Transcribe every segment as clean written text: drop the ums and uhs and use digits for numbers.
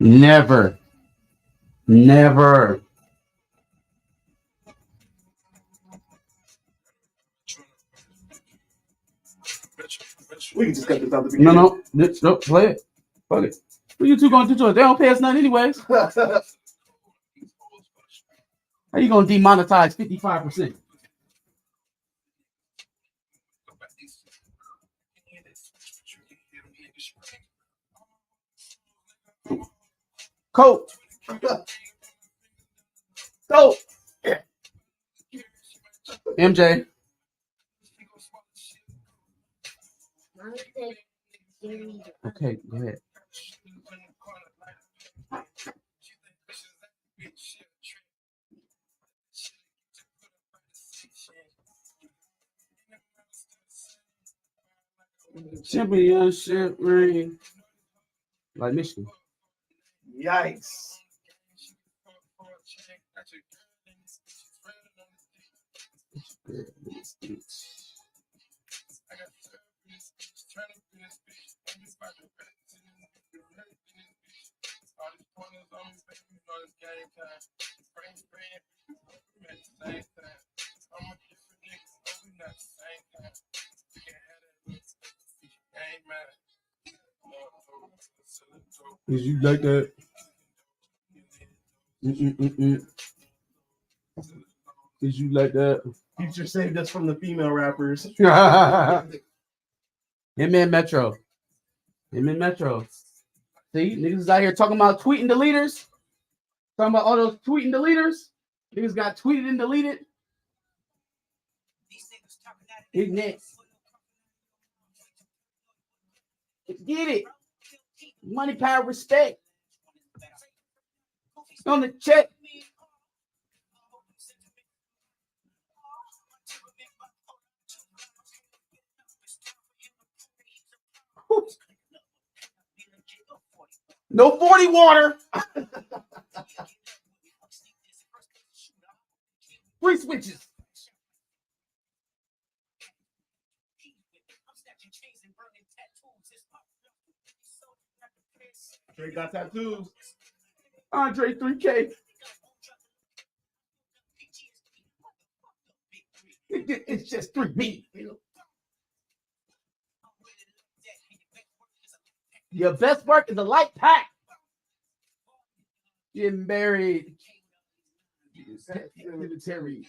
Never. Never. We can just cut this out the beginning. No, play it. Fuck it. What you two gonna do to it? They don't pay us nothing anyways. How you gonna demonetize 55%? Coach. Coach. MJ. Okay, go ahead. Championship ring. Like Michigan. Yikes. Is you like that? Is you like that? Future saved us from the female rappers. Him and Metro. Him and Metro. See, niggas is out here talking about tweeting deleters. Talking about all those tweeting deleters. Niggas got tweeted and deleted. His next. Get it. Money, power, respect. On the check. No 40 water. Free switches. Dre got tattoos. Andre 3K. It's just 3B. Your best work is a light pack. Getting buried. Cemetery.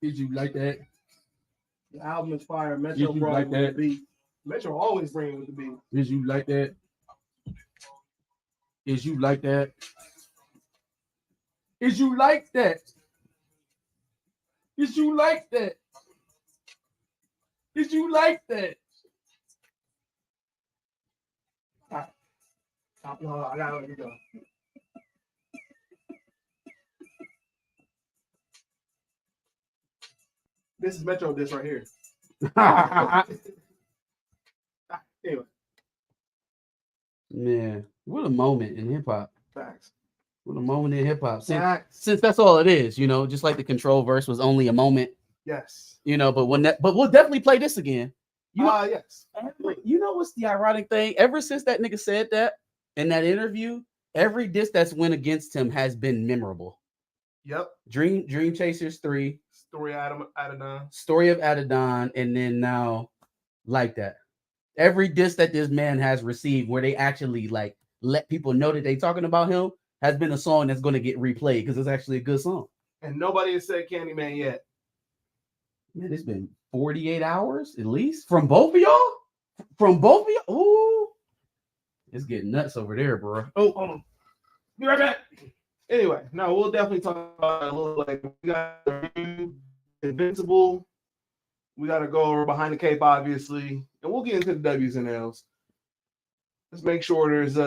Did you like that? The album is fire. Metro brought like it with the beat. Metro always bring it with the beat. Did you like that? Is you like that? Is you like that? Is you like that? Is you like that? No, I gotta let you go. This is Metro disc right here. Anyway. Man, what a moment in hip hop. Facts. What a moment in hip hop. Since that's all it is, you know, just like the Control verse was only a moment. Yes. You know, but we'll definitely play this again. Yes. You know what's the ironic thing? Ever since that nigga said that in that interview, every diss that's went against him has been memorable. Yep. Dream Chasers 3. Story of Adidon. Story of Adidon, and then now Like That. Every diss that this man has received where they actually like let people know that they talking about him has been a song that's going to get replayed because it's actually a good song. And nobody has said Candyman yet. Man, it's been 48 hours at least from both of y'all. From both of y'all. Ooh. It's getting nuts over there, bro. Oh, hold on. Be right back. Anyway, no, we'll definitely talk about it a little later. We got Invincible. We got to go over Behind the Cape, obviously. And we'll get into the W's and L's. Let's make sure there's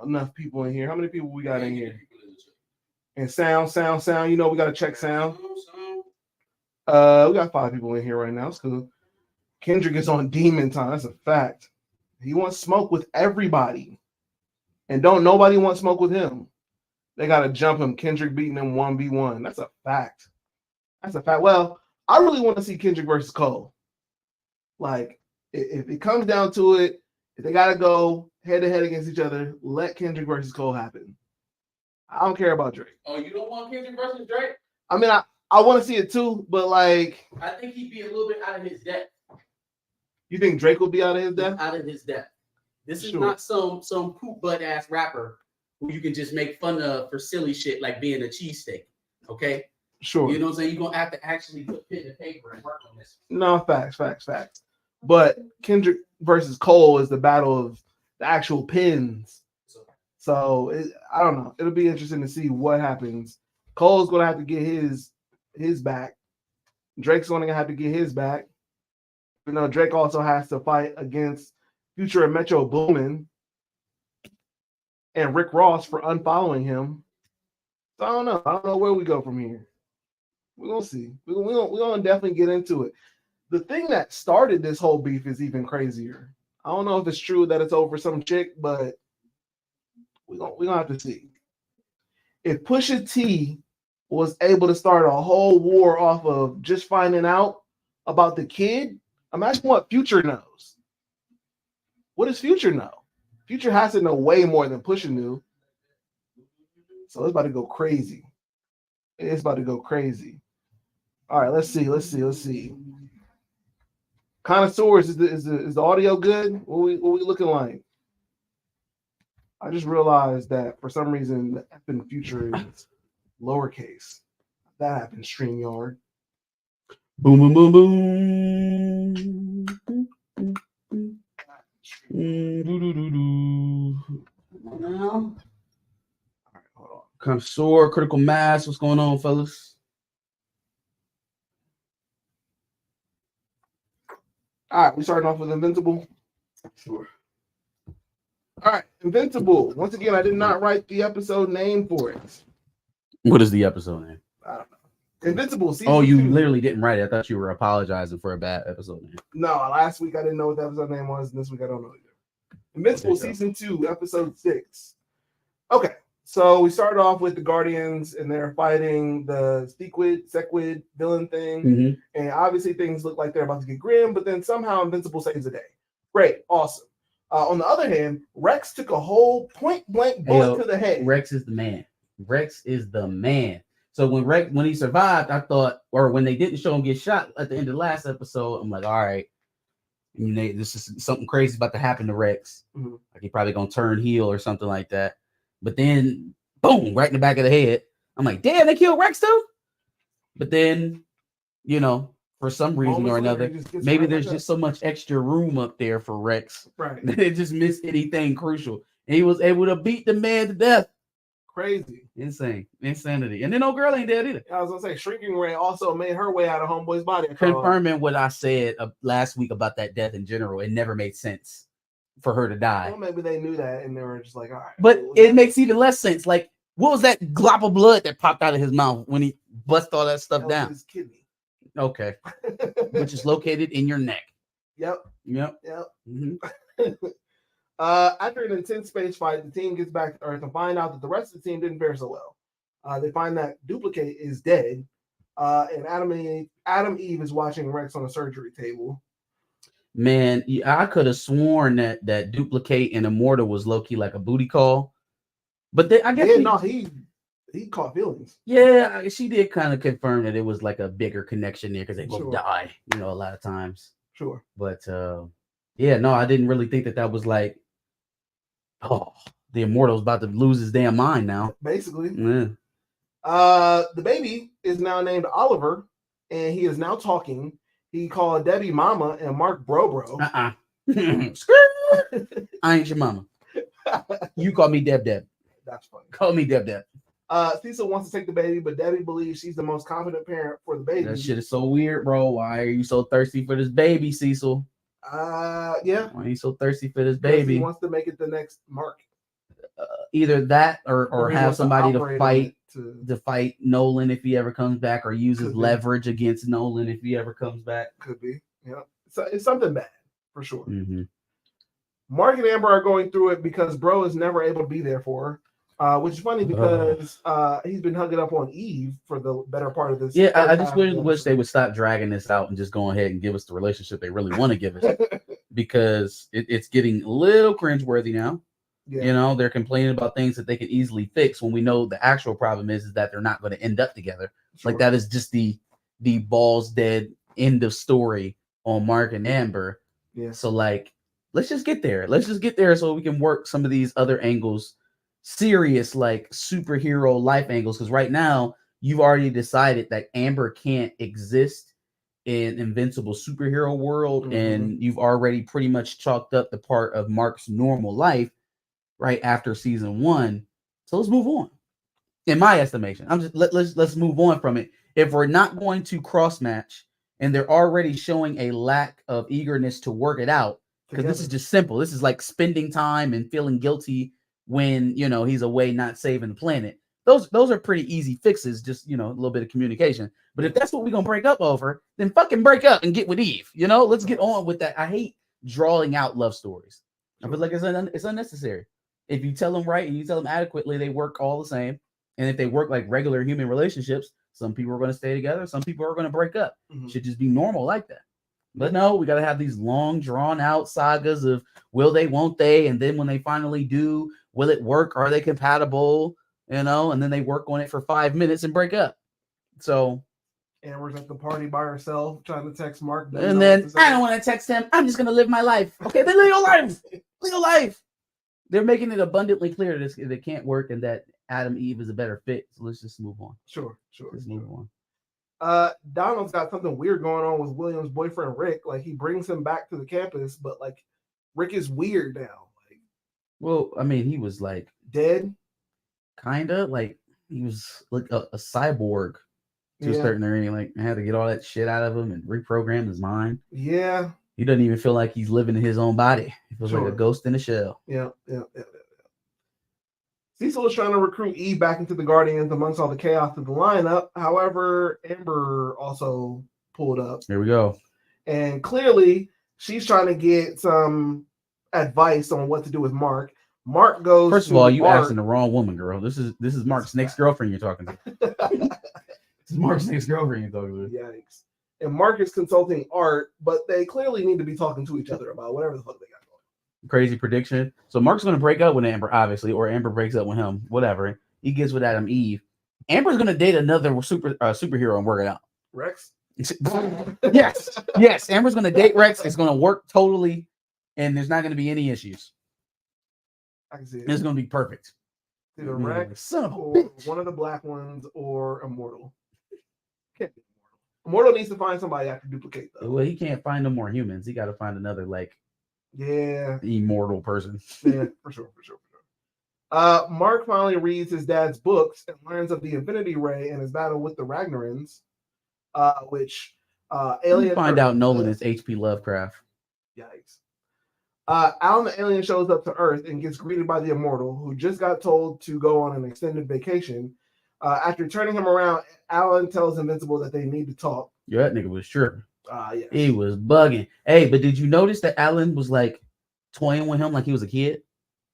enough people in here. How many people we got in here? And sound. You know we got to check sound. We got 5 people in here right now. It's cool. Kendrick is on demon time. That's a fact. He wants smoke with everybody. And nobody wants smoke with him. They got to jump him. Kendrick beating him 1v1. That's a fact. That's a fact. Well, I really want to see Kendrick versus Cole. Like, if it comes down to it, If they gotta go head to head against each other, let Kendrick versus Cole happen. I don't care about Drake. Oh, you don't want Kendrick versus Drake? I mean, I want to see it too, but like, I think he'd be a little bit out of his depth. You think Drake will be out of his depth? Out of his depth. This is not some poop butt ass rapper who you can just make fun of for silly shit like being a cheesesteak. Okay? Sure. You know what I'm saying? You're gonna have to actually put pen to paper and work on this. No, facts. But Kendrick versus Cole is the battle of the actual pins. So I don't know. It'll be interesting to see what happens. Cole's gonna have to get his back. Drake's gonna have to get his back. You know, Drake also has to fight against Future and Metro Boomin and Rick Ross for unfollowing him. So I don't know. I don't know where we go from here. We're gonna see. We're gonna definitely get into it. The thing that started this whole beef is even crazier. I don't know if it's true that it's over some chick, but we're gonna have to see. If Pusha T was able to start a whole war off of just finding out about the kid, imagine what Future knows. What does Future know? Future has to know way more than Pusha knew. So it's about to go crazy. It's about to go crazy. All right, let's see. Connoisseurs, is the audio good? What we looking like? I just realized that for some reason the effing Future is lowercase. That happened, StreamYard. Boom, boom, boom, boom. Now. All right, hold on. Connoisseur, critical mass. What's going on, fellas? All right, we starting off with Invincible. Sure. All right, Invincible. Once again, I did not write the episode name for it. What is the episode name? I don't know. Invincible season. Oh, you 2. literally didn't write it. I thought you were apologizing for a bad episode name. No, last week I didn't know what the episode name was, and this week I don't know either. Invincible season 2, episode 6. Okay, so we started off with the Guardians, and they're fighting the Sequid villain thing, and obviously things look like they're about to get grim, but then somehow Invincible saves the day. Great, awesome. On the other hand, Rex took a whole point-blank bullet to the head. Rex is the man. Rex is the man. So when he survived, I thought, or when they didn't show him get shot at the end of the last episode, I'm like, all right, this is something crazy about to happen to Rex. Like he probably gonna turn heel or something like that. But then, boom, right in the back of the head. I'm like, damn, they killed Rex too. But then, for some reason or another, maybe there's just so much extra room up there for Rex. Right. That it just missed anything crucial. And he was able to beat the man to death. Crazy. Insanity. And then old girl ain't dead either. I was going to say, Shrinking Ray also made her way out of Homeboy's body. Confirming what I said last week about that death in general. It never made sense for her to die. Well, maybe they knew that and they were just like, all right. But it makes even less sense. Like, what was that glop of blood that popped out of his mouth when he bust all that stuff down? His kidney. Okay. Which is located in your neck. Yep. Mm-hmm. After an intense space fight, the team gets back to Earth and find out that the rest of the team didn't fare so well. They find that Duplicate is dead, and Adam Eve is watching Rex on a surgery table. Man, I could have sworn that Duplicate and Immortal was low-key like a booty call. But I guess he caught feelings. Yeah, she did kind of confirm that it was like a bigger connection there because they both die, a lot of times. Sure. But I didn't really think that was like, the Immortal's about to lose his damn mind now. Basically. Yeah. The baby is now named Oliver, and he is now talking. He called Debbie Mama and Mark Bro. I ain't your mama. You call me Deb. That's funny. Call me Deb. Cecil wants to take the baby, but Debbie believes she's the most confident parent for the baby. That shit is so weird, bro. Why are you so thirsty for this baby, Cecil? Yeah. Why are you so thirsty for this baby? He wants to make it the next Mark. Either that or have somebody to fight Nolan if he ever comes back, or use his leverage against Nolan if he ever comes back. Could be. Yeah. So it's something bad for sure. Mm-hmm. Mark and Amber are going through it because Bro is never able to be there for her. Which is funny because he's been hugging up on Eve for the better part of this. Yeah, I just wish they would stop dragging this out and just go ahead and give us the relationship they really want to give us. because it's getting a little cringeworthy now. Yeah. You know, they're complaining about things that they can easily fix when we know the actual problem is that they're not going to end up together. Sure. Like that is just the balls dead end of story on Mark and Amber. Yeah. So like, let's just get there. Let's just get there so we can work some of these other angles, serious like superhero life angles. Because right now you've already decided that Amber can't exist in Invincible superhero world, and you've already pretty much chalked up the part of Mark's normal life right after season 1. So let's move on. In my estimation, let's move on from it. If we're not going to cross match and they're already showing a lack of eagerness to work it out, because this is just simple. This is like spending time and feeling guilty when, you know, he's away not saving the planet. Those are pretty easy fixes, just, you know, a little bit of communication. But if that's what we're gonna break up over, then fucking break up and get with Eve. You know, let's get on with that. I hate drawing out love stories. I feel like it's unnecessary. If you tell them right and you tell them adequately, they work all the same. And if they work like regular human relationships, some people are going to stay together, some people are going to break up. Should just be normal like that. But no, we got to have these long, drawn out sagas of will they, won't they? And then when they finally do, will it work? Are they compatible? You know, and then they work on it for 5 minutes and break up. So Amber's at the party by herself trying to text Mark. And then I don't want to text him. I'm just going to live my life. Okay, then live your life. Live your life. They're making it abundantly clear that it can't work and that Adam Eve is a better fit. So let's just move on. Sure. Let's move on. Donald's got something weird going on with William's boyfriend Rick. Like he brings him back to the campus, but like Rick is weird now. Like, well, I mean, he was like dead, kinda like he was like a cyborg to a certain degree. Like I had to get all that shit out of him and reprogram his mind. Yeah, he doesn't even feel like he's living in his own body. He feels like a ghost in a shell. Yeah. Cecil is trying to recruit Eve back into the Guardians amongst all the chaos of the lineup. However, Amber also pulled up. Here we go. And clearly, she's trying to get some advice on what to do with Mark. Mark goes. First of all, you asking the wrong woman, girl. This is Mark's next girlfriend you're talking to. This is Mark's next girlfriend you're talking to. Yikes. And Mark is consulting Art, but they clearly need to be talking to each other about whatever the fuck they got going. Crazy prediction. So Mark's going to break up with Amber, obviously, or Amber breaks up with him. Whatever. He gets with Adam Eve. Amber's going to date another superhero and work it out. Rex? Yes. Amber's going to date Rex. It's going to work totally, and there's not going to be any issues. I can see it. It's going to be perfect. Either Rex or one of the black ones or Immortal. Can't be Immortal. Immortal needs to find somebody that can duplicate though. Well, he can't find no more humans. He got to find another immortal person. Yeah, for sure. Mark finally reads his dad's books and learns of the Infinity Ray and his battle with the Ragnarans, which alien find out Nolan is H.P. Lovecraft. Yikes. Alan the alien shows up to Earth and gets greeted by the Immortal, who just got told to go on an extended vacation. After turning him around, Alan tells Invincible that they need to talk. Yeah, that nigga was tripping. Yes. He was bugging. Hey, but did you notice that Alan was like toying with him like he was a kid?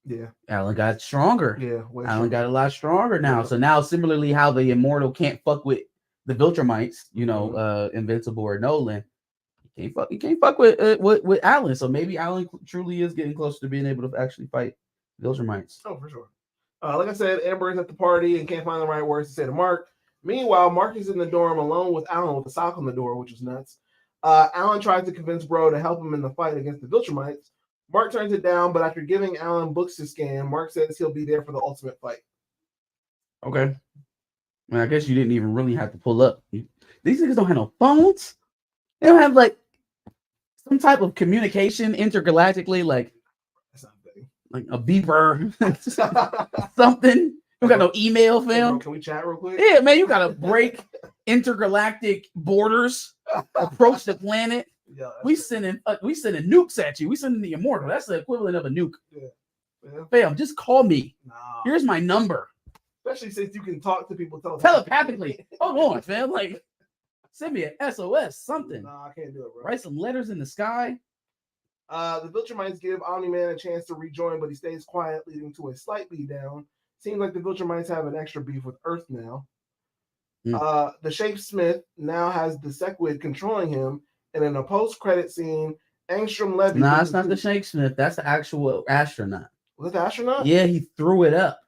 Yeah. Alan got stronger. Yeah. Alan got a lot stronger now. Yeah. So now, similarly, how the Immortal can't fuck with the Viltrumites, you know, Invincible or Nolan, he can't fuck with Alan. So maybe Alan truly is getting closer to being able to actually fight Viltrumites. Oh, for sure. Like I said, Amber is at the party and can't find the right words to say to Mark. Meanwhile, Mark is in the dorm alone with Alan with a sock on the door, which is nuts. Alan tries to convince Bro to help him in the fight against the Viltrumites. Mark turns it down, but after giving Alan books to scan, Mark says he'll be there for the ultimate fight. Okay. Well, I guess you didn't even really have to pull up. These niggas don't have no phones. They don't have like some type of communication intergalactically, like a beeper, something. You got no email, fam. Can we chat real quick? Yeah, man, you gotta break intergalactic borders, approach the planet. Yeah, we sending nukes at you. We sending the Immortal. That's the equivalent of a nuke. Yeah. Fam, just call me. Nah. Here's my number. Especially since you can talk to people telepathically. Hold on, fam. Like, send me an SOS, something. Nah, I can't do it, bro. Write some letters in the sky. The Viltrumites give Omni-Man a chance to rejoin, but he stays quiet, leading to a slight beatdown. Seems like the Viltrumites have an extra beef with Earth now. The Shapesmith now has the Sequid controlling him, and in a post-credit scene, Angstrom Levy. Nah, it's not the Shank Smith. That's the actual astronaut. Was it the astronaut? Yeah, he threw it up.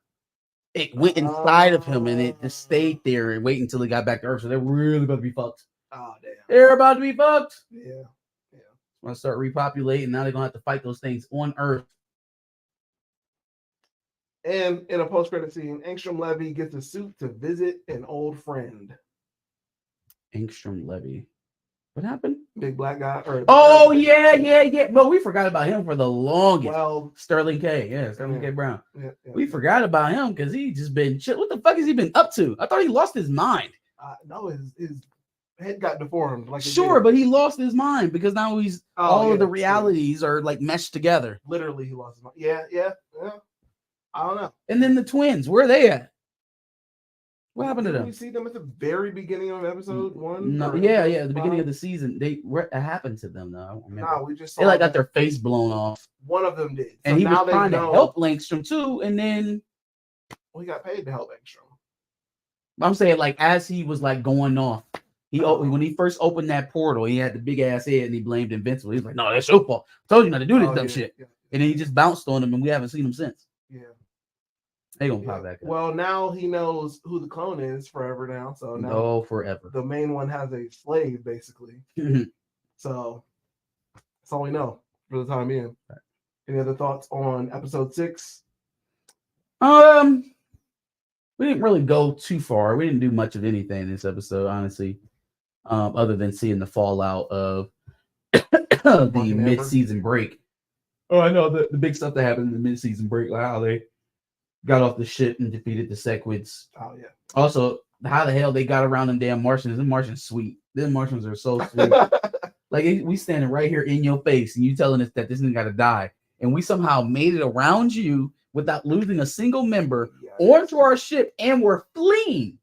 It went inside of him and it just stayed there and waited until he got back to Earth. So they're really about to be fucked. Oh, damn. They're about to be fucked. Yeah. Want to start repopulating. Now they're gonna have to fight those things on Earth. And in a post-credit scene, Angstrom Levy gets a suit to visit an old friend. Angstrom Levy. What happened? Big black guy. Oh, yeah. But we forgot about him for the longest. Well, Sterling K. Yeah, Sterling K. Brown. Yeah. We forgot about him because he just been chill. What the fuck has he been up to? I thought he lost his mind. No, his head got deformed. Like sure, but he lost his mind because now he's all of the realities are like meshed together. Literally, he lost his mind. Yeah. I don't know. And then the twins, where are they at? What happened to them? We see them at the very beginning of episode 1. No, yeah, the beginning of the season. What happened to them though? No, we just saw they like got their face blown off. One of them did, and he was trying to help Langstrom too. And then he got paid to help Langstrom. I'm saying, like, as he was like going off, when he first opened that portal, he had the big ass head and he blamed Invincible. He's like, "No, that's your fault. I told you not to do this dumb shit." Yeah. And then he just bounced on him, and we haven't seen him since. Yeah. They gonna pop back up. Well, now he knows who the clone is forever now. So now forever. The main one has a slave, basically. So that's all we know for the time being. Right. Any other thoughts on episode 6? We didn't really go too far. We didn't do much of anything in this episode, honestly. Other than seeing the fallout of the mid-season break. Oh, I know the big stuff that happened in the mid-season break, like how they got off the ship and defeated the Sequids. Oh, yeah. Also, how the hell they got around them damn Martians. Them Martians sweet. Them Martians are so sweet. Like, we standing right here in your face, and you telling us that this thing got to die. And we somehow made it around you without losing a single member onto our ship, and we're fleeing.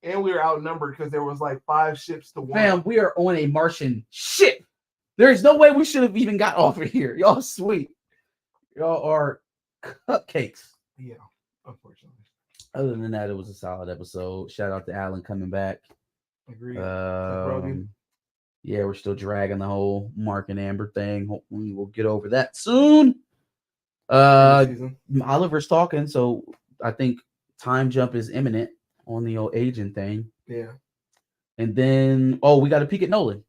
And we were outnumbered because there was like 5 ships to 1. Man, we are on a Martian ship. There's no way we should have even got off of here. Y'all sweet. Y'all are cupcakes. Yeah. Unfortunately. Other than that, it was a solid episode. Shout out to Alan coming back. Agreed. Yeah, we're still dragging the whole Mark and Amber thing. Hopefully we'll get over that soon. Oliver's talking, so I think time jump is imminent on the old agent thing. Yeah. And then we got a peek at Nolan.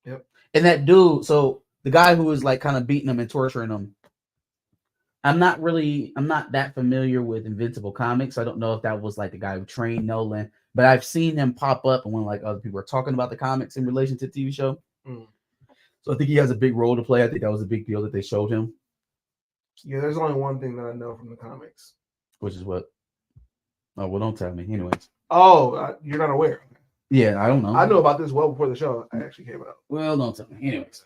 Yep. And that dude, so the guy who was like kind of beating him and torturing him. I'm not that familiar with Invincible comics. I don't know if that was like the guy who trained Nolan, but I've seen him pop up when like other people are talking about the comics in relation to the TV show. So I think he has a big role to play. I think that was a big deal that they showed him. Yeah, there's only one thing that I know from the comics. Which is what? Oh, well, don't tell me. Anyways. Oh, you're not aware. Yeah, I don't know. I knew about this well before the show actually came out. Well, don't tell me. Anyways.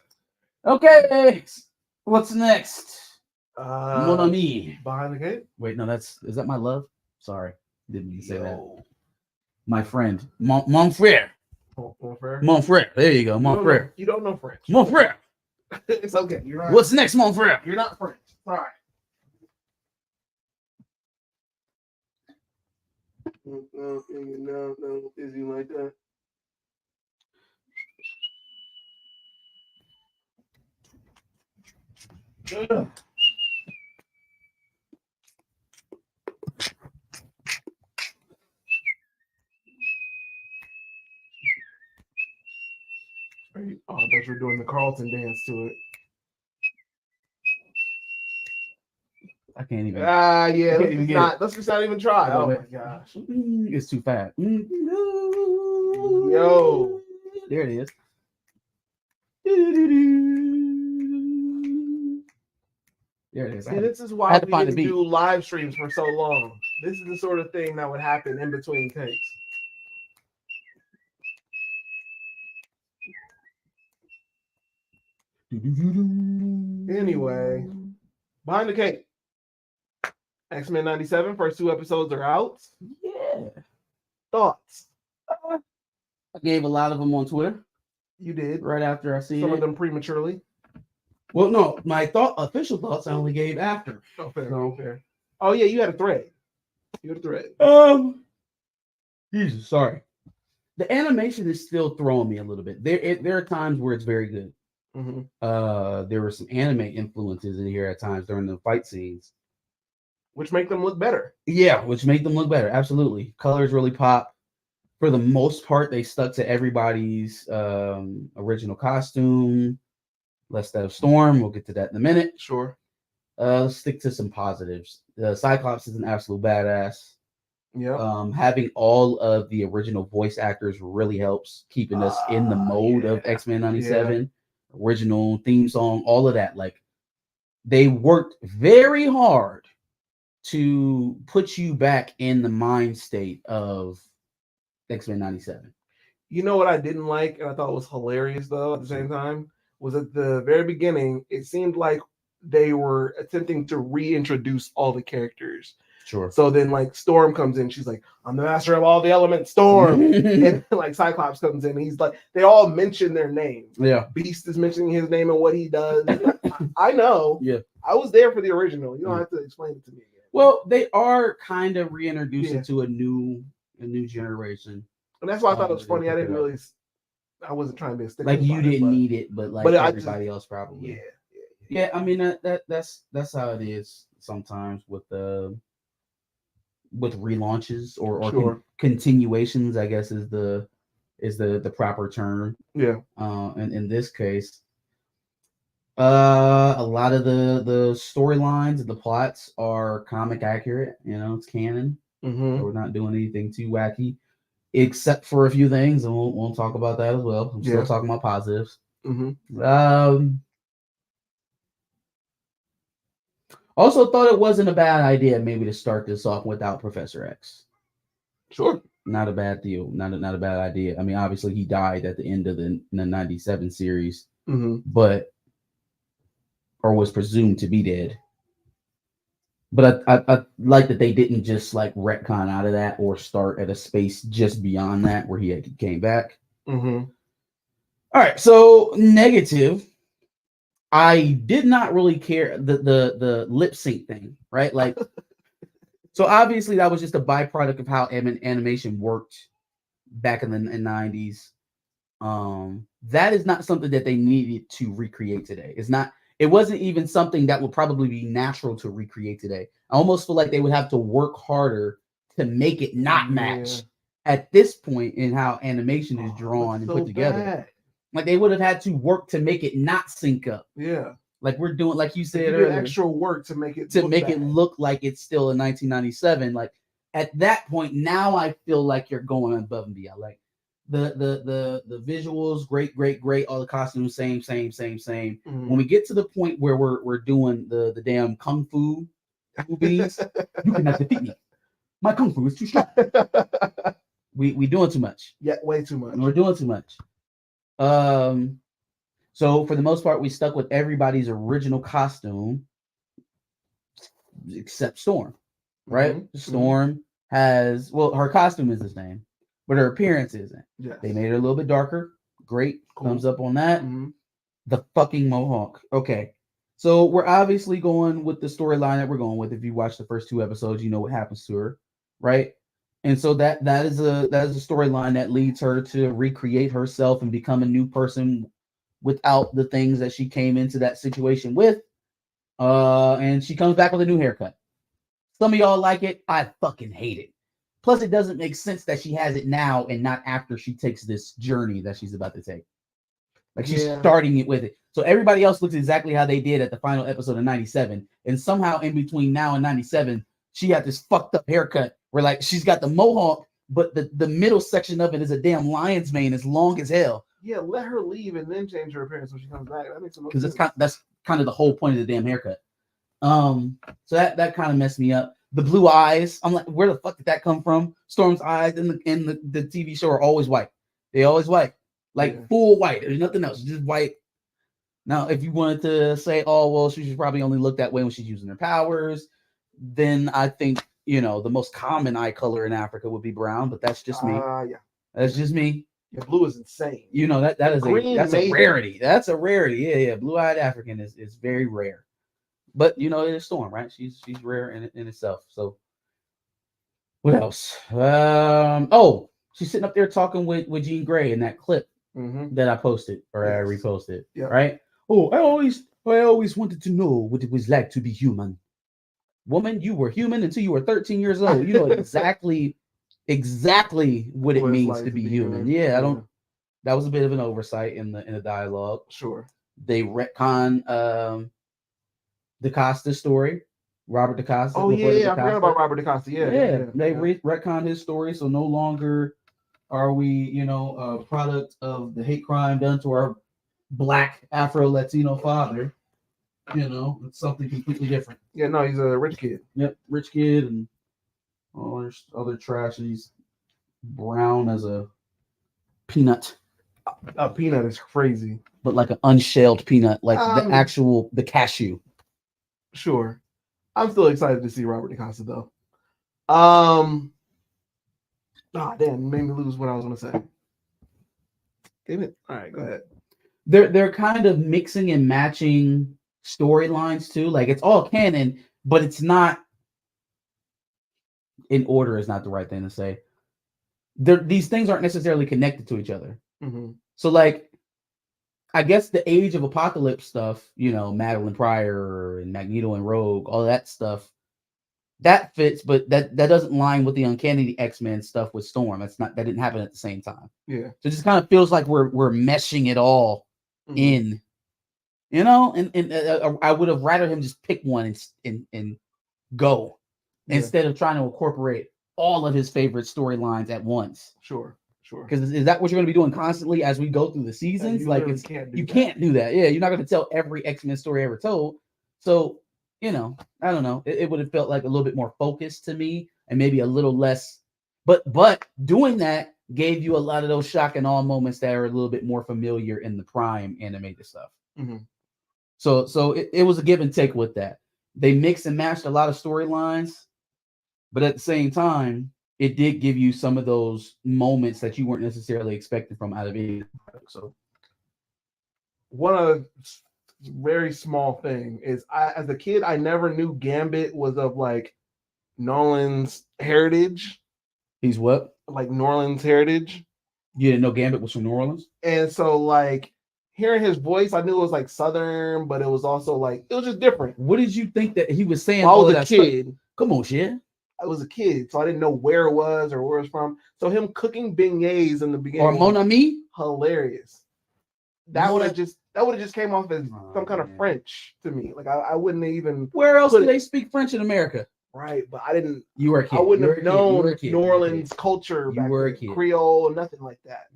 Okay. What's next? Mon ami. Behind the gate? Wait, no, is that my love? Sorry. Didn't mean to say that. My friend. Mon frère. Mon frère? Mon frère. There you go. Mon frère. You don't know French. Mon frère. It's okay. You're not. What's next, mon frère? You're not French. Sorry. No, is he like that? Oh, I bet you're doing the Carlton dance to it. I can't even. Yeah. Let's just not even try. Oh my gosh. It's too fast. Yo. There it is. There it is. See, this is why we didn't do live streams for so long. This is the sort of thing that would happen in between takes. Anyway, Behind the Cape. X-Men 97, first 2 episodes are out. Yeah. Thoughts? I gave a lot of them on Twitter. You did. Right after I see some of them prematurely. Well, no, my official thoughts I only gave after. Oh, fair. Fair. Oh, yeah, you had a thread. Jesus, sorry. The animation is still throwing me a little bit. There are times where it's very good. There were some anime influences in here at times during the fight scenes, which make them look better. Yeah, which made them look better. Absolutely, colors really pop. For the most part, they stuck to everybody's original costume. Less that of Storm. We'll get to that in a minute. Sure. Let's stick to some positives. Cyclops is an absolute badass. Yeah. Having all of the original voice actors really helps keeping us in the mode of X-Men 97. Yeah. Original theme song, all of that. Like, they worked very hard to put you back in the mind state of X-Men 97. You know what I didn't like, and I thought was hilarious though at the same time, was at the very beginning, it seemed like they were attempting to reintroduce all the characters. Sure. So then, like, Storm comes in, she's like, "I'm the master of all the elements, Storm." And like Cyclops comes in, and he's like, they all mention their names. Yeah. Beast is mentioning his name and what he does. I know. Yeah. I was there for the original. You don't have to explain it to me again. Well, they are kind of reintroducing to a new generation. And that's why I thought it was funny. I wasn't trying to be a stickler. Like, you didn't need it, but like everybody else probably. Yeah. I mean, that's how it is sometimes with relaunches or sure. Continuations, I guess is the proper term. Yeah. And in this case, a lot of the storylines and the plots are comic accurate. You know, it's canon. Mm-hmm. So we're not doing anything too wacky, except for a few things, and we'll talk about that as well. I'm still talking about positives. Mm-hmm. Also thought it wasn't a bad idea maybe to start this off without Professor X. Sure. Not a bad deal. Not a bad idea. I mean, obviously he died at the end of the 97 series, but or was presumed to be dead. But I like that they didn't just like retcon out of that or start at a space just beyond that where he came back. Mm-hmm. All right, so negative. I did not really care the lip sync thing, right? Like, so obviously that was just a byproduct of how animation worked back in the 90s. That is not something that they needed to recreate today. It wasn't even something that would probably be natural to recreate today. I almost feel like they would have to work harder to make it not match at this point in how animation is drawn and put together. Bad. Like, they would have had to work to make it not sync up. Yeah. Like we're doing, like you said earlier, extra work to make it it look like it's still in 1997. Like, at that point, now I feel like you're going above and beyond. Like, the visuals, great. All the costumes, same. Mm-hmm. When we get to the point where we're doing the damn kung fu movies, you cannot defeat me. My kung fu is too strong. we doing too much. Yeah, way too much. We're doing too much. So for the most part, we stuck with everybody's original costume except Storm, right? Mm-hmm. Storm has, well, her costume is the same, but her appearance isn't. Yes. They made her a little bit darker. Great. Cool. Thumbs up on that. Mm-hmm. The fucking mohawk. Okay. So we're obviously going with the storyline that we're going with. If you watch the first 2 episodes, you know what happens to her, right? And so that is a storyline that leads her to recreate herself and become a new person without the things that she came into that situation with. And she comes back with a new haircut. Some of y'all like it. I fucking hate it. Plus, it doesn't make sense that she has it now and not after she takes this journey that she's about to take. Like, she's starting it with it. So everybody else looks exactly how they did at the final episode of 97. And somehow in between now and 97, she had this fucked up haircut where, like, she's got the mohawk, but the middle section of it is a damn lion's mane as long as hell. Yeah, let her leave and then change her appearance when she comes back. That makes sense. Because that's kind of the whole point of the damn haircut. So that kind of messed me up. The blue eyes, I'm like, where the fuck did that come from? Storm's eyes in the TV show are always white. They always white. Like, full white. There's nothing else. Just white. Now, if you wanted to say, oh, well, she should probably only look that way when she's using her powers, then I think, you know, the most common eye color in Africa would be brown, but that's just me. Yeah. That's just me. Yeah, blue is insane. You know, that's a rarity. That's a rarity. Yeah. Blue-eyed African is very rare. But, you know, it is Storm, right? She's rare in itself. So what else? She's sitting up there talking with Jean Grey in that clip that I posted or I reposted, right? Oh, I always wanted to know what it was like to be human. Woman, you were human until you were 13 years old. You know exactly what it What it's means like to to be be human. human. Yeah, I Yeah, don't. That was a bit of an oversight in the dialogue. sure. They retcon DaCosta's story, Robert DaCosta, Oh yeah, Roberto yeah. I forgot DaCosta. about Robert DaCosta. Yeah, yeah, Yeah, yeah, they yeah. retconned his story, so no longer are we, a product of the hate crime done to our black Afro Latino father. It's something completely different. Yeah, no, he's a rich kid. Yep, rich kid and all this other trash. He's brown as a peanut, A peanut is crazy. but like an unshelled peanut, like Um, the cashew. sure. I'm still excited to see Robert DaCosta though. Um, damn, you made me lose what I was gonna say. Damn it. All right, go ahead. They're kind of mixing and matching storylines too. Like it's all canon, but it's not in order. Is not the right thing to say. These things aren't necessarily connected to each other. Mm-hmm. So like I guess the Age of Apocalypse stuff, Madeline Pryor and Magneto and Rogue, all that stuff, that fits, but that doesn't line with the Uncanny X-Men stuff with Storm. That didn't happen at the same time. Yeah. So it just kind of feels like we're meshing it all in, and I would have rather him just pick one and go instead of trying to incorporate all of his favorite storylines at once. Sure. Because is that what you're going to be doing constantly as we go through the seasons? You like can't do that. Yeah, you're not going to tell every X-Men story ever told. So I don't know. It would have felt like a little bit more focused to me, and maybe a little less. But doing that gave you a lot of those shock and awe moments that are a little bit more familiar in the Prime animated stuff. Mm-hmm. So it was a give and take with that. They mixed and matched a lot of storylines, but at the same time, it did give you some of those moments that you weren't necessarily expecting from out of any product. So one other very small thing is as a kid, I never knew Gambit was of like Nolan's heritage. He's what? Like New Orleans heritage. You didn't know Gambit was from New Orleans? And so like hearing his voice, I knew it was like Southern, but it was also like it was just different. What did you think that he was saying? Well, I was a kid. Come on, shit. I was a kid, so I didn't know where it was or where it was from. So him cooking beignets in the beginning, or Mon Ami, hilarious. That would have just came off as some kind of French to me. Like I wouldn't even. Where else do they speak French in America? Right, but I didn't. You were a kid. I wouldn't have known New Orleans culture. You were a kid. Creole, nothing like that.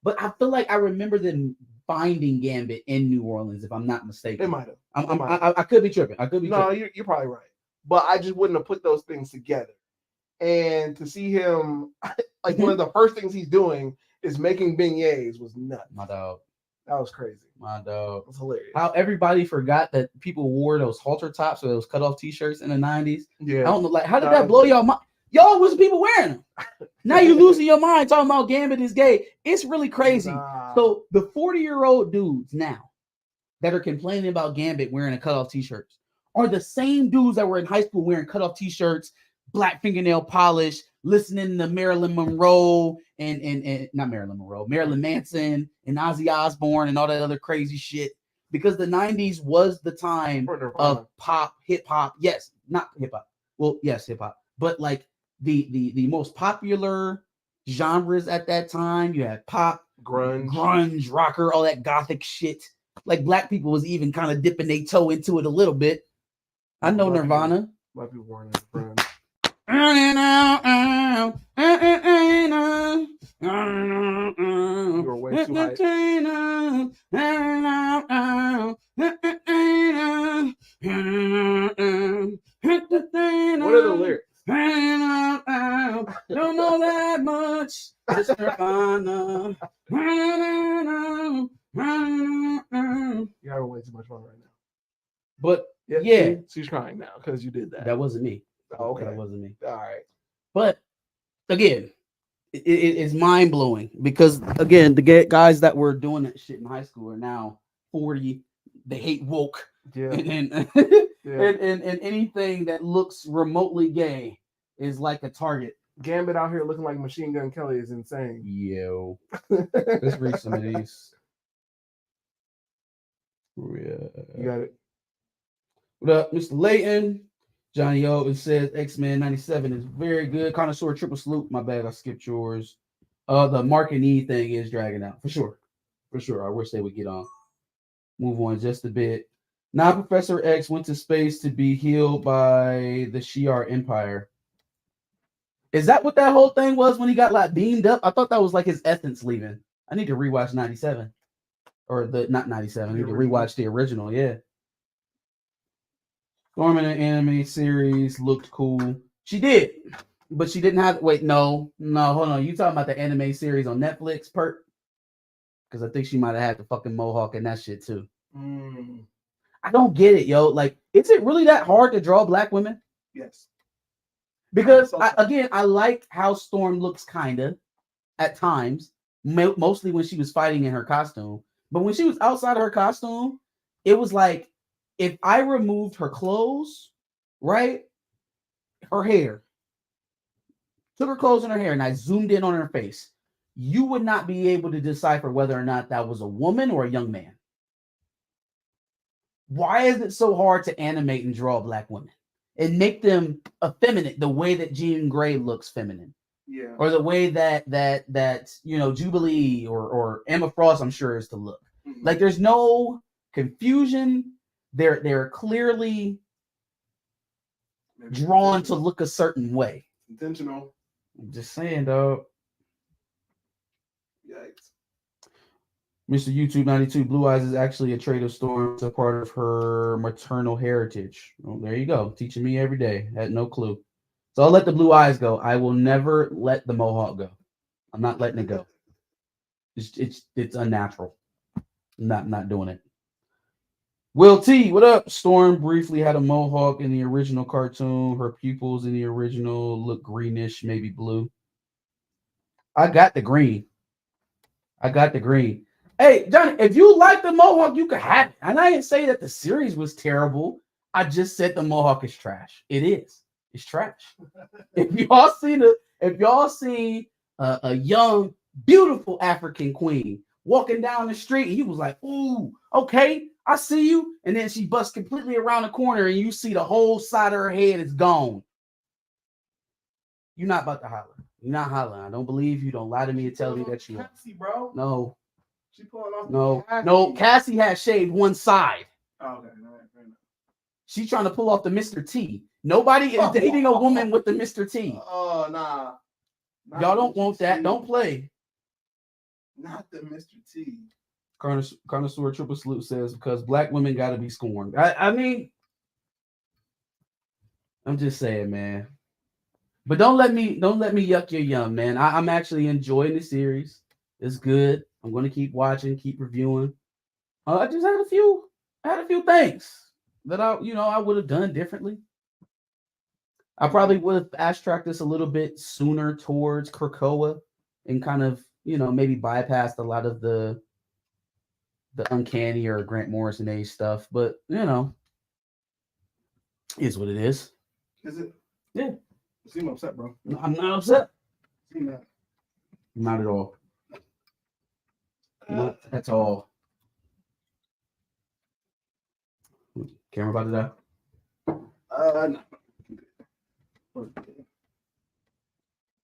But I feel like I remember them finding Gambit in New Orleans, if I'm not mistaken. It might have. I could be tripping. No, you're probably right. But I just wouldn't have put those things together. And to see him, like one of the first things he's doing is making beignets was nuts. My dog. That was crazy. My dog. It was hilarious. How everybody forgot that people wore those halter tops or those cutoff t-shirts in the 90s. Yeah. I don't know, like, how did that blow y'all mind? Y'all was people wearing them. Now you're losing your mind talking about Gambit is gay. It's really crazy. So the 40-year-old dudes now that are complaining about Gambit wearing a cutoff t-shirts are the same dudes that were in high school wearing cutoff t-shirts, black fingernail polish, listening to Marilyn Monroe and not Marilyn Monroe, Marilyn Manson and Ozzy Osbourne and all that other crazy shit. Because the 90s was the time of pop, hip hop. Yes, not hip hop. Well, yes, hip hop. But like the most popular genres at that time, you had pop, grunge, rocker, all that gothic shit. Like black people was even kind of dipping their toe into it a little bit. I know Nirvana. Black people weren't grunge. You were way too hype. What are the lyrics? Don't know that much. It's Nirvana. You're having way too much fun right now. But yeah. She's crying now because you did that. That wasn't me. Oh, okay. That wasn't me. All right. But again, it's mind blowing because again, the guys that were doing that shit in high school are now 40. They hate woke. Yeah. And anything that looks remotely gay is like a target. Gambit out here looking like Machine Gun Kelly is insane. Yo. Let's read some of these. Yeah. You got it. What up, Mr. Layton? Johnny O says X-Men 97 is very good. Connoisseur triple salute. My bad, I skipped yours. The Mark and E thing is dragging out for sure. For sure. I wish they would get on. Move on just a bit. Now Professor X went to space to be healed by the Shi'ar Empire. Is that what that whole thing was when he got like beamed up? I thought that was like his essence leaving. I need to rewatch 97. Or the not 97. I need to rewatch the original, yeah. Storm in the anime series looked cool. She did, but she didn't have. Wait, no, hold on. You talking about the anime series on Netflix, Perk? Because I think she might have had the fucking mohawk and that shit too. I don't get it, yo. Like, is it really that hard to draw black women? Yes. Because I like how Storm looks kinda at times, mostly when she was fighting in her costume. But when she was outside of her costume, it was like if I removed her clothes, right, her hair, took her clothes and her hair, and I zoomed in on her face, you would not be able to decipher whether or not that was a woman or a young man. Why is it so hard to animate and draw black women and make them effeminate the way that Jean Grey looks feminine? Yeah. Or the way that you know Jubilee or Emma Frost, I'm sure, is to look. Mm-hmm. Like there's no confusion. They're clearly drawn to look a certain way. Intentional. I'm just saying, dog. Yikes. Mr. YouTube 92, Blue Eyes is actually a trait of Storm. It's a part of her maternal heritage. Well, there you go. Teaching me every day. Had no clue. So I'll let the blue eyes go. I will never let the mohawk go. I'm not letting it go. It's unnatural. I'm not doing it. Will T, what up? Storm briefly had a mohawk in the original cartoon. Her pupils in the original look greenish, maybe blue. I got the green. Hey, Johnny, if you like the mohawk, you can have it. And I didn't say that the series was terrible. I just said the mohawk is trash. It is. It's trash. If y'all see a young, beautiful African queen walking down the street, and you was like, "Ooh, okay, I see you," and then she busts completely around the corner, and you see the whole side of her head is gone. You're not about to holler. You're not hollering. I don't believe you. Don't lie to me and tell me that you. Cassie, bro. No. She pulling off. No. Cassie has shaved one side. Oh, okay. No, she's trying to pull off the Mr. T. Nobody is dating a woman with the Mr. T. Oh, nah. Y'all don't want that. Don't play. Not the Mr. T. Connoisseur Triple Salute says because black women got to be scorned. I mean, I'm just saying, man. But don't let me yuck your yum, man. I'm actually enjoying the series. It's good. I'm going to keep watching, keep reviewing. I just had a few things that I would have done differently. I probably would have fast-tracked this a little bit sooner towards Krakoa and kind of, maybe bypassed a lot of the uncanny or Grant Morrison age stuff. But, is what it is. Is it? Yeah. You seem upset, bro. No, I'm not upset. Not at all. Not at all. Camera about to die? No.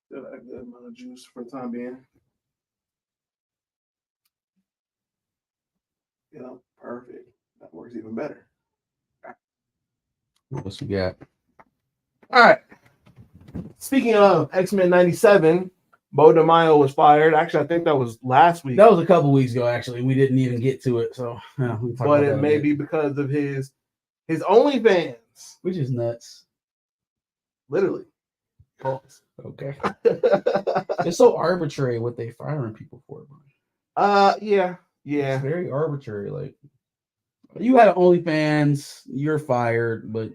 Still got a good amount of juice for the time being. Perfect. That works even better. What else we got? All right. Speaking of X-Men 97, Bo DeMaio was fired. Actually, I think that was last week. That was a couple weeks ago, actually. We didn't even get to it. So, but it may be because of his OnlyFans. Which is nuts. Literally. Okay. It's so arbitrary what they firing people for. Yeah. It's very arbitrary. Like, you had an OnlyFans, you're fired, but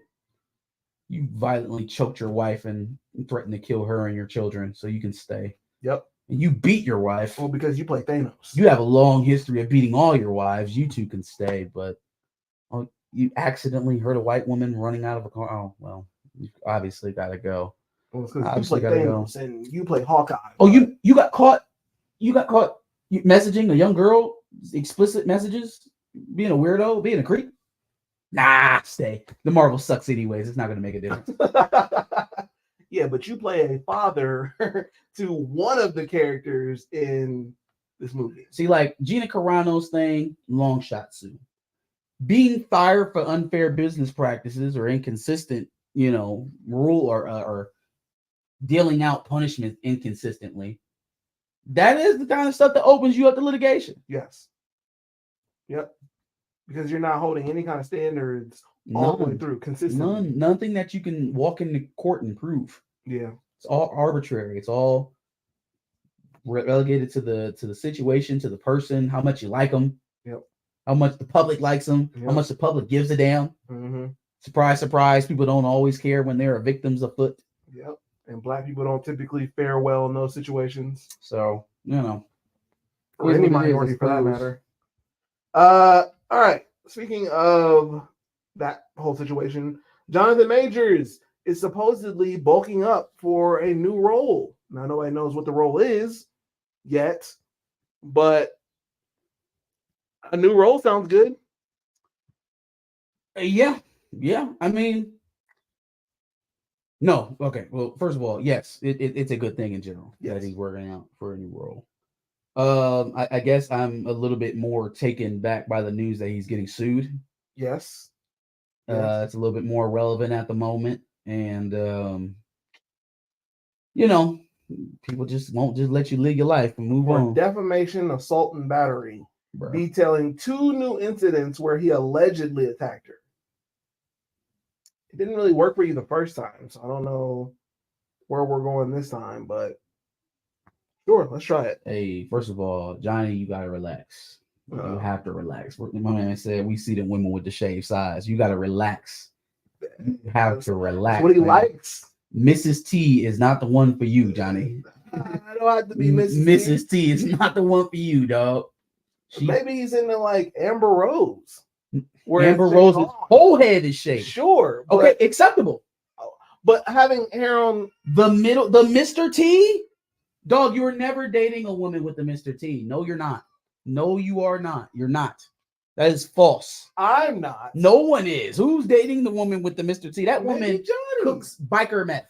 you violently choked your wife and threatened to kill her and your children so you can stay. Yep. And you beat your wife. Well, because you play Thanos. You have a long history of beating all your wives. You two can stay, but you accidentally hurt a white woman running out of a car. Oh, well, you obviously got to go. Well, because you play Thanos and you play Hawkeye. Oh, you got caught. You got caught messaging a young girl explicit messages. being a weirdo, being a creep. Nah, stay. The Marvel sucks anyways. It's not gonna make a difference. Yeah, but you play a father to one of the characters in this movie. See, like Gina Carano's thing, long shot Sue. Being fired for unfair business practices or inconsistent, rule or dealing out punishment inconsistently. That is the kind of stuff that opens you up to litigation. Yes. Yep. Because you're not holding any kind of standards all the way through consistently. Nothing that you can walk into court and prove. Yeah. It's all arbitrary. It's all relegated to the situation, to the person, how much you like them. Yep. How much the public likes them. Yep. How much the public gives a damn. Mm-hmm. Surprise, surprise. People don't always care when there are victims afoot. Yep. And black people don't typically fare well in those situations. So, or any minority for that matter. All right. Speaking of that whole situation, Jonathan Majors is supposedly bulking up for a new role. Now, nobody knows what the role is yet, but a new role sounds good. Yeah. I mean, no. Okay. Well, first of all, yes, it's a good thing in general that he's working out for a new role. I guess I'm a little bit more taken back by the news that he's getting sued. Yes. It's a little bit more relevant at the moment, and people just won't just let you live your life and move on. Defamation, assault, and battery, detailing 2 new incidents where he allegedly attacked her. It didn't really work for you the first time, so I don't know where we're going this time, but sure, let's try it. Hey, first of all, Johnny, you gotta relax. You have to relax. My man said we see the women with the shaved sides. You gotta relax. You have to relax. That's what he likes. Mrs. T is not the one for you, Johnny. I don't have to be Mrs. T is not the one for you, dog. Maybe he's into like Amber Rose. Amber Rose's whole head is shaved. Sure. Okay, acceptable. But having hair on the middle, the Mr. T, dog, you were never dating a woman with the Mr. T. No, you're not. No, you are not. You're not. That is false. I'm not. No one is. Who's dating the woman with the Mr. T? That woman cooks biker meth.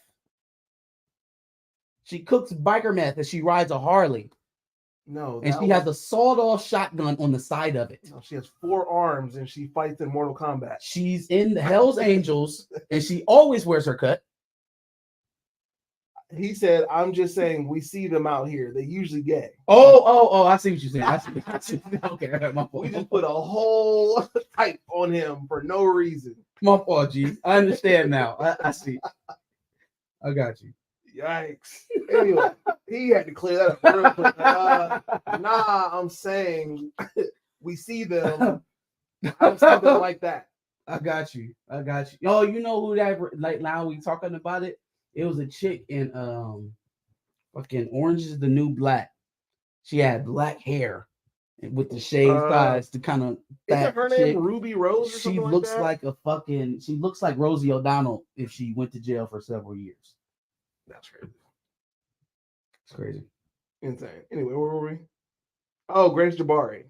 She cooks biker meth and she rides a Harley. No. And she has a sawed-off shotgun on the side of it. No, she has 4 arms and she fights in Mortal Kombat. She's in the Hell's Angels and she always wears her cut. He said, I'm just saying we see them out here. They usually gay. Oh, I see what you're saying. I see. Okay, my fault. We just put a whole type on him for no reason. My fault, G. I understand now. I see. I got you. Yikes. Anyway, he had to clear that up real quick. I'm saying we see them. I'm something like that. I got you. Oh, you know who that, like, now we talking about it? It was a chick in fucking Orange is the New Black. She had black hair with the shaved thighs to kind of. Isn't her name Ruby Rose or something looks like that? She looks like Rosie O'Donnell if she went to jail for several years. That's crazy. It's crazy. Insane. Anyway, where were we? Oh, Grace Jabari.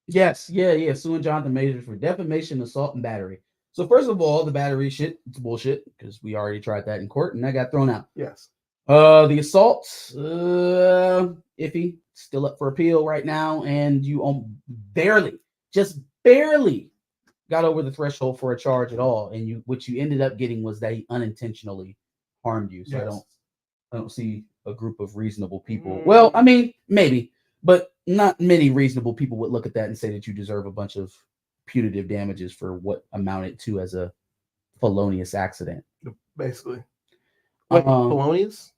Yes, yeah. Suing Jonathan Majors for defamation, assault, and battery. So first of all, the battery shit, it's bullshit because we already tried that in court and that got thrown out. Yes. The assault, iffy, still up for appeal right now, and you just barely got over the threshold for a charge at all, and what you ended up getting was that he unintentionally harmed you. So yes. I don't see a group of reasonable people. Well, I mean, maybe, but not many reasonable people would look at that and say that you deserve a bunch of punitive damages for what amounted to as a felonious accident. Basically. Wait, felonious?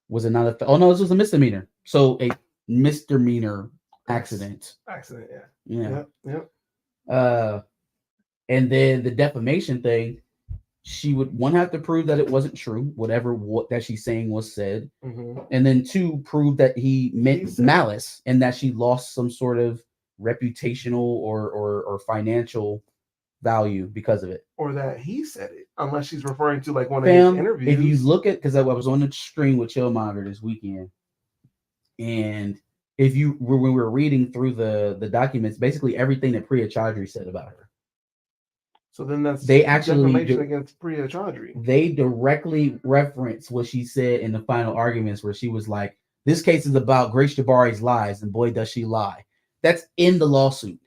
Was it not a? Oh no, this was a misdemeanor. So a misdemeanor accident. Accident, yeah. Yep. And then the defamation thing, she would have to prove that it wasn't true, whatever that she's saying was said, and then 2, prove that he meant malice and that she lost some sort of reputational or financial value because of it, or that he said it, unless she's referring to like one of his interviews. If you look at, because I was on the screen with Chillmonger this weekend, and if you when we were reading through the documents, basically everything that Priya Chaudhry said about her. So then that's they actually defamation against Priya Chaudhry. They directly reference what she said in the final arguments, where she was like, "This case is about Grace Jabari's lies, and boy, does she lie." That's in the lawsuit.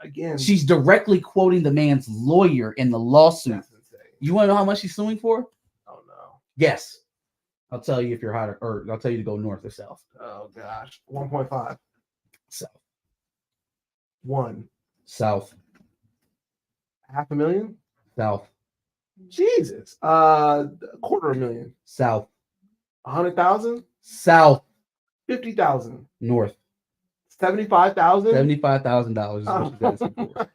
Again, She's directly quoting the man's lawyer in the lawsuit. that's insane. You want to know how much she's suing for? Oh no. Yes. I'll tell you if you're hot or I'll tell you to go north or south. Oh gosh. 1.5. South. 1. South. $500,000? South. Jesus. $250,000. South. 100,000? South. 50,000. North. 75,000? $75,000 is what she's asking for.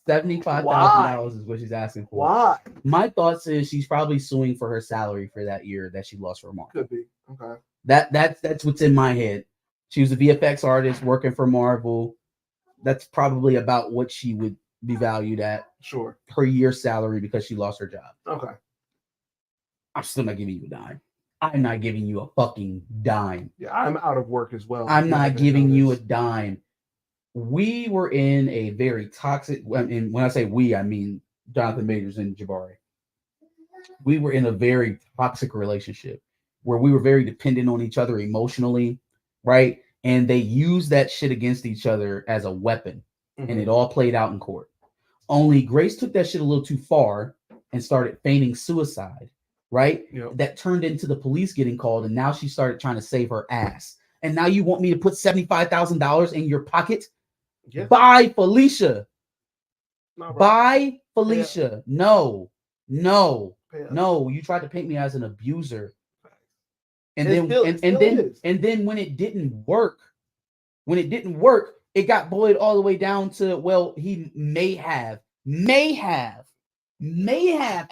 $75,000 is what she's asking for. Why? My thoughts is she's probably suing for her salary for that year that she lost for Marvel. Could be. Okay. That's what's in my head. She was a VFX artist working for Marvel. That's probably about what she would be valued at. Sure. Her year salary because she lost her job. Okay. I'm still not giving you a dime. I'm not giving you a fucking dime. Yeah, I'm out of work as well. I'm not giving you a dime. We were in a very toxic, and when I say we, I mean Jonathan Majors and Jabari. We were in a very toxic relationship where we were very dependent on each other emotionally, right? And they used that shit against each other as a weapon, and it all played out in court. Only Grace took that shit a little too far and started feigning suicide, right? Yep. That turned into the police getting called, and now she started trying to save her ass. And now you want me to put $75,000 in your pocket? Yeah. Bye, Felicia. No, Bye, Felicia. No. Yeah. No, you tried to paint me as an abuser. And It then when it didn't work, it got boiled all the way down to, well, he may have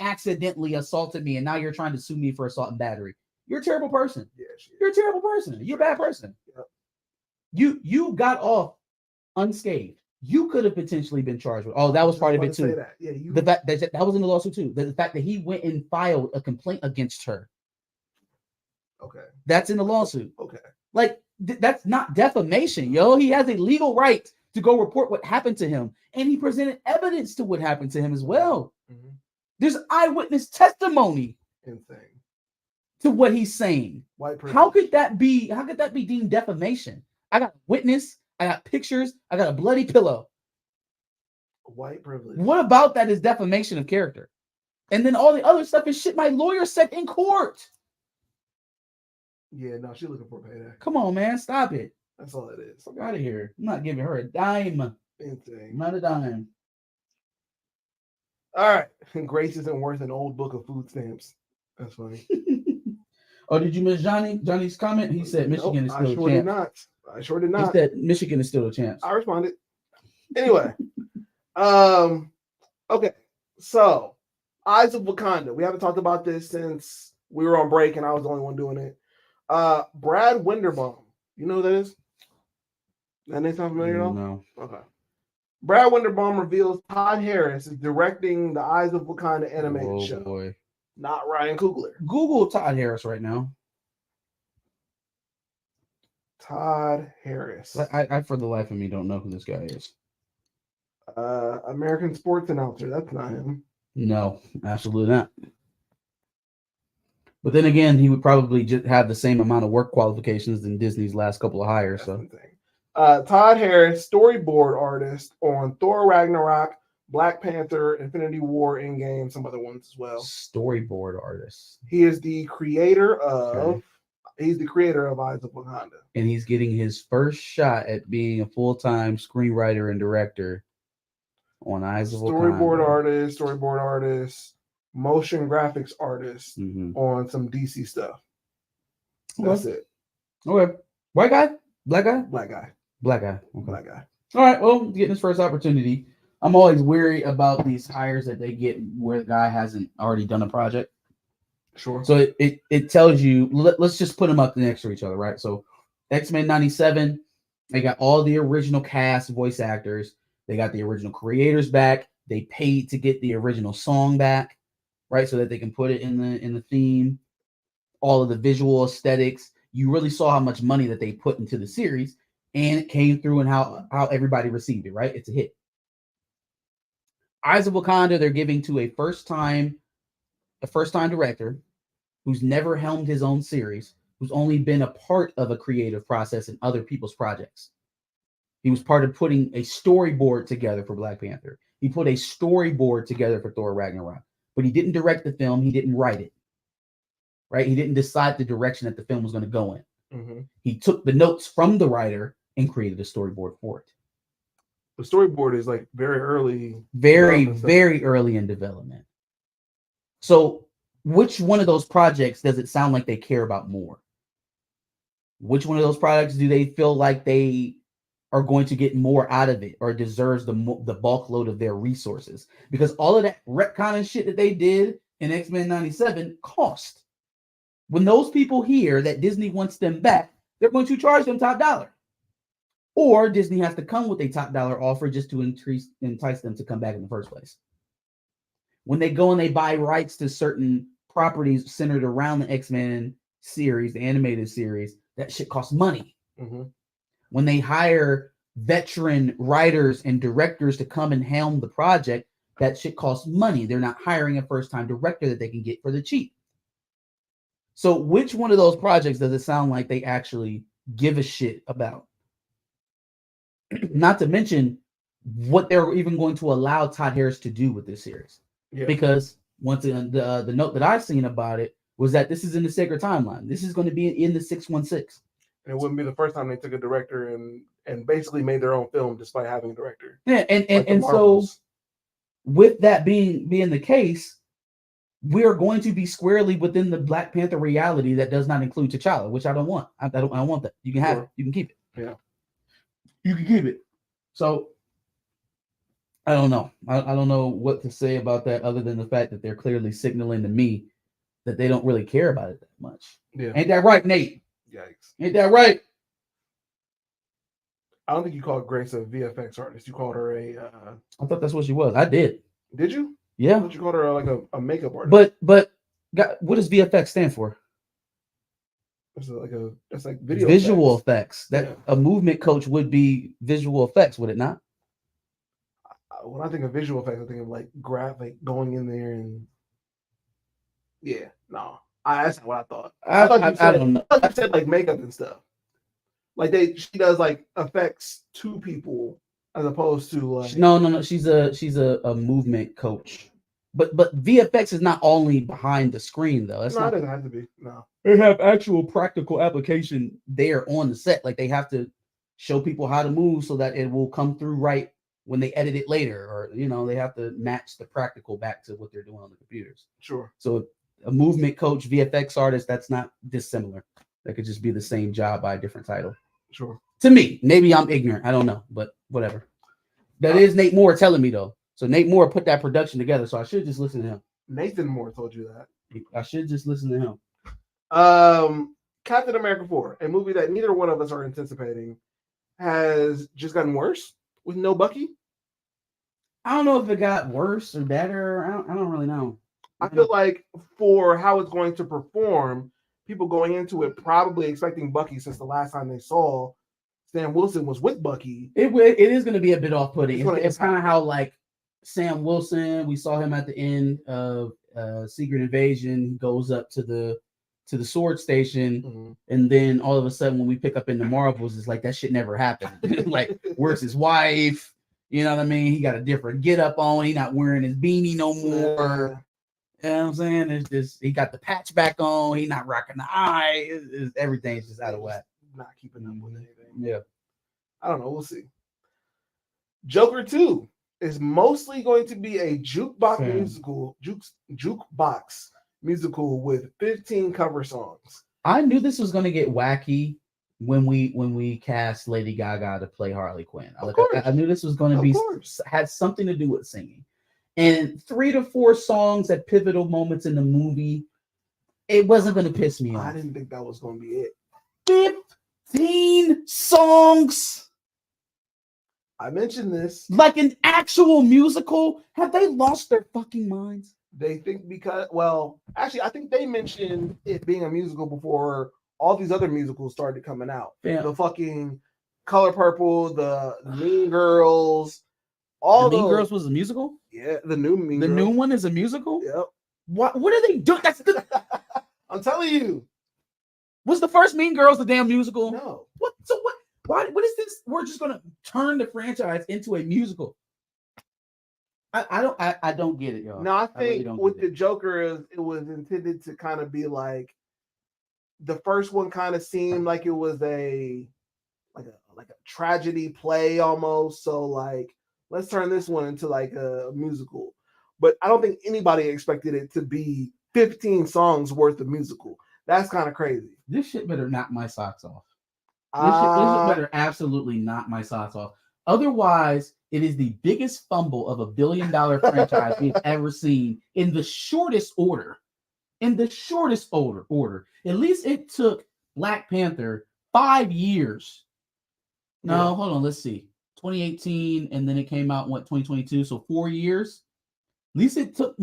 accidentally assaulted me, and now you're trying to sue me for assault and battery. You're a terrible person. Yeah, you're a terrible person. You're a bad person. Yep. You got off unscathed. You could have potentially been charged with. Oh, that was part of it too. The fact that was in the lawsuit too. The fact that he went and filed a complaint against her. Okay. That's in the lawsuit. Okay. Like that's not defamation, yo. He has a legal right to go report what happened to him, and he presented evidence to what happened to him as well. Mm-hmm. There's eyewitness testimony. Insane. To what he's saying. How could that be deemed defamation? I got a witness, I got pictures, I got a bloody pillow. White privilege. What about that is defamation of character? And then all the other stuff is shit my lawyer said in court. Yeah, no, she's looking for a payday. Come on, man, stop it. That's all it is. Fuck out of here. I'm not giving her a dime. Insane. Not a dime. All right. Grace isn't worth an old book of food stamps. That's funny. Oh, did you miss Johnny's comment? He said Michigan is still a champ. I sure did not. He said Michigan is still a champ. I responded. Anyway. Okay. So, Eyes of Wakanda. We haven't talked about this since we were on break and I was the only one doing it. Brad Winderbaum. You know who that is? That name sound familiar at all? No. Okay. Brad Winderbaum reveals Todd Harris is directing the Eyes of Wakanda animated show. Boy. Not Ryan Coogler. Google Todd Harris right now. Todd Harris. I for the life of me don't know who this guy is. American sports announcer. That's not him. No, absolutely not. But then again, he would probably just have the same amount of work qualifications than Disney's last couple of hires. So, Todd Harris, storyboard artist on Thor Ragnarok, Black Panther, Infinity War, Endgame, some other ones as well. Storyboard artist. He is the creator of. He's the creator of Eyes of Wakanda, and he's getting his first shot at being a full-time screenwriter and director on Eyes of Wakanda. Storyboard artist, motion graphics artist on some DC stuff. That's it. Okay. White guy? Black guy? Black guy. Black guy. Okay. Black guy. All right. Well, getting his first opportunity. I'm always weary about these hires that they get where the guy hasn't already done a project. Sure. So it tells you, let's just put them up next to each other, right? So X-Men 97, they got all the original cast voice actors. They got the original creators back. They paid to get the original song back, right? So that they can put it in the theme. All of the visual aesthetics. You really saw how much money that they put into the series and it came through and how everybody received it. Right, it's a hit. Eyes of Wakanda, they're giving to a first time director who's never helmed his own series, who's only been a part of a creative process in other people's projects. He was part of putting a storyboard together for Black Panther. He put a storyboard together for Thor Ragnarok, but he didn't direct the film. He didn't write it. Right? He didn't decide the direction that the film was going to go in. Mm-hmm. He took the notes from the writer and created a storyboard for it. The storyboard is like very early. Very early in development. So which one of those projects does it sound like they care about more? Which one of those projects do they feel like they are going to get more out of it or deserves the bulk load of their resources? Because all of that retconning shit that they did in X-Men 97 cost. When those people hear that Disney wants them back, they're going to charge them top dollar. Or Disney has to come with a top dollar offer just to entice them to come back in the first place. When they go and they buy rights to certain properties centered around the X-Men series, the animated series, that shit costs money. Mm-hmm. When they hire veteran writers and directors to come and helm the project, that shit costs money. They're not hiring a first-time director that they can get for the cheap. So which one of those projects does it sound like they actually give a shit about? Not to mention what they're even going to allow Todd Harris to do with this series. Yeah. Because once again, the note that I've seen about it was that this is in the sacred timeline. This is going to be in the 616. And it wouldn't be the first time they took a director and basically made their own film despite having a director. Yeah, and so with that being the case, we are going to be squarely within the Black Panther reality that does not include T'Challa, which I don't want. I don't want that. You can have it. You can keep it. Yeah. You can keep it. So I don't know. I don't know what to say about that other than the fact that they're clearly signaling to me that they don't really care about it that much. Yeah. Ain't that right, Nate? Yikes. Ain't that right? I don't think you called Grace a VFX artist. You called her a... I thought that's what she was. I did. Did you? Yeah. I thought you called her like a makeup artist. But what does VFX stand for? That's like video visual effects. That a movement coach would be visual effects, would it not? When I think of visual effects, I think of like graphic going in there and that's not what I thought. I don't know. I said like makeup and stuff. Like she does like effects to people as opposed to like no. She's a movement coach. But VFX is not only behind the screen though. It doesn't have to be. No. They have actual practical application there on the set. Like they have to show people how to move so that it will come through right when they edit it later, or they have to match the practical back to what they're doing on the computers. Sure. So a movement coach, VFX artist, that's not dissimilar. That could just be the same job by a different title. Sure. To me, maybe I'm ignorant. I don't know, but whatever. That is Nate Moore telling me though. So Nate Moore put that production together. So I should just listen to him. Nathan Moore told you that. I should just listen to him. Captain America 4, a movie that neither one of us are anticipating, has just gotten worse with no Bucky. I don't know if it got worse or better. I don't really know. I feel like for how it's going to perform, people going into it probably expecting Bucky since the last time they saw Sam Wilson was with Bucky. It is going to be a bit off-putting. It's kind of how like Sam Wilson, we saw him at the end of Secret Invasion. He goes up to the sword station, and then all of a sudden when we pick up in the Marvels, it's like that shit never happened. Like, where's his wife? You know what I mean? He got a different get up on. He not wearing his beanie no more. You know what I'm saying? It's just he got the patch back on. He not rocking the eye. Everything's just out of whack. Not keeping up with anything. Yeah. I don't know. We'll see. Joker 2 is mostly going to be a jukebox musical with 15 cover songs. I knew this was going to get wacky when we cast Lady Gaga to play Harley Quinn. I knew this was going to be had something to do with singing. And 3 to 4 songs at pivotal moments in the movie, it wasn't going to piss me off. I didn't think that was going to be it. 15 songs. I mentioned this. Like an actual musical? Have they lost their fucking minds? They think actually, I think they mentioned it being a musical before all these other musicals started coming out. Yeah. The fucking Color Purple, the Mean Girls, all The Mean those. Girls was a musical. Yeah, the new Mean The Girls. new one is a musical. Yep. What are they doing? That's the. I'm telling you. Was the first Mean Girls the damn musical? No. What? So what? Why? What is this? We're just gonna turn the franchise into a musical. I don't get it, y'all. No, I think really with the Joker, it was intended to kind of be like the first one kind of seemed like it was a tragedy play almost. So like, let's turn this one into like a musical. But I don't think anybody expected it to be 15 songs worth of musical. That's kind of crazy. This shit better knock my socks off. This shit better absolutely knock my socks off. Otherwise, it is the biggest fumble of $1 billion franchise we've ever seen in the shortest order. In the shortest order. At least it took Black Panther 5 years. No, hold on. Let's see. 2018, and then it came out in 2022, so 4 years. At least it took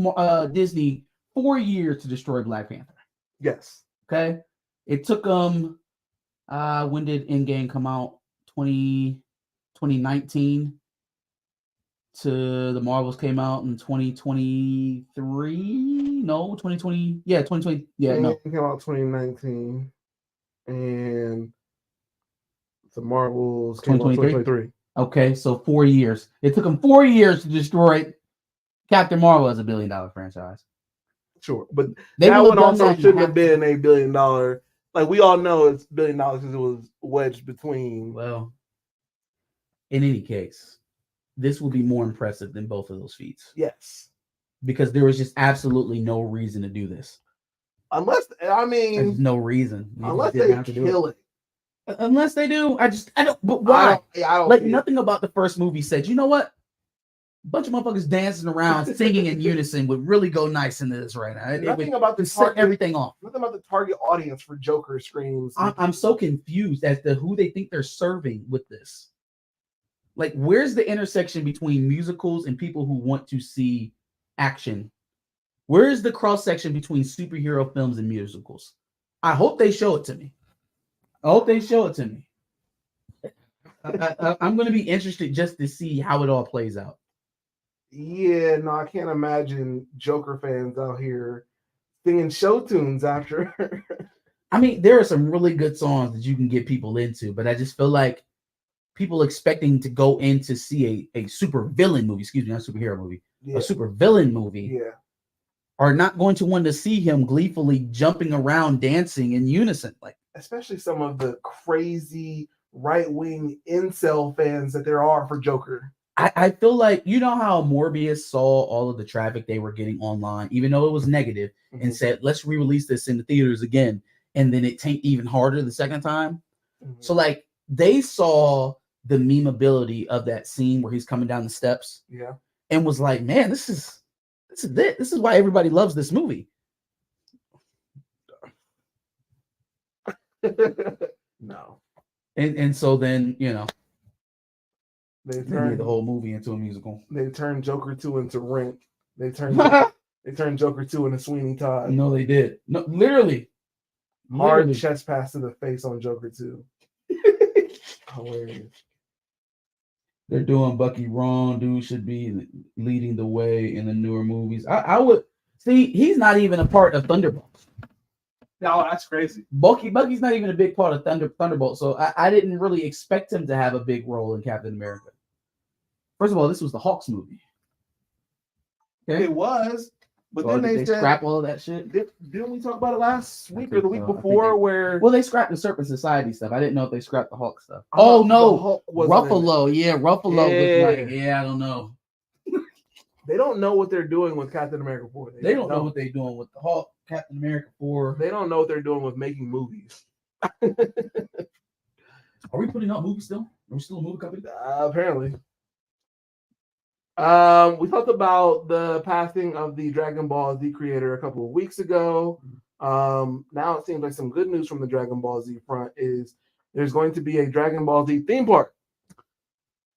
Disney 4 years to destroy Black Panther. Yes. Okay. It took them. When did Endgame come out? 2019. To the Marvels came out in 2023. No, 2020. Yeah, 2020. Yeah, no. It came out 2019, and the Marvels came out 2023. Okay, so 4 years. It took them 4 years to destroy Captain Marvel as $1 billion franchise. Sure, but that one also shouldn't have been $1 billion. Like we all know, it's $1 billion because it was wedged between. Well, in any case, this will be more impressive than both of those feats. Yes, because there was just absolutely no reason to do this. Unless there's no reason. Unless they kill it. Unless they do, I don't. But why? I don't like nothing about the first movie said. You know what? A bunch of motherfuckers dancing around, singing in unison would really go nice into this right now. Nothing about the set everything off. Nothing about the target audience for Joker screams. I'm so confused as to who they think they're serving with this. Like, where's the intersection between musicals and people who want to see action? Where is the cross section between superhero films and musicals? I hope they show it to me. I'm going to be interested just to see how it all plays out. Yeah, no, I can't imagine Joker fans out here singing show tunes after. I mean, there are some really good songs that you can get people into, but I just feel like people expecting to go in to see a super villain movie, not superhero movie, a super villain movie, are not going to want to see him gleefully jumping around, dancing in unison, like especially some of the crazy right-wing incel fans that there are for Joker. I feel like, you know how Morbius saw all of the traffic they were getting online, even though it was negative, and said, let's re-release this in the theaters again, and then it tanked even harder the second time. So like they saw the memeability of that scene where he's coming down the steps, and was like, man, this is why everybody loves this movie. No. And so then, you know, they made the whole movie into a musical. They turned Joker 2 into Rink. They turned Joker 2 into Sweeney Todd. No, they did. No, literally. Hard chest pass to the face on Joker 2. Hilarious. They're doing Bucky wrong. Dude should be leading the way in the newer movies. I would see, he's not even a part of Thunderbolts. No, that's crazy. Bucky's not even a big part of Thunderbolt, so I didn't really expect him to have a big role in Captain America. First of all, this was the Hawks movie. Okay? It was, but then they said, scrap all of that shit. Didn't we talk about it last week or the week before? Where they scrapped the Serpent Society stuff. I didn't know if they scrapped the Hawk stuff. Oh no, Ruffalo. Yeah, Ruffalo was like, I don't know. They don't know what they're doing with Captain America 4. They don't know what they're doing with the Hulk, Captain America 4. They don't know what they're doing with making movies. Are we putting out movies still? Are we still a movie company? Apparently. We talked about the passing of the Dragon Ball Z creator a couple of weeks ago. Now it seems like some good news from the Dragon Ball Z front is there's going to be a Dragon Ball Z theme park,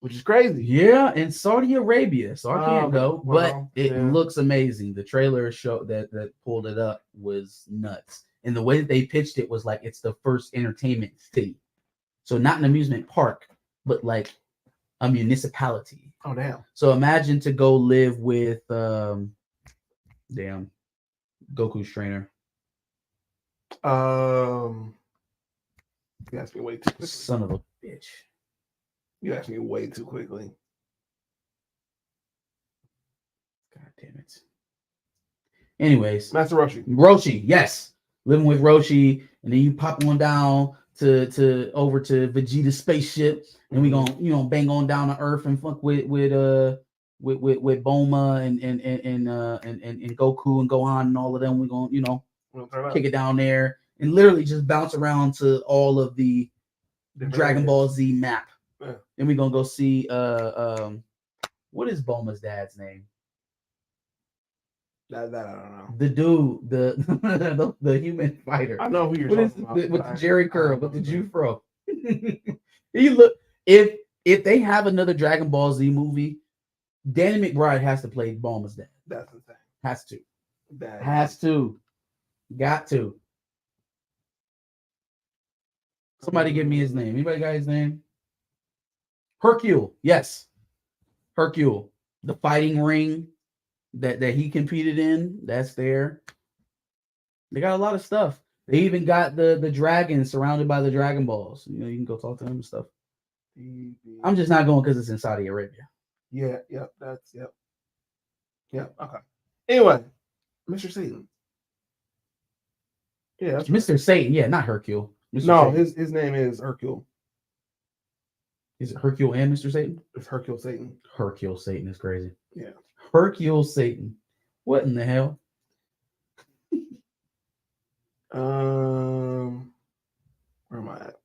which is crazy. Yeah, in Saudi Arabia. So I can't go, but it looks amazing. The trailer show that pulled it up was nuts. And the way that they pitched it was like it's the first entertainment city. So not an amusement park, but like a municipality. Oh damn. So imagine to go live with Goku's trainer. You asked me way too quickly. Son of a bitch. You asked me way too quickly. God damn it. Anyways, Master Roshi. Roshi, yes. Living with Roshi, and then you pop on down to over to Vegeta's spaceship, and we gonna bang on down to Earth and fuck with Boma and Goku and Gohan and all of them. We gonna kick it down there and literally just bounce around to all of the Dragon Ball Z map. Yeah. And we gonna go see what is Boma's dad's name? That I don't know. The dude, the human fighter. I know who you're talking about. With the Jerry curl, with the Jufro. He look if they have another Dragon Ball Z movie, Danny McBride has to play Bulma's dad. That's the thing. Has to. That Has to. Got to. Somebody give me his name. Anybody got his name? Hercule. Yes. Hercule. The fighting ring that he competed in, that's there. They got a lot of stuff. They even got the dragon surrounded by the Dragon Balls. You can go talk to them and stuff. I'm just not going because it's in Saudi Arabia. Yeah, yep, okay. Anyway, Mr. Satan. Yeah, that's Mr. Satan. Yeah, not Hercule. No, his name is Hercule. Is it Hercule and Mr. Satan? It's Hercule Satan. Hercule Satan is crazy. Yeah. Hercule Satan. What in the hell? Where am I at?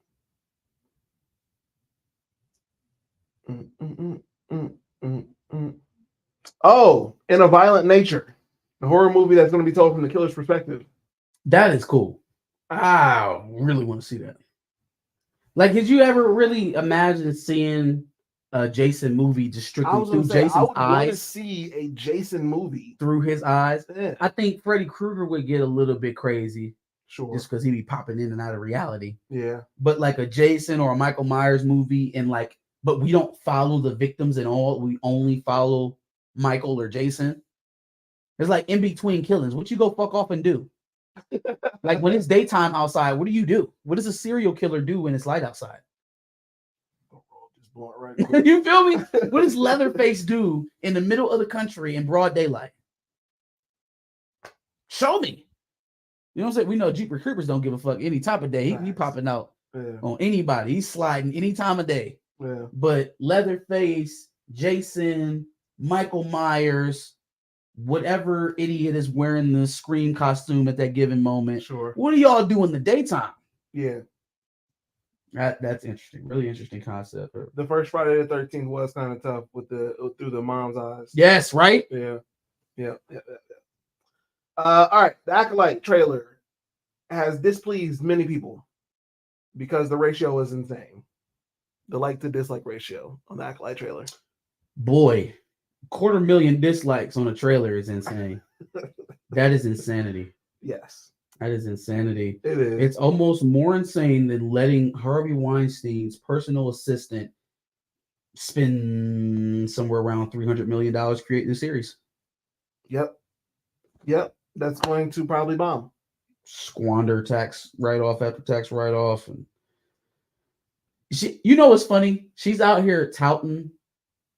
Oh, In a Violent Nature, the horror movie that's going to be told from the killer's perspective. That is cool. I really want to see that. Like, did you ever really imagine seeing a Jason movie just strictly through Jason's I would eyes? want to see a Jason movie through his eyes. Yeah. I think Freddy Krueger would get a little bit crazy. Sure. Just because he'd be popping in and out of reality. Yeah. But like a Jason or a Michael Myers movie, and like, but we don't follow the victims at all. We only follow Michael or Jason. It's like in between killings. What you go fuck off and do? Like when it's daytime outside, what do you do? What does a serial killer do when it's light outside? Just blow it right. You feel me? What does Leatherface do in the middle of the country in broad daylight? Show me. You know what I'm saying? We know Jeepers Creepers don't give a fuck any time of day. He popping out on anybody. He's sliding any time of day. Yeah. But Leatherface, Jason, Michael Myers, whatever idiot is wearing the Scream costume at that given moment. Sure. What do y'all do in the daytime? Yeah. That's interesting. Really interesting concept. The first Friday the 13th was kind of tough with through the mom's eyes. Yes, right? Yeah. All right. The Acolyte trailer has displeased many people because the ratio is insane. The like to dislike ratio on the Acolyte trailer. Boy, 250,000 dislikes on a trailer is insane. That is insanity. Yes. That is insanity. It is. It's almost more insane than letting Harvey Weinstein's personal assistant spend somewhere around $300 million creating a series. Yep. That's going to probably bomb. Squander tax write-off after tax write-off. And what's funny? She's out here touting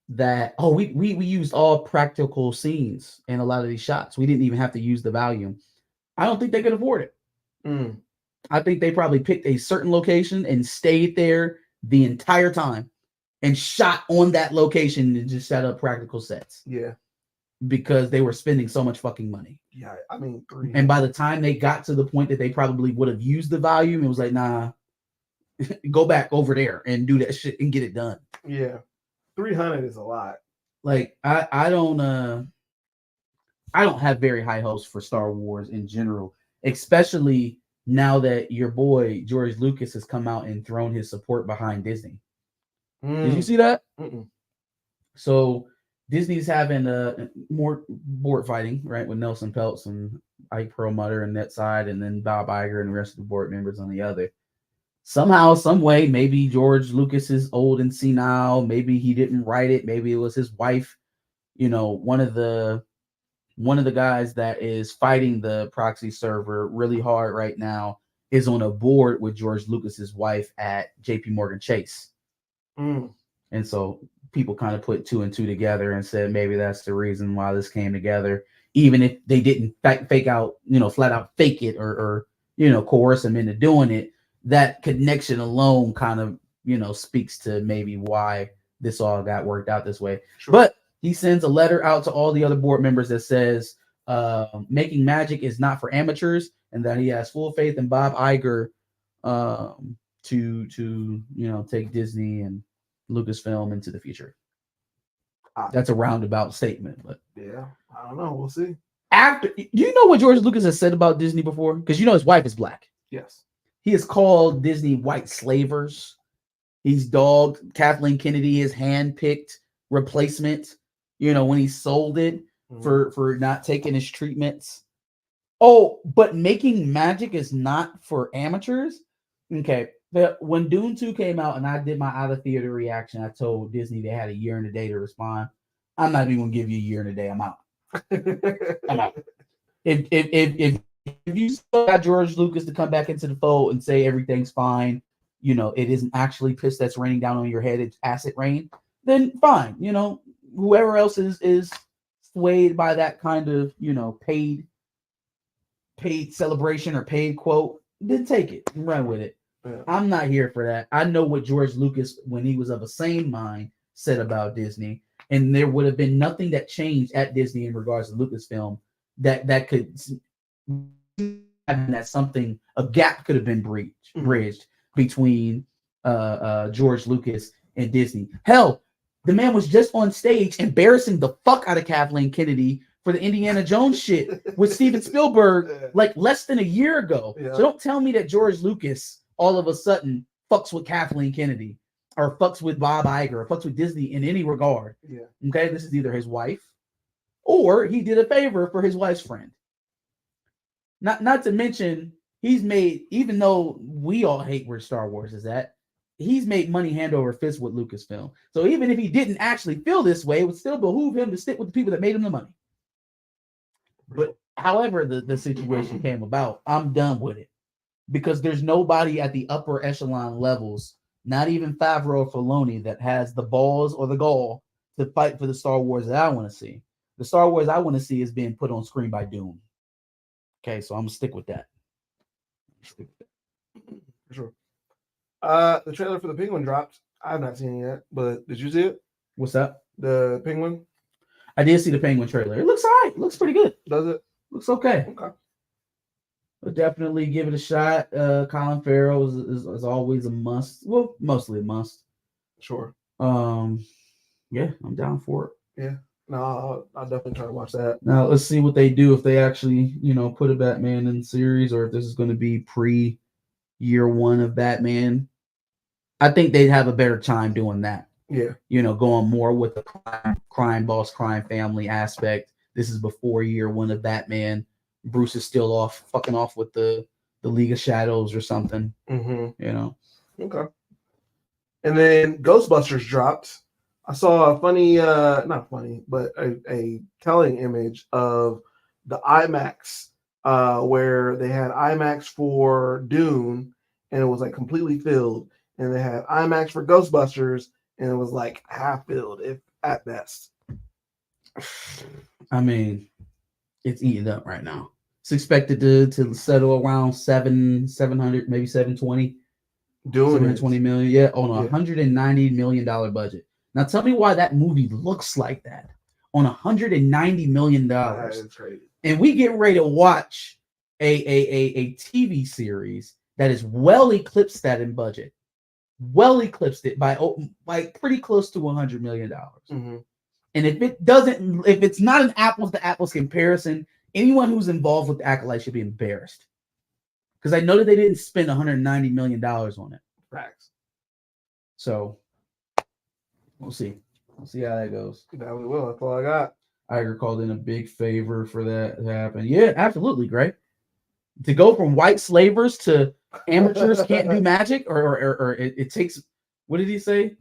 that, we used all practical scenes in a lot of these shots. We didn't even have to use the volume. I don't think they could afford it. I think they probably picked a certain location and stayed there the entire time and shot on that location and just set up practical sets. Yeah. Because they were spending so much fucking money. Yeah, I mean, and by the time they got to the point that they probably would have used the volume, it was like, nah, go back over there and do that shit and get it done. Yeah. 300 is a lot. Like, I don't have very high hopes for Star Wars in general, especially now that your boy George Lucas has come out and thrown his support behind Disney. Did you see that? So Disney's having more board fighting, right, with Nelson Peltz and Ike Perlmutter on that side, and then Bob Iger and the rest of the board members on the other. somehow, some way, maybe George Lucas is old and senile. Maybe he didn't write it. Maybe it was his wife. One of the guys that is fighting the proxy server really hard right now is on a board with George Lucas's wife at JP Morgan Chase. Mm. And so people kind of put two and two together and said maybe that's the reason why this came together, even if they didn't fake out, flat out fake it or coerce him into doing it. That connection alone kind of, speaks to maybe why this all got worked out this way. Sure. But he sends a letter out to all the other board members that says making magic is not for amateurs, and that he has full faith in Bob Iger to take Disney and Lucasfilm into the future. That's a roundabout statement, but yeah, I don't know. We'll see. After, you know what George Lucas has said about Disney before? Because his wife is black. Yes. He has called Disney white slavers. He's dogged Kathleen Kennedy, his hand-picked replacement, when he sold it for not taking his treatments. Oh, but making magic is not for amateurs? Okay. When Dune 2 came out and I did my out of theater reaction, I told Disney they had a year and a day to respond. I'm not even gonna give you a year and a day. I'm out. I'm out. If you still got George Lucas to come back into the fold and say everything's fine, it isn't actually piss that's raining down on your head, it's acid rain, then fine. Whoever else is swayed by that kind of paid celebration or paid quote, then take it and run with it. Yeah. I'm not here for that. I know what George Lucas, when he was of a sane mind, said about Disney, and there would have been nothing that changed at Disney in regards to Lucasfilm that could that a gap could have been bridged between George Lucas and Disney. Hell, the man was just on stage embarrassing the fuck out of Kathleen Kennedy for the Indiana Jones shit with Steven Spielberg like less than a year ago. Yeah. So don't tell me that George Lucas all of a sudden fucks with Kathleen Kennedy or fucks with Bob Iger or fucks with Disney in any regard. Yeah. Okay, this is either his wife or he did a favor for his wife's friend. Not to mention, he's made, even though we all hate where Star Wars is at, he's made money hand over fist with Lucasfilm. So even if he didn't actually feel this way, it would still behoove him to stick with the people that made him the money. But however the situation came about, I'm done with it. Because there's nobody at the upper echelon levels, not even Favreau or Filoni, that has the balls or the gall to fight for the Star Wars that I want to see. The Star Wars I want to see is being put on screen by Dune. Okay, so I'm going to stick with that. For sure. The trailer for the Penguin dropped. I have not seen it yet, but did you see it? What's that? The Penguin? I did see the Penguin trailer. It looks all right. It looks pretty good. Does it? Looks okay. Okay. I'll definitely give it a shot. Colin Farrell is always a must. Well, mostly a must. Sure. Yeah, I'm down for it. Yeah. No, I'll definitely try to watch that. Now let's see what they do if they actually, put a Batman in the series, or if this is going to be pre-year one of Batman. I think they'd have a better time doing that. Yeah. Going more with the crime boss, crime family aspect. This is before year one of Batman. Bruce is still fucking off with the League of Shadows or something. Mm-hmm. Okay. And then Ghostbusters dropped. I saw a funny, not funny, but a telling image of the IMAX, where they had IMAX for Dune, and it was like completely filled, and they had IMAX for Ghostbusters, and it was like half filled, if at best. I mean, it's eating up right now. It's expected to settle around 700, maybe 720. Doing 720 million, yeah, on a $190 million budget. Now tell me why that movie looks like that on $190 million. That is crazy. And we get ready to watch a TV series that is well eclipsed that in budget. Well eclipsed it by pretty close to $100 million. Mm-hmm. And if it's not an apples to apples comparison, anyone who's involved with the Acolyte should be embarrassed. Because I know that they didn't spend $190 million on it. Facts. So we'll see. We'll see how that goes. That we will. That's all I got. Iger called in a big favor for that to happen. Yeah, absolutely, Greg. To go from white slavers to amateurs can't do magic, or it takes. What did he say?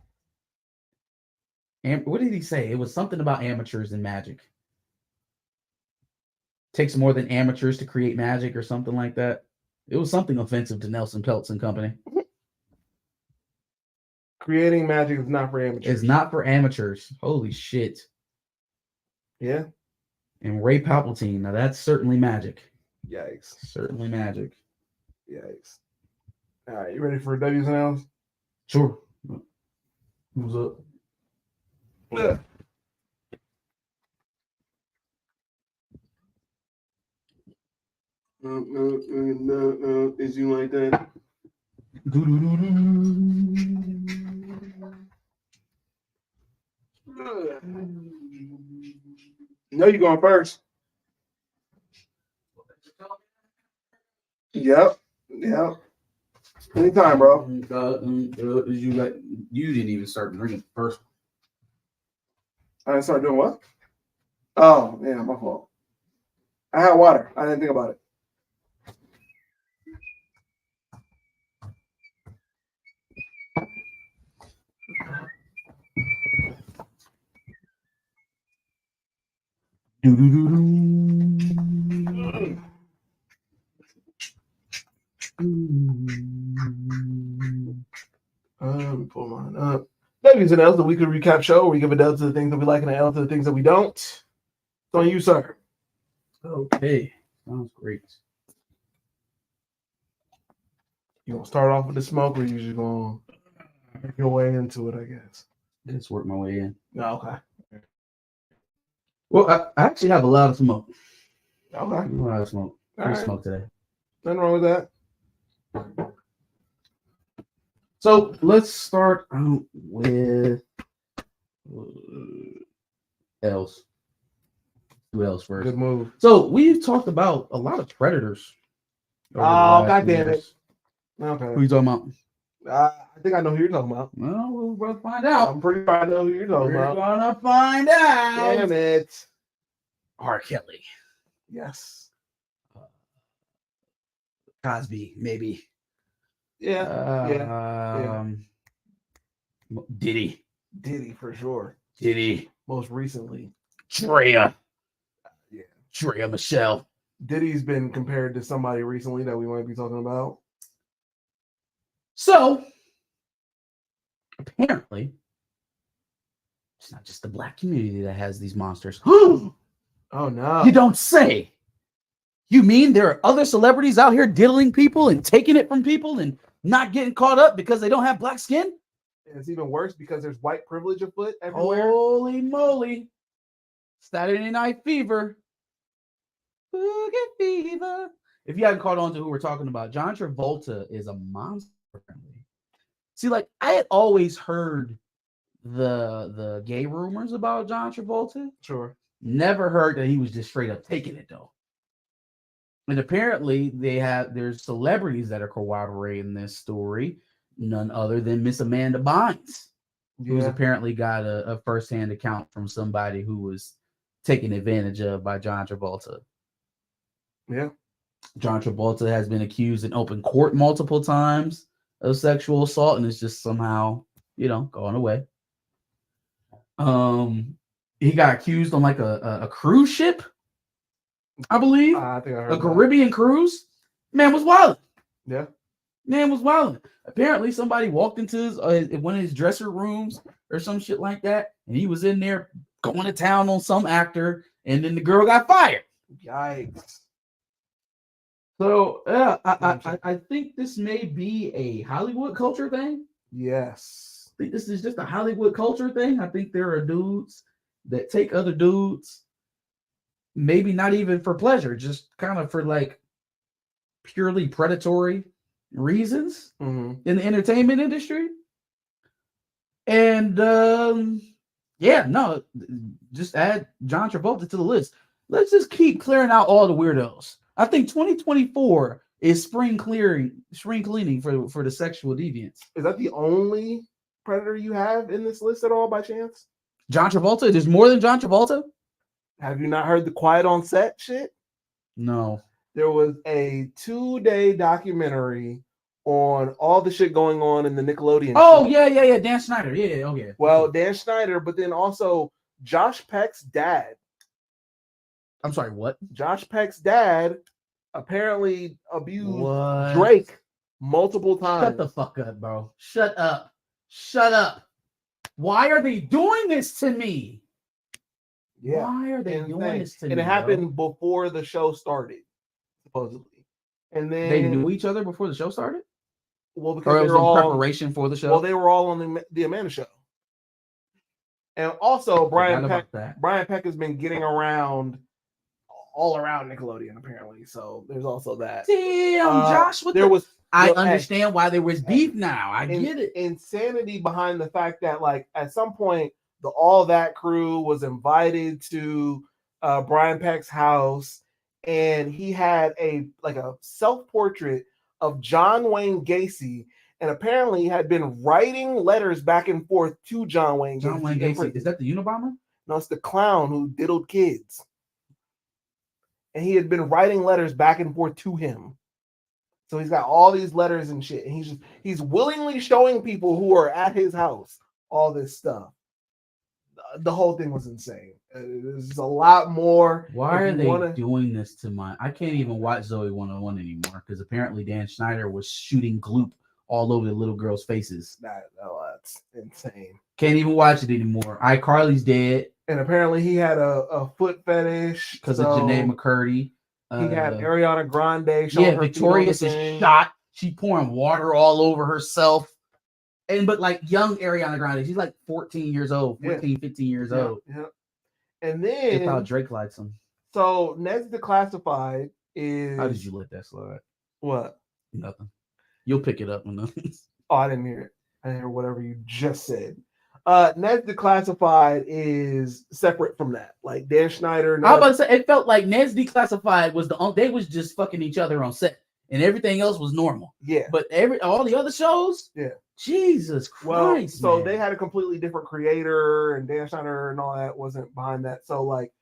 What did he say? It was something about amateurs and magic. Takes more than amateurs to create magic, or something like that. It was something offensive to Nelson Peltz and company. Creating magic is not for amateurs. It's not for amateurs. Holy shit. Yeah. And Ray Palpatine. Now that's certainly magic. Yikes. Certainly magic. Yikes. All right, you ready for W's and L's? Sure. Who's up? Yeah. No. Is you like that? No, you're going first. Yep. Anytime, bro. You didn't even start drinking first. I didn't start doing what? Oh, yeah, my fault. I had water. I didn't think about it. Let me pull mine up. W's and L's, the weekly recap show where we give a L to the things that we like and an L to the things that we don't. It's on you, sir. Okay. Sounds great. You gonna start off with the smoke, or you just gonna make your way into it? I guess. Just work my way in. No, okay. Well, I actually have a lot of smoke. Okay. A lot of smoke. Free smoke today. Nothing wrong with that. So let's start out with L's. Do L's first. Good move. So we've talked about a lot of predators. Oh, God damn it. Who Okay. are you talking about? I think I know who you're talking about. Well, we're about to find out. I'm pretty sure I know who you're talking We're about. gonna find out. Damn it. R. Kelly. Yes. Cosby, maybe. Yeah. Diddy. Diddy for sure. Diddy. Most recently. Drea. Yeah. Drea Michelle. Diddy's been compared to somebody recently that we might be talking about. So apparently, it's not just the black community that has these monsters. Oh no. You don't say. You mean there are other celebrities out here diddling people and taking it from people and not getting caught up because they don't have black skin? And it's even worse because there's white privilege afoot everywhere. Holy moly. Saturday Night Fever. Boogie Fever. If you haven't caught on to who we're talking about, John Travolta is a monster. See, like, I had always heard the gay rumors about John Travolta. Sure. Never heard that he was just straight up taking it, though. And apparently there's celebrities that are corroborating this story, none other than Miss Amanda Bynes, who's apparently got a firsthand account from somebody who was taken advantage of by John Travolta. Yeah. John Travolta has been accused in open court multiple times of sexual assault, and it's just somehow, gone away. He got accused on like a cruise ship, I believe. I think I heard a Caribbean cruise. Man was wild. Yeah. Man was wild. Apparently, somebody walked into one of his dresser rooms or some shit like that, and he was in there going to town on some actor, and then the girl got fired. Yikes. So I think this may be a Hollywood culture thing. Yes. I think this is just a Hollywood culture thing. I think there are dudes that take other dudes, maybe not even for pleasure, just kind of for like purely predatory reasons in the entertainment industry. And just add John Travolta to the list. Let's just keep clearing out all the weirdos. I think 2024 is spring cleaning for the sexual deviants. Is that the only predator you have in this list at all by chance? John Travolta? There's more than John Travolta? Have you not heard the Quiet on Set shit? No. There was a 2-day documentary on all the shit going on in the Nickelodeon. Oh show. yeah. Dan Schneider. Yeah. Okay. Well, Dan Schneider, but then also Josh Peck's dad. I'm sorry. What? Josh Peck's dad apparently abused What? Drake multiple times. Shut the fuck up, bro. Shut up. Shut up. Why are they doing this to me? Yeah. Why are they doing this to me? And it happened before the show started, supposedly. And then they knew each other before the show started? Well, because or it they was were in all preparation for the show. Well, they were all on the Amanda Show. And also, Brian Peck has been getting around all around Nickelodeon, apparently. So there's also that. Damn, Josh. I understand why there was beef now. I get it. Insanity behind the fact that, like, at some point, the All That crew was invited to Brian Peck's house, and he had a self-portrait of John Wayne Gacy, and apparently had been writing letters back and forth to John Wayne Gacy. John Wayne Gacy. Is that the Unabomber? No, it's the clown who diddled kids. And he had been writing letters back and forth to him. So he's got all these letters and shit. And he's willingly showing people who are at his house all this stuff. The whole thing was insane. There's a lot more. Why are they doing this to my... I can't even watch Zoe 101 anymore because apparently Dan Schneider was shooting gloop all over the little girls' faces. That's insane. Can't even watch it anymore. iCarly's dead. And apparently he had a foot fetish. Because of Janae McCurdy. He had Ariana Grande. Victorious is shot. She pouring water all over herself. But like young Ariana Grande, she's like 14 years old, 15 years old. Yeah. And then that's how Drake likes him. So Ned's Declassified is... How did you let that slide? What? Nothing. You'll pick it up when nothing. Oh, I didn't hear it. I didn't hear whatever you just said. Ned's Declassified is separate from that. Like Dan Schneider. I was about to say, it felt like Ned's Declassified was they was just fucking each other on set, and everything else was normal. Yeah. But all the other shows, Jesus Christ. So they had a completely different creator, and Dan Schneider and all that wasn't behind that. So like,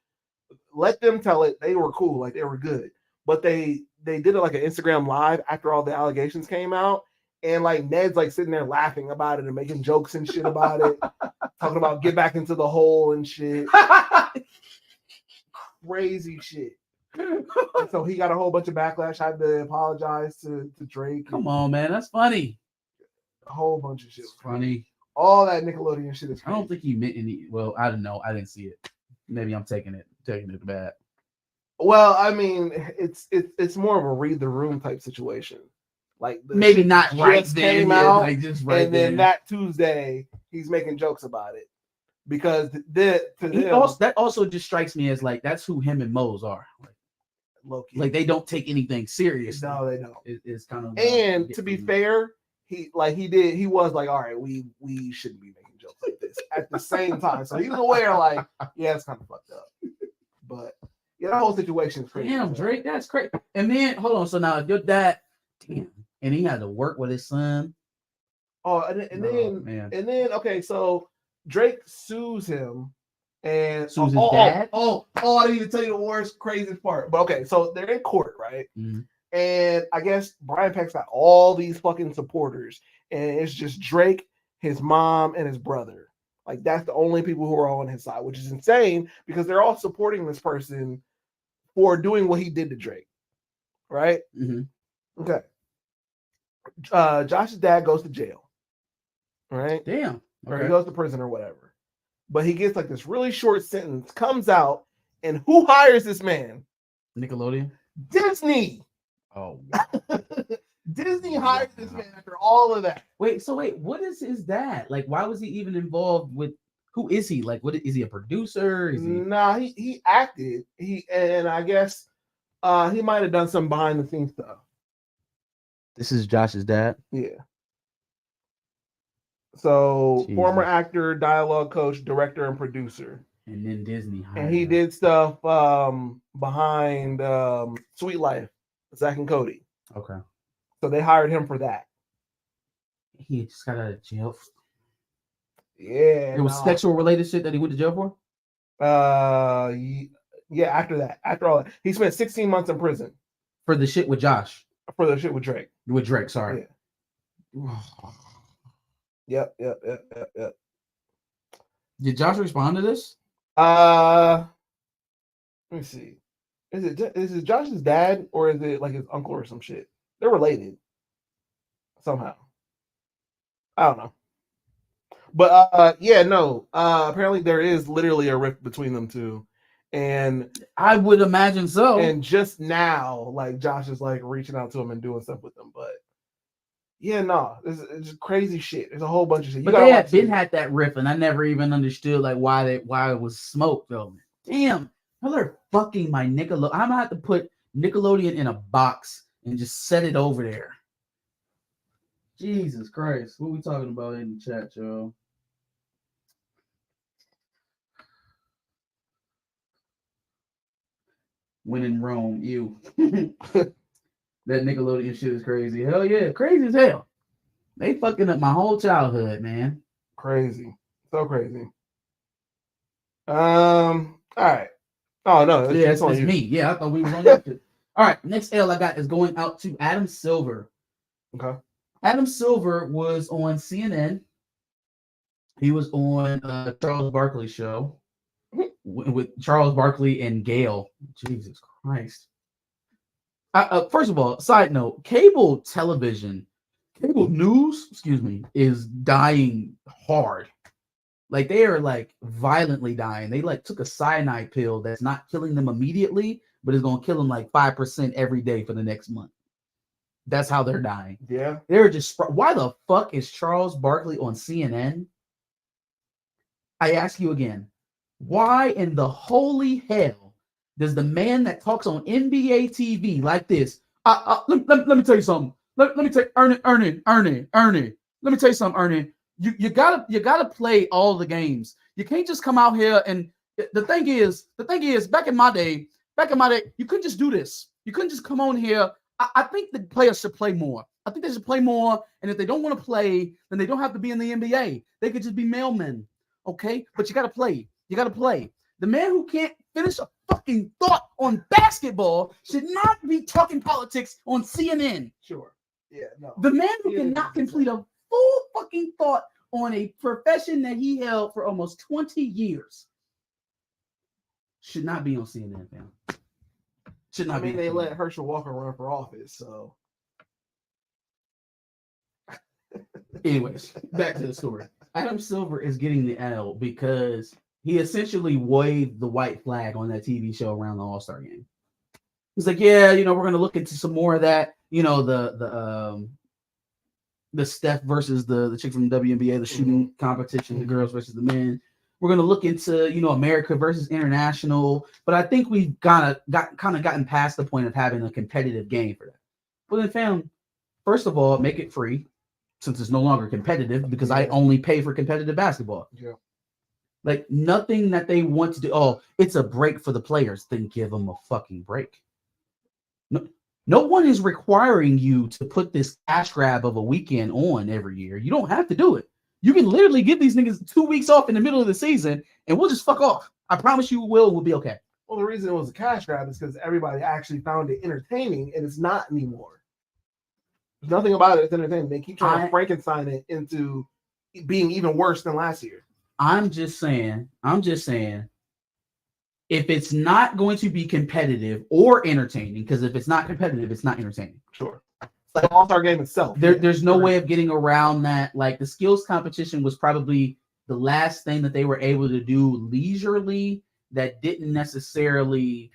let them tell it. They were cool, like they were good. But they did it like an Instagram live after all the allegations came out. And like Ned's like sitting there laughing about it and making jokes and shit about it, talking about get back into the hole and shit. Crazy shit. And so he got a whole bunch of backlash. Had to apologize to Drake. Come on, man, that's funny. A whole bunch of shit. Funny. All that Nickelodeon shit is crazy. I don't think he meant any. Well, I don't know. I didn't see it. Maybe I'm taking it bad. Well, I mean, it's more of a read the room type situation. Like maybe not right then, came out, like just right and then that Tuesday he's making jokes about it because that also just strikes me as like that's who him and Mose are. Like they don't take anything serious. No, they don't. It's kind of and to be fair, he was like, all right, we shouldn't be making jokes like this at the same time. So he's aware, like, yeah, it's kind of fucked up. But yeah, that whole situation is crazy. Damn, Drake, that's crazy. And then hold on, so now your dad, damn. And he had to work with his son. Oh, and then okay, so Drake sues him and sues his dad. I need to tell you the worst, craziest part. But okay, so they're in court, right? Mm-hmm. And I guess Brian Peck's got all these fucking supporters, and it's just Drake, his mom, and his brother. Like that's the only people who are on his side, which is insane because they're all supporting this person for doing what he did to Drake, right? Mm-hmm. Okay. Josh's dad goes to jail, right? Damn. Or he goes to prison or whatever. But he gets like this really short sentence, comes out, and who hires this man? Nickelodeon? Disney. Oh. Disney hired this man after all of that. Wait, what is his dad? Like, why was he even involved with who is he? Like, what is he a producer? Is he... Nah, he acted. And I guess he might have done some behind the scenes stuff. This is Josh's dad? Yeah. So, former actor, dialogue coach, director, and producer. And then Disney hired and he did stuff behind Sweet Life, Zach and Cody. Okay. So they hired him for that. He just got out of jail. Yeah. It was sexual related shit that he went to jail for? Yeah, after all that. He spent 16 months in prison. For the shit with Josh. For the shit with Drake. With Drake, sorry. Yep. Did Josh respond to this? Let me see. Is it Josh's dad or is it like his uncle or some shit? They're related somehow. I don't know. But yeah, no. Apparently there is literally a rift between them two. And I would imagine so. And just now, like Josh is like reaching out to him and doing stuff with them. But yeah, no, it's crazy shit. There's a whole bunch of shit. But they had been had that riff, and I never even understood like why it was smoke though. Damn, they're fucking my Nickelodeon. I'm gonna have to put Nickelodeon in a box and just set it over there. Jesus Christ, what are we talking about in the chat, y'all? When in Rome, you. That Nickelodeon shit is crazy. Hell yeah, crazy as hell. They fucking up my whole childhood, man. Crazy. So crazy. All right. Oh no, it's me. Yeah, I thought we were on that shit. All right, next L I got is going out to Adam Silver. Okay. Adam Silver was on CNN. He was on Charles Barkley's show with Charles Barkley and Gail. Jesus Christ. First of all, side note, cable television, cable news, is dying hard. Like they are like violently dying. They like took a cyanide pill that's not killing them immediately, but is going to kill them like 5% every day for the next month. That's how they're dying. Yeah. They're just, why the fuck is Charles Barkley on CNN? I ask you again, why in the holy hell does the man that talks on NBA TV like this? Let me tell you something. Let me tell you, Ernie. Let me tell you something, Ernie. You gotta play all the games. You can't just come out here and the thing is, back in my day, you couldn't just do this. You couldn't just come on here. I think the players should play more. I think they should play more. And if they don't want to play, then they don't have to be in the NBA. They could just be mailmen. Okay? But you gotta play. You gotta play. The man who can't finish a fucking thought on basketball should not be talking politics on CNN. Sure. Yeah, no. The man who cannot complete a full fucking thought on a profession that he held for almost 20 years should not be on CNN, fam. Should not be. They let Herschel Walker run for office, so. Anyways, back to the story. Adam Silver is getting the L because he essentially waved the white flag on that TV show around the All-Star game. He's like, yeah, we're going to look into some more of that. The Steph versus the chick from the WNBA, the shooting competition, the girls versus the men. We're going to look into, America versus international. But I think we've kind of gotten past the point of having a competitive game for that. Well, then, fam, first of all, make it free since it's no longer competitive because I only pay for competitive basketball. Yeah. Like nothing that they want to do. Oh, it's a break for the players. Then give them a fucking break. No one is requiring you to put this cash grab of a weekend on every year. You don't have to do it. You can literally give these niggas 2 weeks off in the middle of the season and we'll just fuck off. I promise you we'll be okay. Well, the reason it was a cash grab is because everybody actually found it entertaining and it's not anymore. There's nothing about it that's entertaining. They keep trying to Frankenstein it into being even worse than last year. I'm just saying, if it's not going to be competitive or entertaining, because if it's not competitive, it's not entertaining. Sure. It's like an all-star game itself. There's no way of getting around that. Like the skills competition was probably the last thing that they were able to do leisurely that didn't necessarily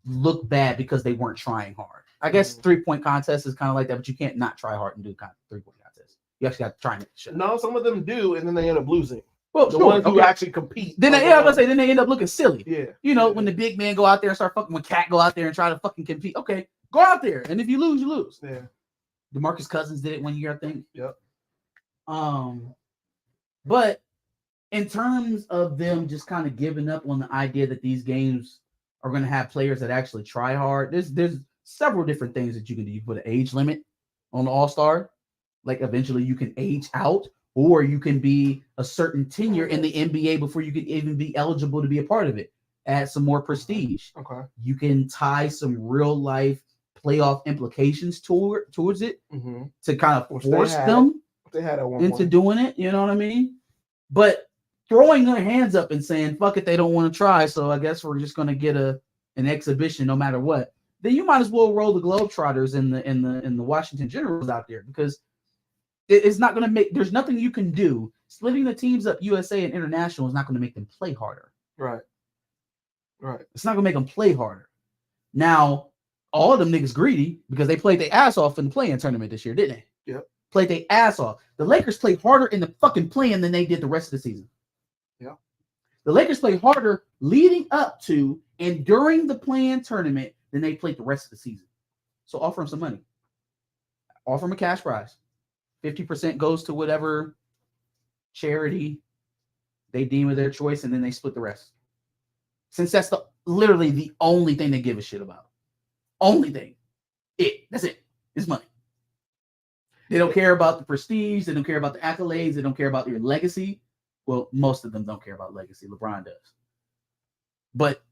look bad because they weren't trying hard. I guess 3-point contest is kind of like that, but you can't not try hard and do 3-point contest. You actually have to try and make sure. No, some of them do, and then they end up losing. Well, the ones who actually compete. Then I was gonna say, then they end up looking silly. Yeah. When the big man go out there and start fucking, when Cat go out there and try to fucking compete. Okay, go out there, and if you lose, you lose. Yeah. DeMarcus Cousins did it 1 year, I think. Yep. But in terms of them just kind of giving up on the idea that these games are going to have players that actually try hard, there's several different things that you can do. You put an age limit on the All-Star. Like eventually you can age out. Or you can be a certain tenure in the NBA before you can even be eligible to be a part of it. Add some more prestige. Okay. You can tie some real life playoff implications towards it to kind of force them They had at one into point. doing it. You know what I mean? But throwing their hands up and saying, fuck it, they don't want to try. So I guess we're just going to get an exhibition no matter what. Then you might as well roll the Globetrotters and the Washington Generals out there, because it's not going to make, there's nothing you can do. Splitting the teams up, USA and international, is not going to make them play harder. Right. It's not going to make them play harder. Now, all of them niggas greedy because they played their ass off in the play-in tournament this year, didn't they? Yep. Played their ass off. The Lakers played harder in the fucking play-in than they did the rest of the season. Yeah. The Lakers played harder leading up to and during the play-in tournament than they played the rest of the season. So offer them some money. Offer them a cash prize. 50% goes to whatever charity they deem of their choice, and then they split the rest. Since that's literally the only thing they give a shit about. Only thing. That's it. It's money. They don't care about the prestige. They don't care about the accolades. They don't care about your legacy. Well, most of them don't care about legacy. LeBron does. But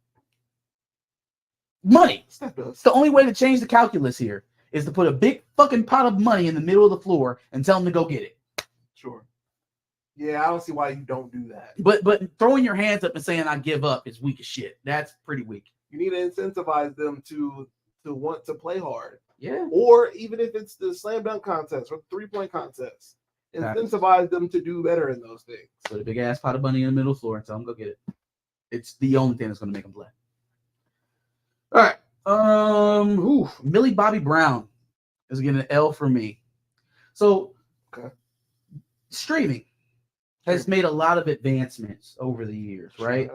money. It's the only way to change the calculus here is to put a big fucking pot of money in the middle of the floor and tell them to go get it. Sure. Yeah, I don't see why you don't do that. But throwing your hands up and saying I give up is weak as shit. That's pretty weak. You need to incentivize them to want to play hard. Yeah. Or even if it's the slam dunk contest or 3-point contest, incentivize them to do better in those things. Put a big ass pot of money in the middle of the floor and tell them go get it. It's the only thing that's going to make them play. All right. Millie Bobby Brown is getting an L for me. So, streaming has made a lot of advancements over the years, right?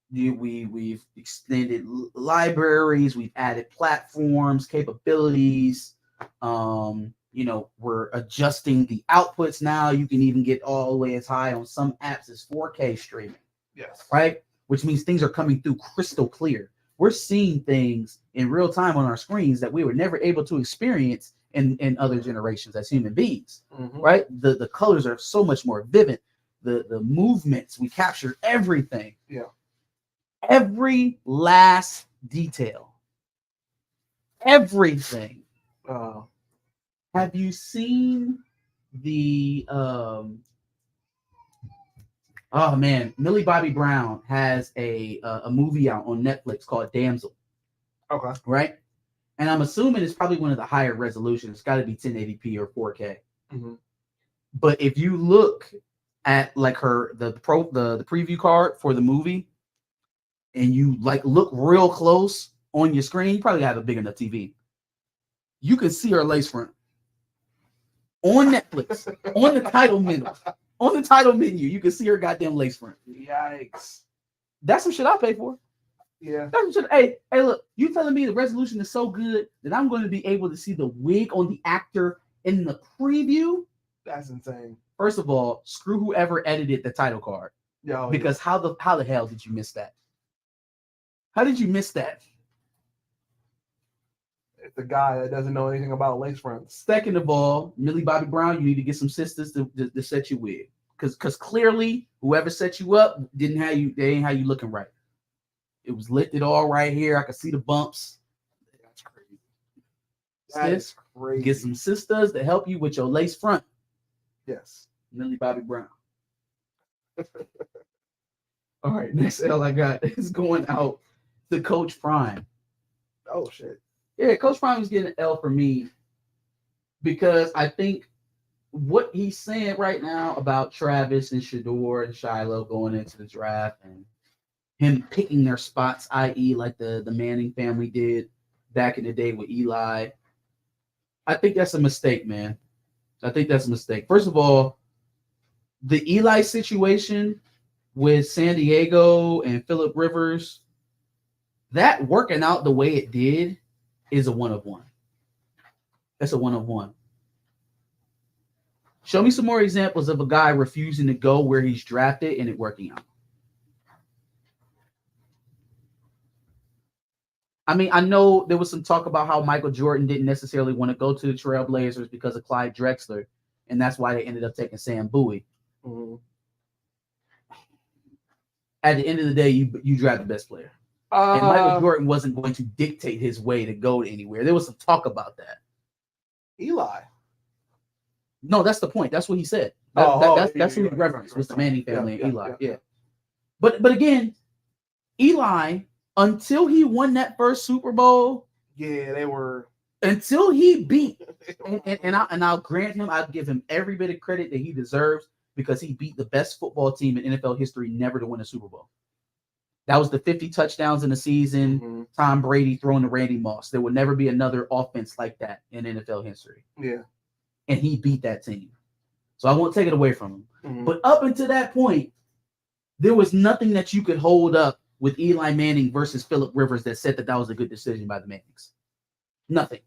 We've extended libraries, we've added platforms, capabilities. We're adjusting the outputs now. You can even get all the way as high on some apps as 4K streaming. Yes. Right? Which means things are coming through crystal clear. We're seeing things in real time on our screens that we were never able to experience in other generations as human beings. Mm-hmm. Right? The colors are so much more vivid. The movements, we captured everything. Yeah. Every last detail. Everything. Have you seen the Millie Bobby Brown has a movie out on Netflix called Damsel. Okay. Right? And I'm assuming it's probably one of the higher resolutions. It's got to be 1080p or 4K. Mm-hmm. But if you look at like the preview card for the movie, and you like look real close on your screen, you probably have a big enough TV. You can see her lace front on Netflix on the title menu. On the title menu, you can see her goddamn lace front. Yikes! That's some shit I pay for. Yeah. That's some shit. Hey, look, you telling me the resolution is so good that I'm going to be able to see the wig on the actor in the preview? That's insane. First of all, screw whoever edited the title card. Because how the hell did you miss that? How did you miss that? It's a guy that doesn't know anything about lace fronts. Second of all, Millie Bobby Brown, you need to get some sisters to set you with. Because clearly, whoever set you up they ain't have you looking right. It was lifted all right here. I could see the bumps. That's crazy. That is crazy. Get some sisters to help you with your lace front. Yes. Millie Bobby Brown. All right, next L I got is going out to Coach Prime. Oh, shit. Yeah, Coach Prime is getting an L for me because I think what he's saying right now about Travis and Shador and Shiloh going into the draft and him picking their spots, i.e. like the Manning family did back in the day with Eli, I think that's a mistake, man. I think that's a mistake. First of all, the Eli situation with San Diego and Phillip Rivers, that working out the way it did is a 1 of 1. That's a 1 of 1. Show me some more examples of a guy refusing to go where he's drafted and it working out. I mean, I know there was some talk about how Michael Jordan didn't necessarily want to go to the Trailblazers because of Clyde Drexler, and that's why they ended up taking Sam Bowie. Mm-hmm. At the end of the day, you draft the best player. And Michael Jordan wasn't going to dictate his way to go anywhere. There was some talk about that. Eli. No, that's the point. That's what he said. That's who he referenced was the Manning family and Eli. Yeah. But again, Eli, until he won that first Super Bowl, they were until he beat, and I'll grant him, I'll give him every bit of credit that he deserves because he beat the best football team in NFL history never to win a Super Bowl. That was the 50 touchdowns in the season. Mm-hmm. Tom Brady throwing to Randy Moss. There will never be another offense like that in NFL history. Yeah. And he beat that team. So I won't take it away from him. Mm-hmm. But up until that point, there was nothing that you could hold up with Eli Manning versus Phillip Rivers that said that was a good decision by the Mannings. Nothing.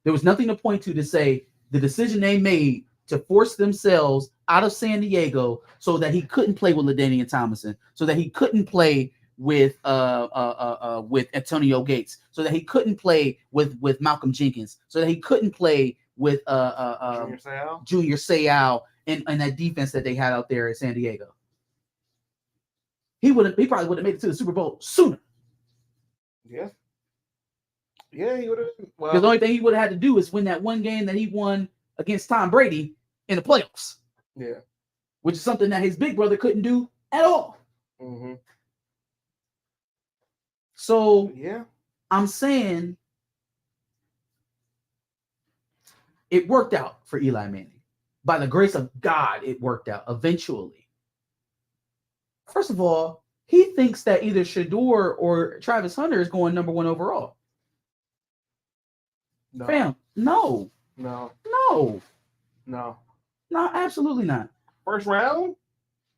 There was nothing to point to say the decision they made to force themselves out of San Diego so that he couldn't play with LaDainian Tomlinson, so that he couldn't play with Antonio Gates, so that he couldn't play with Malcolm Jenkins, so that he couldn't play with Junior Seau and that defense that they had out there at San Diego. He probably would have made it to the Super Bowl sooner. Yeah. Yeah, he would have. Well, because the only thing he would have had to do is win that one game that he won against Tom Brady in the playoffs. Yeah. Which is something that his big brother couldn't do at all. Mm-hmm. So, yeah, I'm saying it worked out for Eli Manning. By the grace of God, it worked out eventually. First of all, he thinks that either Shedeur or Travis Hunter is going number 1 overall. No. Fam, no. No. No. No. No, absolutely not. First round?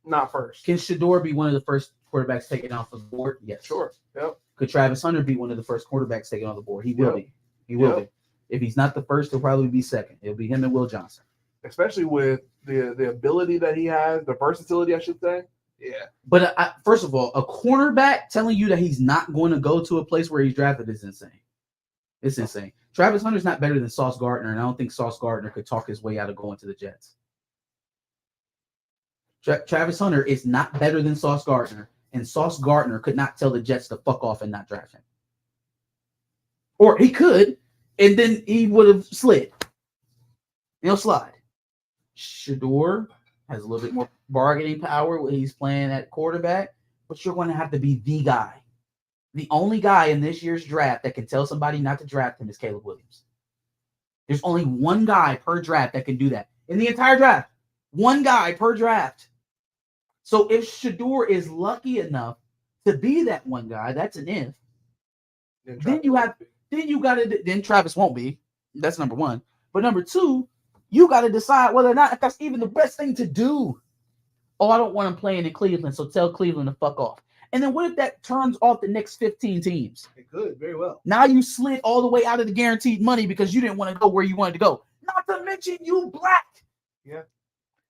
Not first. Can Shedeur be one of the first quarterbacks taken off the board? Yes. Sure. Yep. Could Travis Hunter be one of the first quarterbacks taken off the board? He will be. He will be. If he's not the first, he'll probably be second. It'll be him and Will Johnson. Especially with the ability that he has, the versatility, I should say. Yeah. But first of all, a cornerback telling you that he's not going to go to a place where he's drafted is insane. It's insane. Travis Hunter's not better than Sauce Gardner, and I don't think Sauce Gardner could talk his way out of going to the Jets. Travis Hunter is not better than Sauce Gardner, and Sauce Gardner could not tell the Jets to fuck off and not draft him. Or he could, and then he would have slid. He'll slide. Shedeur has a little bit more bargaining power when he's playing at quarterback, but you're going to have to be the guy. The only guy in this year's draft that can tell somebody not to draft him is Caleb Williams. There's only one guy per draft that can do that. In the entire draft, one guy per draft. So if Shedeur is lucky enough to be that one guy, that's an if. Then Travis won't be. That's number 1. But number 2, you got to decide whether or not if that's even the best thing to do. Oh, I don't want him playing in Cleveland, so tell Cleveland to fuck off. And then what if that turns off the next 15 teams? It could, very well. Now you slid all the way out of the guaranteed money because you didn't want to go where you wanted to go. Not to mention you black. Yeah.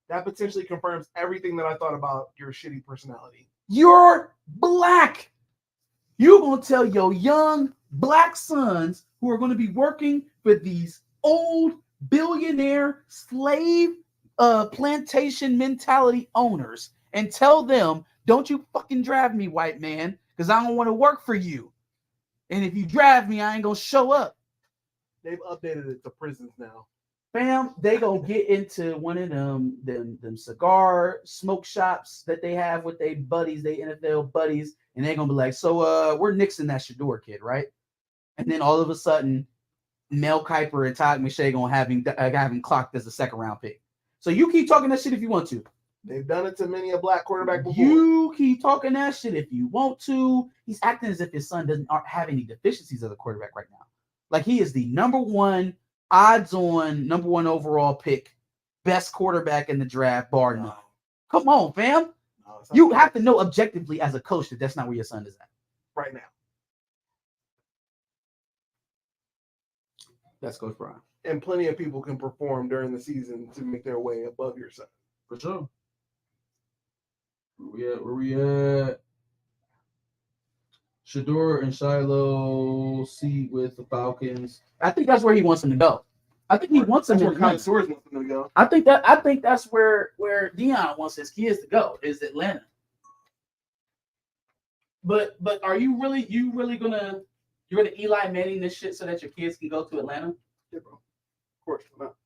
That potentially confirms everything that I thought about your shitty personality. You're black. You're going to tell your young black sons who are going to be working for these old billionaire slave plantation mentality owners and tell them, don't you fucking draft me, white man, because I don't want to work for you. And if you draft me, I ain't going to show up. They've updated it to prisons now. Fam, they going to get into one of them cigar smoke shops that they have with their buddies, they NFL buddies, and they're going to be like, so we're nixing that Shedeur kid, right? And then all of a sudden, Mel Kiper and Todd McShay going to have him clocked as a second-round pick. So you keep talking that shit if you want to. They've done it to many a black quarterback before. You keep talking that shit if you want to. He's acting as if his son doesn't have any deficiencies as a quarterback right now. Like he is the number 1 odds-on, number 1 overall pick, best quarterback in the draft, bar none. Come on, fam. No, you have to know objectively as a coach that that's not where your son is at right now. That's Coach Brian. And plenty of people can perform during the season to make their way above your son. For sure. Where we at? Shedeur and Shiloh see with the Falcons. I think that's where he wants him to go. I think he wants him to go. I think that's where Deion wants his kids to go, is Atlanta. But are you really gonna Eli Manning this shit so that your kids can go to Atlanta? Yeah, bro. Of course, why not?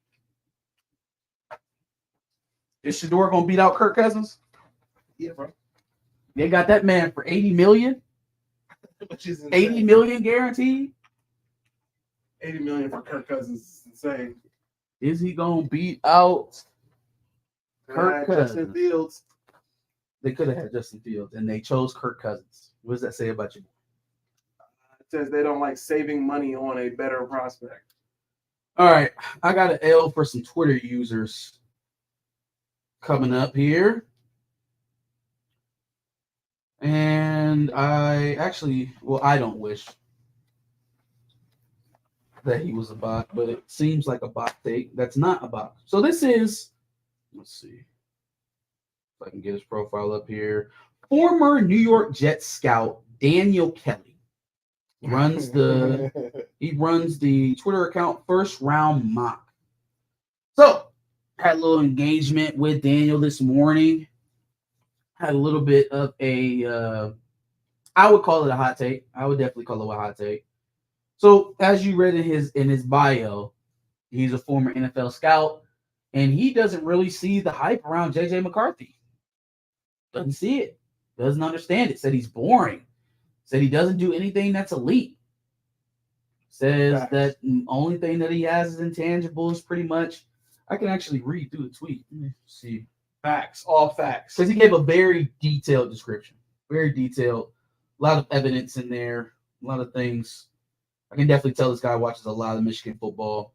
Is Shador gonna beat out Kirk Cousins? Yeah, bro. They got that man for $80 million. Which is insane. $80 million guaranteed. $80 million for Kirk Cousins is insane. Is he gonna beat out Kirk Justin Cousins? Fields. They could have had Justin Fields, and they chose Kirk Cousins. What does that say about you? It says they don't like saving money on a better prospect. All right, I got an L for some Twitter users coming up here. And I actually, well, I don't wish that he was a bot, but it seems like a bot take. That's not a bot. So this is, let's see if I can get his profile up here. Former New York Jets scout Daniel Kelly runs the Twitter account First Round Mock. So had a little engagement with Daniel this morning. Had a little bit of a I would call it a hot take. I would definitely call it a hot take. So as you read in his bio, he's a former NFL scout, and he doesn't really see the hype around JJ McCarthy. Doesn't see it. Doesn't understand it. Said he's boring. Said he doesn't do anything that's elite. Says that the only thing that he has is intangibles, pretty much. I can actually read through the tweet. Let me see. Facts. All facts. Because he gave a very detailed description. Very detailed. A lot of evidence in there. A lot of things. I can definitely tell this guy watches a lot of Michigan football.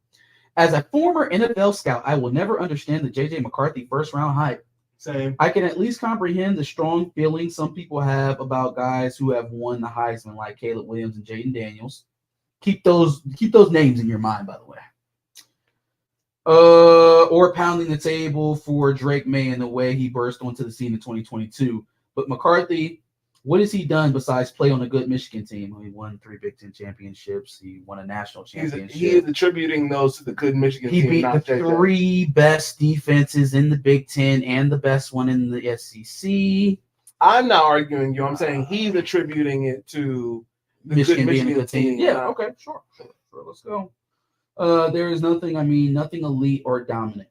As a former NFL scout, I will never understand the J.J. McCarthy first-round hype. Same. I can at least comprehend the strong feeling some people have about guys who have won the Heisman, like Caleb Williams and Jaden Daniels. Keep those names in your mind, by the way. Or pounding the table for Drake May in the way he burst onto the scene in 2022. But McCarthy, what has he done besides play on a good Michigan team? He won 3 Big Ten championships. He won a national championship. He is attributing those to the good Michigan team. He beat the 3 best defenses in the Big Ten and the best one in the SEC. I'm not arguing you. I'm saying he's attributing it to the Michigan good being Michigan a good team. Yeah, okay, sure. Let's go. There is nothing elite or dominant.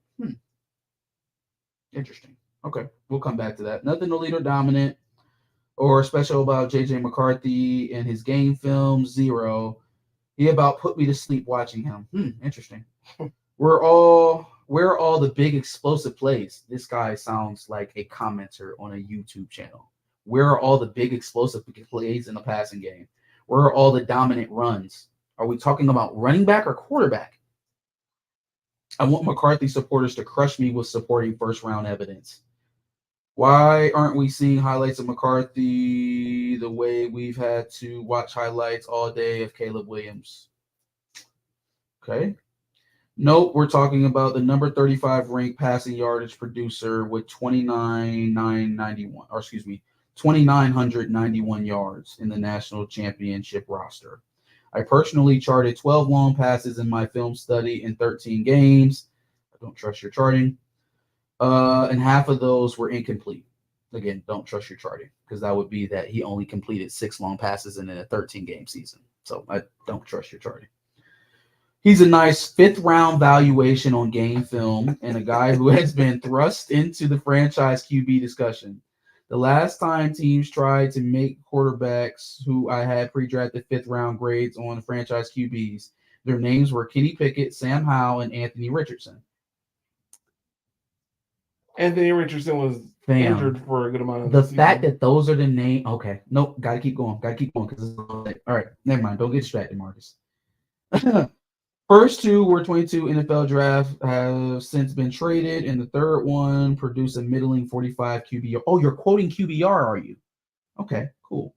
Interesting. Okay, we'll come back to that. Nothing elite or dominant or special about J.J. McCarthy and his game film, 0. He about put me to sleep watching him. Interesting. Where are all the big explosive plays? This guy sounds like a commenter on a YouTube channel. Where are all the big explosive plays in the passing game? Where are all the dominant runs? Are we talking about running back or quarterback? I want McCarthy supporters to crush me with supporting first-round evidence. Why aren't we seeing highlights of McCarthy the way we've had to watch highlights all day of Caleb Williams? Okay. Nope, we're talking about the number 35 ranked passing yardage producer with 2,991 yards in the national championship roster. I personally charted 12 long passes in my film study in 13 games. I don't trust your charting. And half of those were incomplete. Again, don't trust your charting, because that would be that he only completed 6 long passes in a 13-game season. So I don't trust your charting. He's a nice 5th-round valuation on game film and a guy who has been thrust into the franchise QB discussion. The last time teams tried to make quarterbacks who I had pre-drafted 5th-round grades on franchise QBs, their names were Kenny Pickett, Sam Howell, and Anthony Richardson. Anthony Richardson was injured for a good amount of the season. fact that those are the names. Okay, nope, gotta keep going because all right. Never mind. Don't get distracted, Marcus. First 2 were 22 NFL draft have since been traded, and the third one produced a middling 45 QBR. Oh, you're quoting QBR, are you? Okay, cool.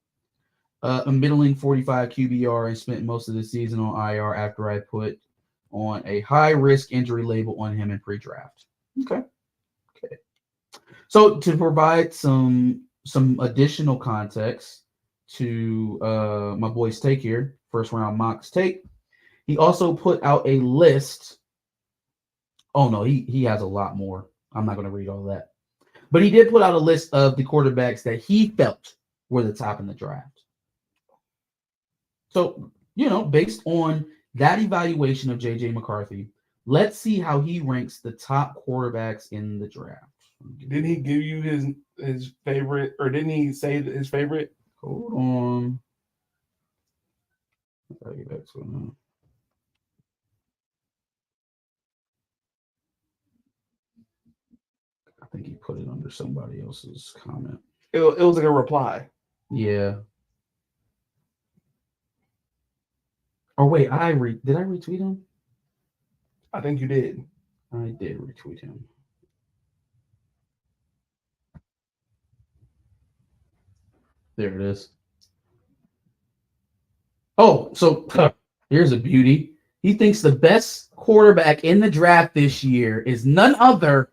A middling 45 QBR and spent most of the season on IR after I put on a high-risk injury label on him in pre-draft. Okay. So to provide some additional context to my boy's take here, first round mock's take, he also put out a list. Oh no, he has a lot more. I'm not going to read all that, but he did put out a list of the quarterbacks that he felt were the top in the draft. So based on that evaluation of J.J. McCarthy, let's see how he ranks the top quarterbacks in the draft. Didn't he give you his favorite, or didn't he say his favorite? Hold on. I'll get back to it now. I think he put it under somebody else's comment. It was like a reply. Yeah. Oh wait, did I retweet him? I think you did. I did retweet him. There it is. Oh, so here's a beauty. He thinks the best quarterback in the draft this year is none other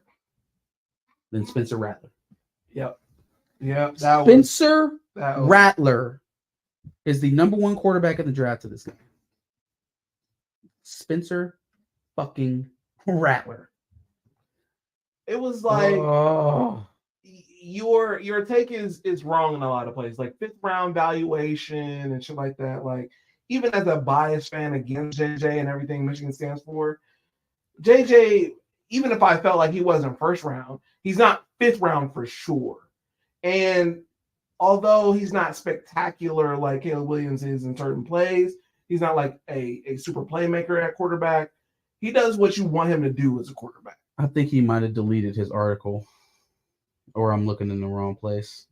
than Spencer Rattler. Yep. Yep. Spencer Rattler is the number one quarterback in the draft to this game. Spencer fucking Rattler. It was like your take is wrong in a lot of places, like 5th round valuation and shit like that. Like, even as a biased fan against JJ and everything Michigan stands for, JJ, even if I felt like he wasn't 1st round, he's not 5th round for sure. And although he's not spectacular like Caleb Williams is in certain plays, he's not like a super playmaker at quarterback. He does what you want him to do as a quarterback. I think he might have deleted his article, or I'm looking in the wrong place.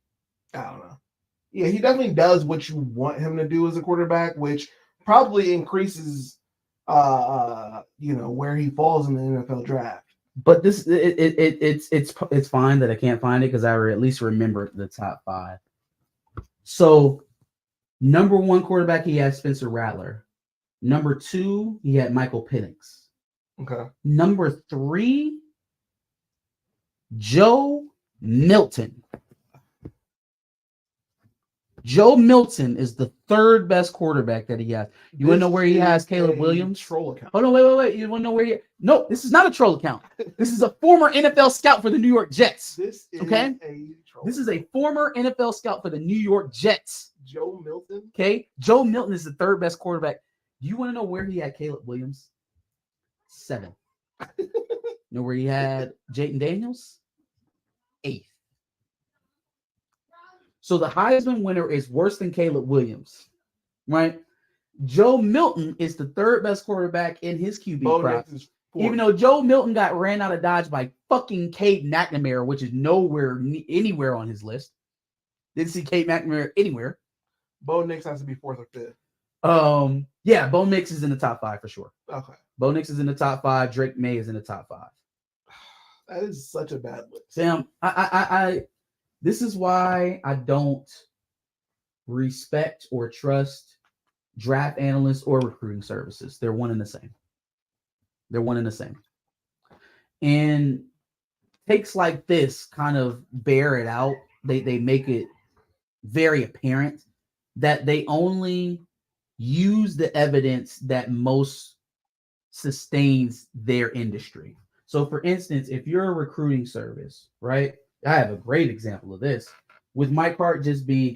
I don't know. Yeah, he definitely does what you want him to do as a quarterback, which probably increases, where he falls in the NFL draft. But this, it's fine that I can't find it because I at least remember the top 5. So, number 1 quarterback, he had Spencer Rattler. Number 2, he had Michael Penix. Okay. Number 3, Joe Milton. Joe Milton is the 3rd best quarterback that he has. You want to know where he has Caleb Williams? Troll account. Hold on, wait. You want to know where he? No, this is not a troll account. This is a former NFL scout for the New York Jets. This is okay. A troll. This is a former NFL scout for the New York Jets. Joe Milton. Okay, Joe Milton is the 3rd best quarterback. You want to know where he had Caleb Williams? 7. Know where he had Jayden Daniels? 8th. So the Heisman winner is worse than Caleb Williams, right? Joe Milton is the 3rd best quarterback in his QB crop. Even though Joe Milton got ran out of Dodge by fucking Cade McNamara, which is anywhere on his list. Didn't see Cade McNamara anywhere. Bo Nix has to be 4th or 5th. Yeah, Bo Nix is in the top 5 for sure. Okay. Bo Nix is in the top 5. Drake May is in the top 5. That is such a bad list. Sam, this is why I don't respect or trust draft analysts or recruiting services. They're one and the same. And takes like this kind of bear it out. They make it very apparent that they only use the evidence that most sustains their industry. So, for instance, if you're a recruiting service, right? I have a great example of this with Mike Hart just being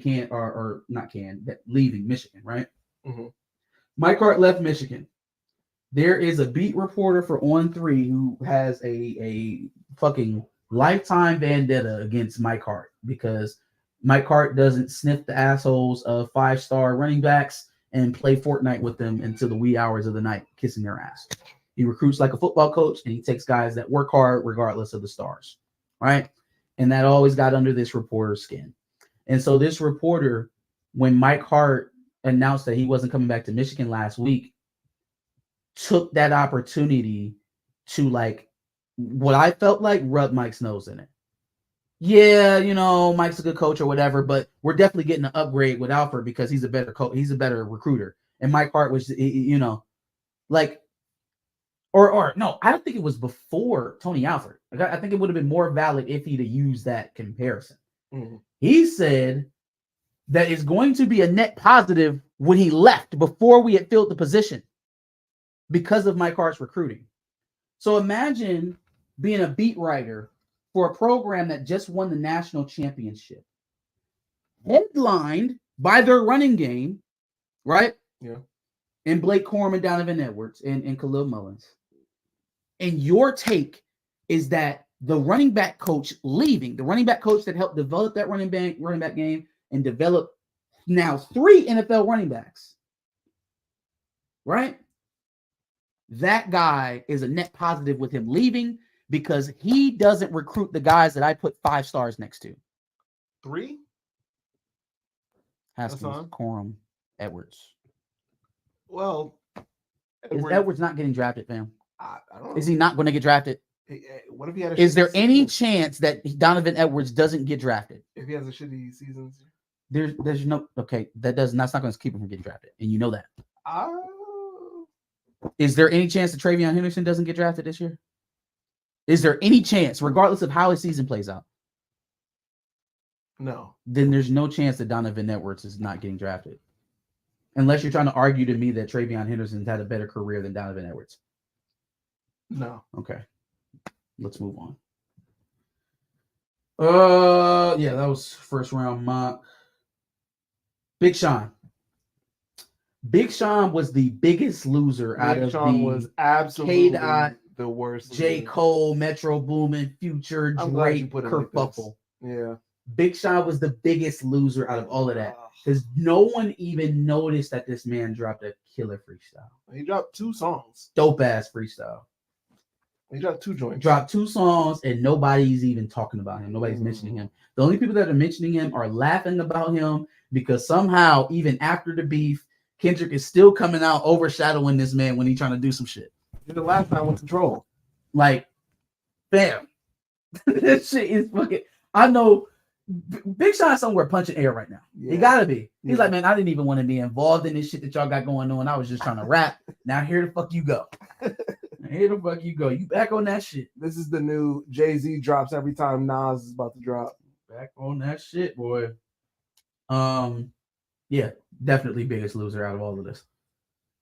leaving Michigan, right? Mm-hmm. Mike Hart left Michigan. There is a beat reporter for On3 who has a fucking lifetime vendetta against Mike Hart because Mike Hart doesn't sniff the assholes of 5-star running backs and play Fortnite with them until the wee hours of the night, kissing their ass. He recruits like a football coach, and he takes guys that work hard regardless of the stars, right? And that always got under this reporter's skin. And so this reporter, when Mike Hart announced that he wasn't coming back to Michigan last week, took that opportunity to, like, what I felt like rub Mike's nose in it. Yeah, Mike's a good coach or whatever, but we're definitely getting an upgrade with Alfred because he's a better coach. He's a better recruiter. And Mike Hart was, like, or no, I don't think it was before Tony Alford. I think it would have been more valid if he'd have used that comparison. Mm-hmm. He said that it's going to be a net positive when he left before we had filled the position because of Mike Hart's recruiting. So imagine being a beat writer for a program that just won the national championship, headlined by their running game, right? Yeah. And Blake Corum and Donovan Edwards and Khalil Mullins. And your take is that the running back coach leaving, the running back coach that helped develop that running back game and develop now 3 NFL running backs, right? That guy is a net positive with him leaving because he doesn't recruit the guys that I put 5 stars next to. 3? Haskins, Corum, Edwards. Well, Edwards not getting drafted, fam? I don't know. Is he not going to get drafted? What if he had a Is there season? any chance that Donovan Edwards doesn't get drafted? If he has a shitty season? There's no okay. That's not going to keep him from getting drafted, and you know that. Is there any chance that Travion Henderson doesn't get drafted this year? Is there any chance, regardless of how his season plays out? No. Then there's no chance that Donovan Edwards is not getting drafted. Unless you're trying to argue to me that Travion Henderson's had a better career than Donovan Edwards. No. Okay. Let's move on. Yeah, that was first round mock. Big Sean. Big Sean was the biggest loser out of Sean the was absolutely K-Dot, the worst. J. Cole, Metro Boomin, Future, Drake, Kerfuffle. Yeah. Big Sean was the biggest loser out of all of that. Because no one even noticed that this man dropped a killer freestyle. He dropped 2 songs. Dope ass freestyle. He dropped 2 joints. Dropped 2 songs and nobody's even talking about him. Nobody's mentioning him. The only people that are mentioning him are laughing about him because somehow, even after the beef, Kendrick is still coming out overshadowing this man when he's trying to do some shit. The last time with Control. Like, bam. This shit is fucking. I know Big Sean somewhere punching air right now. Yeah. He gotta be. He's like, man, I didn't even want to be involved in this shit that y'all got going on. I was just trying to rap. Now here the fuck you go. Here the fuck you go. You back on that shit. This is the new Jay-Z drops every time Nas is about to drop. Back on that shit, boy. Yeah, definitely biggest loser out of all of this.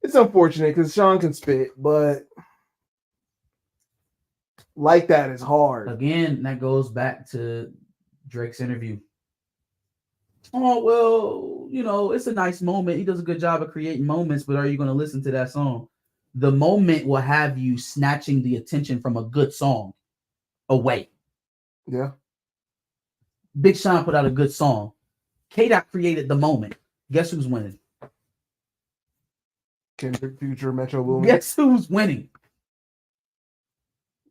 It's unfortunate because Sean can spit, but like that is hard. Again, that goes back to Drake's interview. Oh, well, you know, it's a nice moment. He does a good job of creating moments, but are you going to listen to that song? The moment will have you snatching the attention from a good song away. Yeah. Big Sean put out a good song. K-Dot created the moment. Guess who's winning? Kendrick, Future, Metro Boomin. Guess who's winning?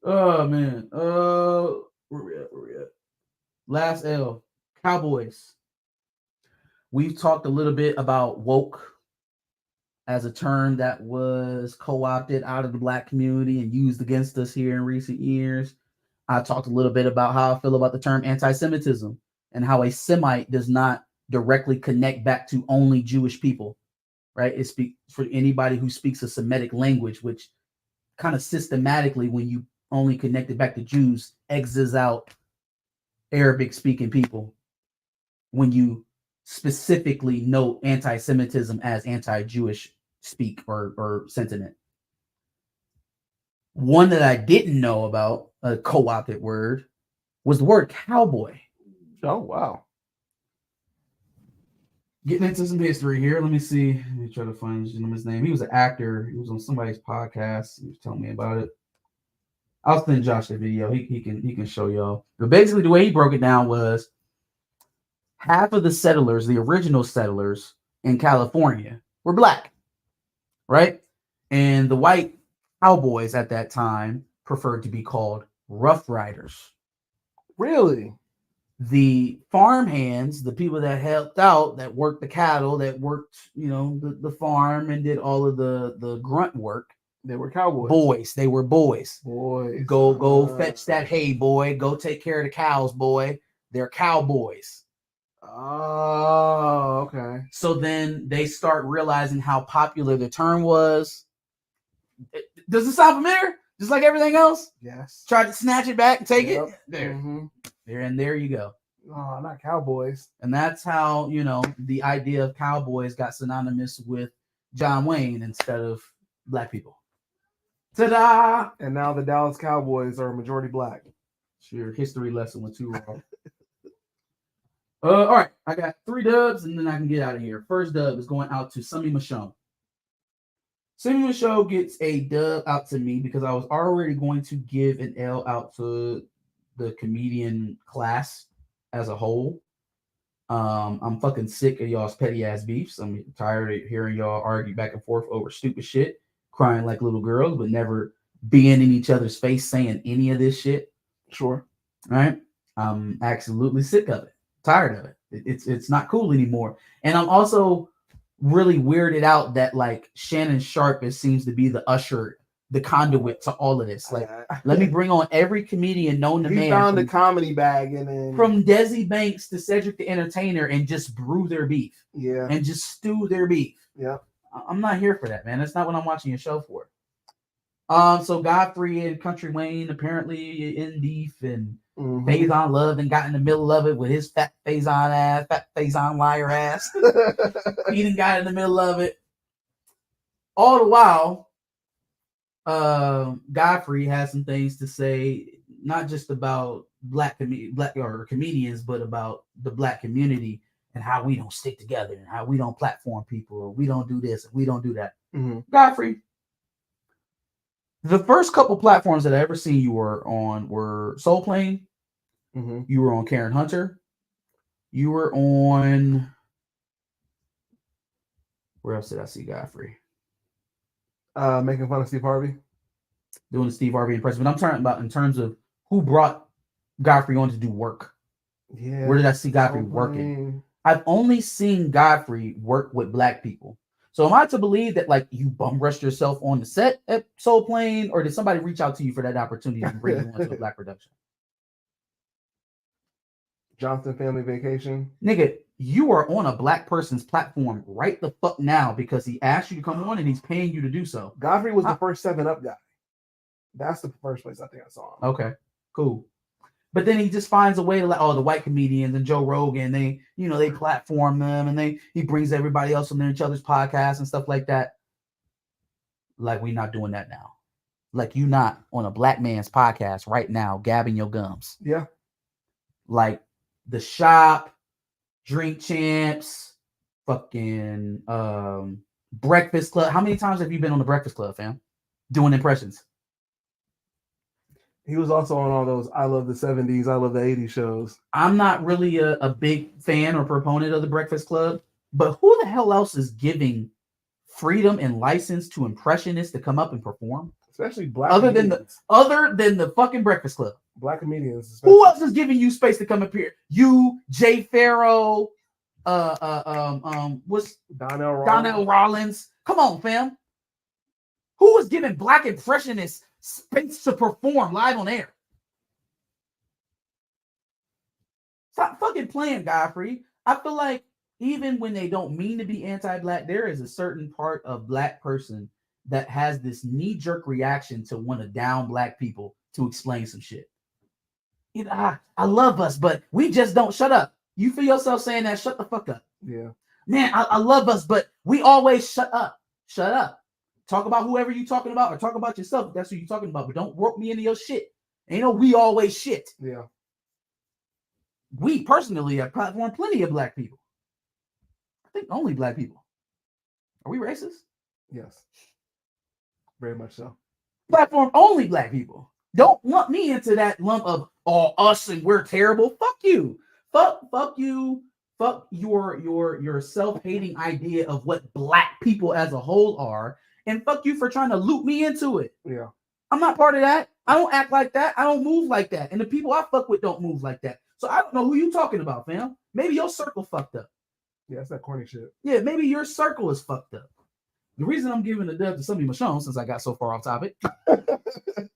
Oh, man. Where we at? Last L. Cowboys. We've talked a little bit about woke as a term that was co-opted out of the Black community and used against us here in recent years. I talked a little bit about how I feel about the term anti-Semitism and how a Semite does not directly connect back to only Jewish people, right? It speaks for anybody who speaks a Semitic language, which kind of systematically, when you only connect it back to Jews, exes out Arabic-speaking people. When you specifically note anti-Semitism as anti-Jewish speak or sentiment. One that I didn't know about, a co-opted word, was the word cowboy. Oh, wow. Getting into some history here. Let me see. Let me try to find his name. He was an actor. He was on somebody's podcast. He was telling me about it. I'll send Josh the video. He can show y'all. But basically, the way he broke it down was half of the settlers, the original settlers in California, were Black, right? And the white cowboys at that time preferred to be called Rough Riders. Really? The farm hands, the people that helped out, that worked the cattle, that worked, you know, the farm and did all of the grunt work. They were cowboys. Boys. They were boys. Boys. Go fetch that hay, boy. Go take care of the cows, boy. They're cowboys. Oh, okay. So then they start realizing how popular the term was. Does it sound familiar? Just like everything else? Yes. Tried to snatch it back and take it. There. Mm-hmm. There you go. Oh, not cowboys. And that's how, you know, the idea of cowboys got synonymous with John Wayne instead of Black people. Ta-da! And now the Dallas Cowboys are majority Black. It's your history lesson with 2 wrong. All right, I got 3 dubs and then I can get out of here. First dub is going out to Sumi Michonne. Sumi Michonne gets a dub out to me because I was already going to give an L out to the comedian class as a whole. I'm fucking sick of y'all's petty ass beefs. I'm tired of hearing y'all argue back and forth over stupid shit, crying like little girls, but never being in each other's face saying any of this shit. Sure. Right? I'm absolutely sick of it. Tired of it. It's not cool anymore. And I'm also really weirded out that like Shannon Sharp seems to be the usher, the conduit to all of this. Like, let me bring on every comedian known to man. He found a comedy bag and then from Desi Banks to Cedric the Entertainer and just brew their beef. Yeah. And just stew their beef. Yeah. I'm not here for that, man. That's not what I'm watching your show for. So Godfrey and Country Wayne apparently in beef, and Faison Love and got in the middle of it with his fat Faison liar ass. He done got in the middle of it. All the while, Godfrey has some things to say, not just about black comedians, but about the black community and how we don't stick together and how we don't platform people, or we don't do this and we don't do that. Godfrey, the first couple platforms that I ever seen you were on were Soul Plane. You were on Karen Hunter. You were on, where else did I see Godfrey? Making fun of Steve Harvey. Doing the Steve Harvey impression. But I'm talking about in terms of who brought Godfrey on to do work. Yeah. Where did I see Godfrey working? I've only seen Godfrey work with black people. So am I to believe that like you bum rushed yourself on the set at Soul Plane, or did somebody reach out to you for that opportunity to bring you onto a black production? Johnson Family Vacation. Nigga, you are on a black person's platform right the fuck now because he asked you to come on and he's paying you to do so. Godfrey was the first 7-Up guy. That's the first place I think I saw him. Okay, cool. But then he just finds a way to, like, the white comedians and Joe Rogan, they platform them, and he brings everybody else on each other's podcasts and stuff like that. Like, we not doing that now. Like, you not on a black man's podcast right now, gabbing your gums. Yeah. Like, The Shop, Drink Champs, fucking Breakfast Club. How many times have you been on the Breakfast Club, fam? Doing impressions? He was also on all those I Love the 70s, I Love the 80s shows. I'm not really a big fan or proponent of the Breakfast Club, but who the hell else is giving freedom and license to impressionists to come up and perform? Especially black other comedians. than the fucking Breakfast Club. Black comedians. Especially. Who else is giving you space to come up here? You, Jay Farrow, what's Donnell Rollins? Come on, fam. Who is giving black impressionists space to perform live on air? Stop fucking playing, Godfrey. I feel like even when they don't mean to be anti-black, there is a certain part of black person that has this knee-jerk reaction to want to down black people to explain some shit. You know, I love us, but we just don't. Shut up. You feel yourself saying that? Shut the fuck up. Yeah. Man, I love us, but we always shut up. Shut up. Talk about whoever you talking about, or talk about yourself if that's who you talking about, but don't rope me into your shit. Ain't no we always shit. Yeah. We personally have platformed plenty of black people. I think only black people. Are we racist? Yes. Very much so. Platform only black people. Don't lump me into that lump of us and we're terrible. Fuck you. Fuck you. Fuck your self-hating idea of what black people as a whole are. And fuck you for trying to loop me into it. Yeah. I'm not part of that. I don't act like that. I don't move like that. And the people I fuck with don't move like that. So I don't know who you talking about, fam. Maybe your circle fucked up. Yeah, that's that corny shit. Yeah, maybe your circle is fucked up. The reason I'm giving the dub to Sonny Michonne, since I got so far off topic,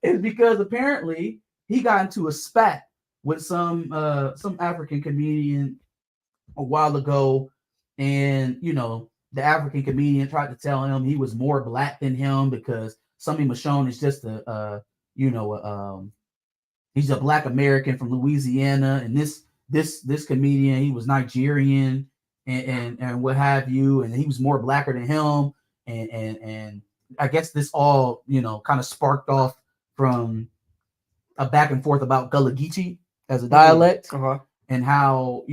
is because apparently he got into a spat with some African comedian a while ago, and the African comedian tried to tell him he was more black than him because Sonny Michonne is just he's a black American from Louisiana, and this comedian, he was Nigerian and what have you, and he was more blacker than him, and I guess this all kind of sparked off from a back and forth about Gullah Geechee as a dialect, and how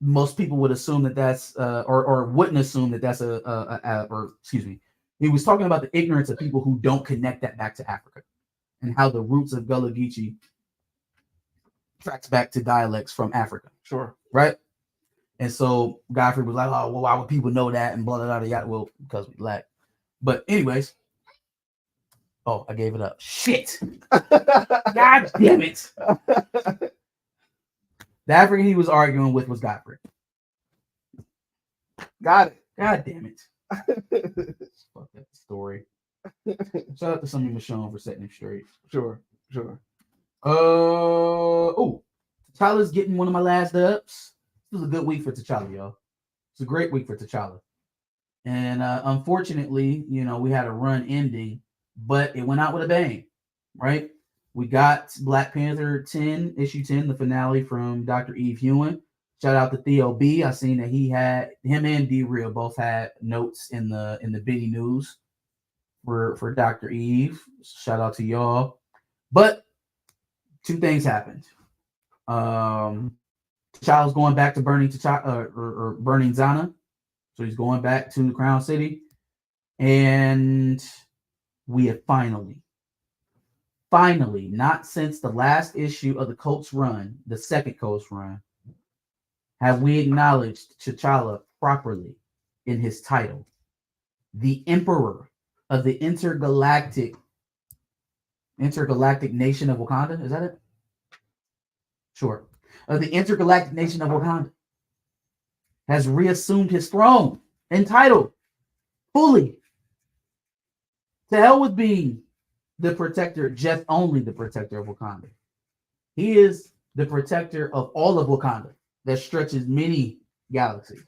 most people would assume that that's or wouldn't assume that that's or excuse me, he was talking about the ignorance of people who don't connect that back to Africa. and how the roots of Gullah Geechee tracks back to dialects from Africa. Sure. Right? And so Godfrey was like, oh, well, why would people know that? And blah, blah, blah, blah. Well, because we lack. But anyways. Oh, I gave it up. Shit. God damn it. The African he was arguing with was Godfrey. Got it. God damn it. Fuck that story. Shout out to Sonny Michonne for setting him straight. Sure. T'Challa's getting one of my last dubs. This was a good week for T'Challa, y'all. It's a great week for T'Challa. And unfortunately, we had a run ending, but it went out with a bang, right? We got Black Panther 10, issue 10, the finale from Dr. Eve Hewen. Shout out to Theo B. I seen that him and THRU both had notes in the Bitty News for Dr. Eve. Shout out to y'all. But two things happened. T'Challa's going back to burning or burning Zana. So he's going back to the Crown City. And we have finally, not since the last issue of the Colts run, the second Colts run, have we acknowledged T'Challa properly in his title. The Emperor of the intergalactic nation of Wakanda. Is that it? Sure. Of the intergalactic nation of Wakanda has reassumed his throne and title fully. To hell with being the protector, just only the protector of Wakanda. He is the protector of all of Wakanda that stretches many galaxies.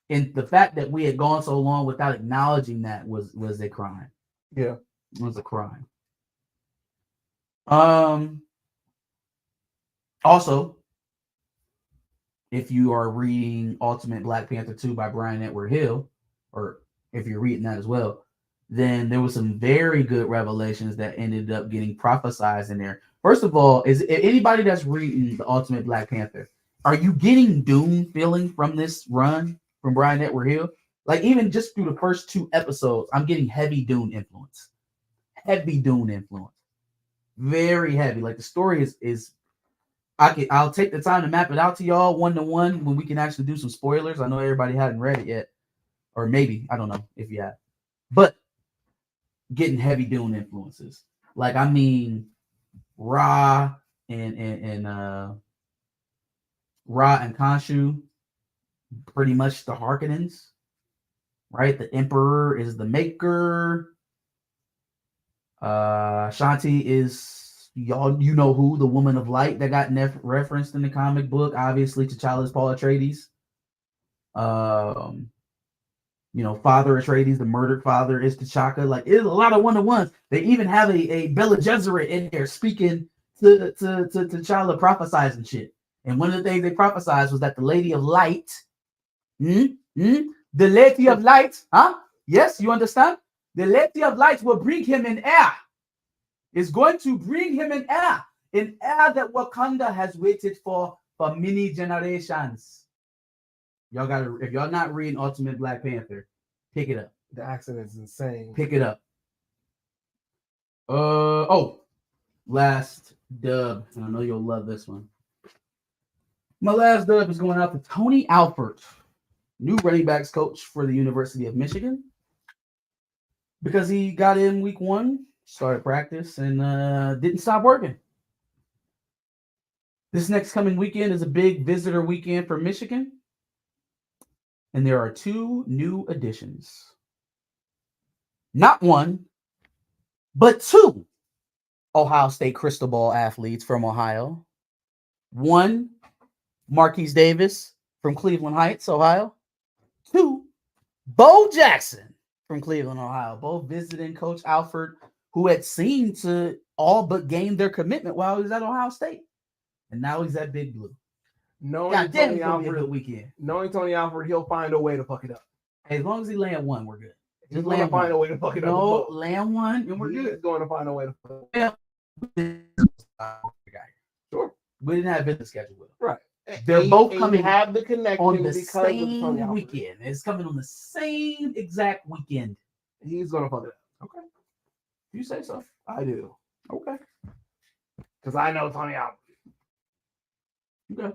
And the fact that we had gone so long without acknowledging that was a crime. Yeah. It was a crime. Also, if you are reading Ultimate Black Panther 2 by Brian Edward Hill, or if you're reading that as well, then there was some very good revelations that ended up getting prophesized in there. First of all, is anybody that's reading the Ultimate Black Panther, are you getting Dune feeling from this run from Brian Edward Hill? Like, even just through the first 2 episodes, I'm getting heavy Dune influence. Very heavy. Like, the story is I'll take the time to map it out to y'all one-to-one when we can actually do some spoilers. I know everybody hadn't read it yet. Or maybe, I don't know if you have. But getting heavy Dune influences. Like, I mean, Ra and Khonshu, pretty much the Harkonnens, right? The Emperor is the Maker. Shanti is y'all, you know who, the Woman of Light that got referenced in the comic book. Obviously, T'Challa's Paul Atreides. Father Atreides, the murdered father, is T'Chaka. Like, it's a lot of one-to-ones. They even have a Bella Gesserit in there speaking to T'Challa, prophesizing shit. And one of the things they prophesized was that the Lady of Light, the Lady of Light, yes, you understand? The Lady of Light will bring him in air. Is going to bring him in air that Wakanda has waited for many generations. Y'all gotta, if y'all not reading Ultimate Black Panther, pick it up. The accent is insane. Pick it up. Last dub, and I know you'll love this one. My last dub is going out to Tony Alford, new running backs coach for the University of Michigan, because he got in week 1, started practice, and didn't stop working. This next coming weekend is a big visitor weekend for Michigan. And there are 2 new additions. Not 1, but 2 Ohio State crystal ball athletes from Ohio. 1, Marquise Davis from Cleveland Heights, Ohio. 2, Bo Jackson from Cleveland, Ohio. Both visiting Coach Alford, who had seemed to all but gain their commitment while he was at Ohio State. And now he's at Big Blue. Knowing Tony Alford, weekend. Knowing Tony Alford, he'll find a way to fuck it up. Hey, as long as he land 1, we're good. He's going to find a way to fuck it up. No, land 1 and we're good. He's going to find a way to fuck it up. Sure. We didn't have business schedule with him. Right. They're both coming have the connection on the because same of Tony weekend. It's coming on the same exact weekend. He's going to fuck it up. Okay. You say so. I do. Okay. Because I know Tony Allen. Okay.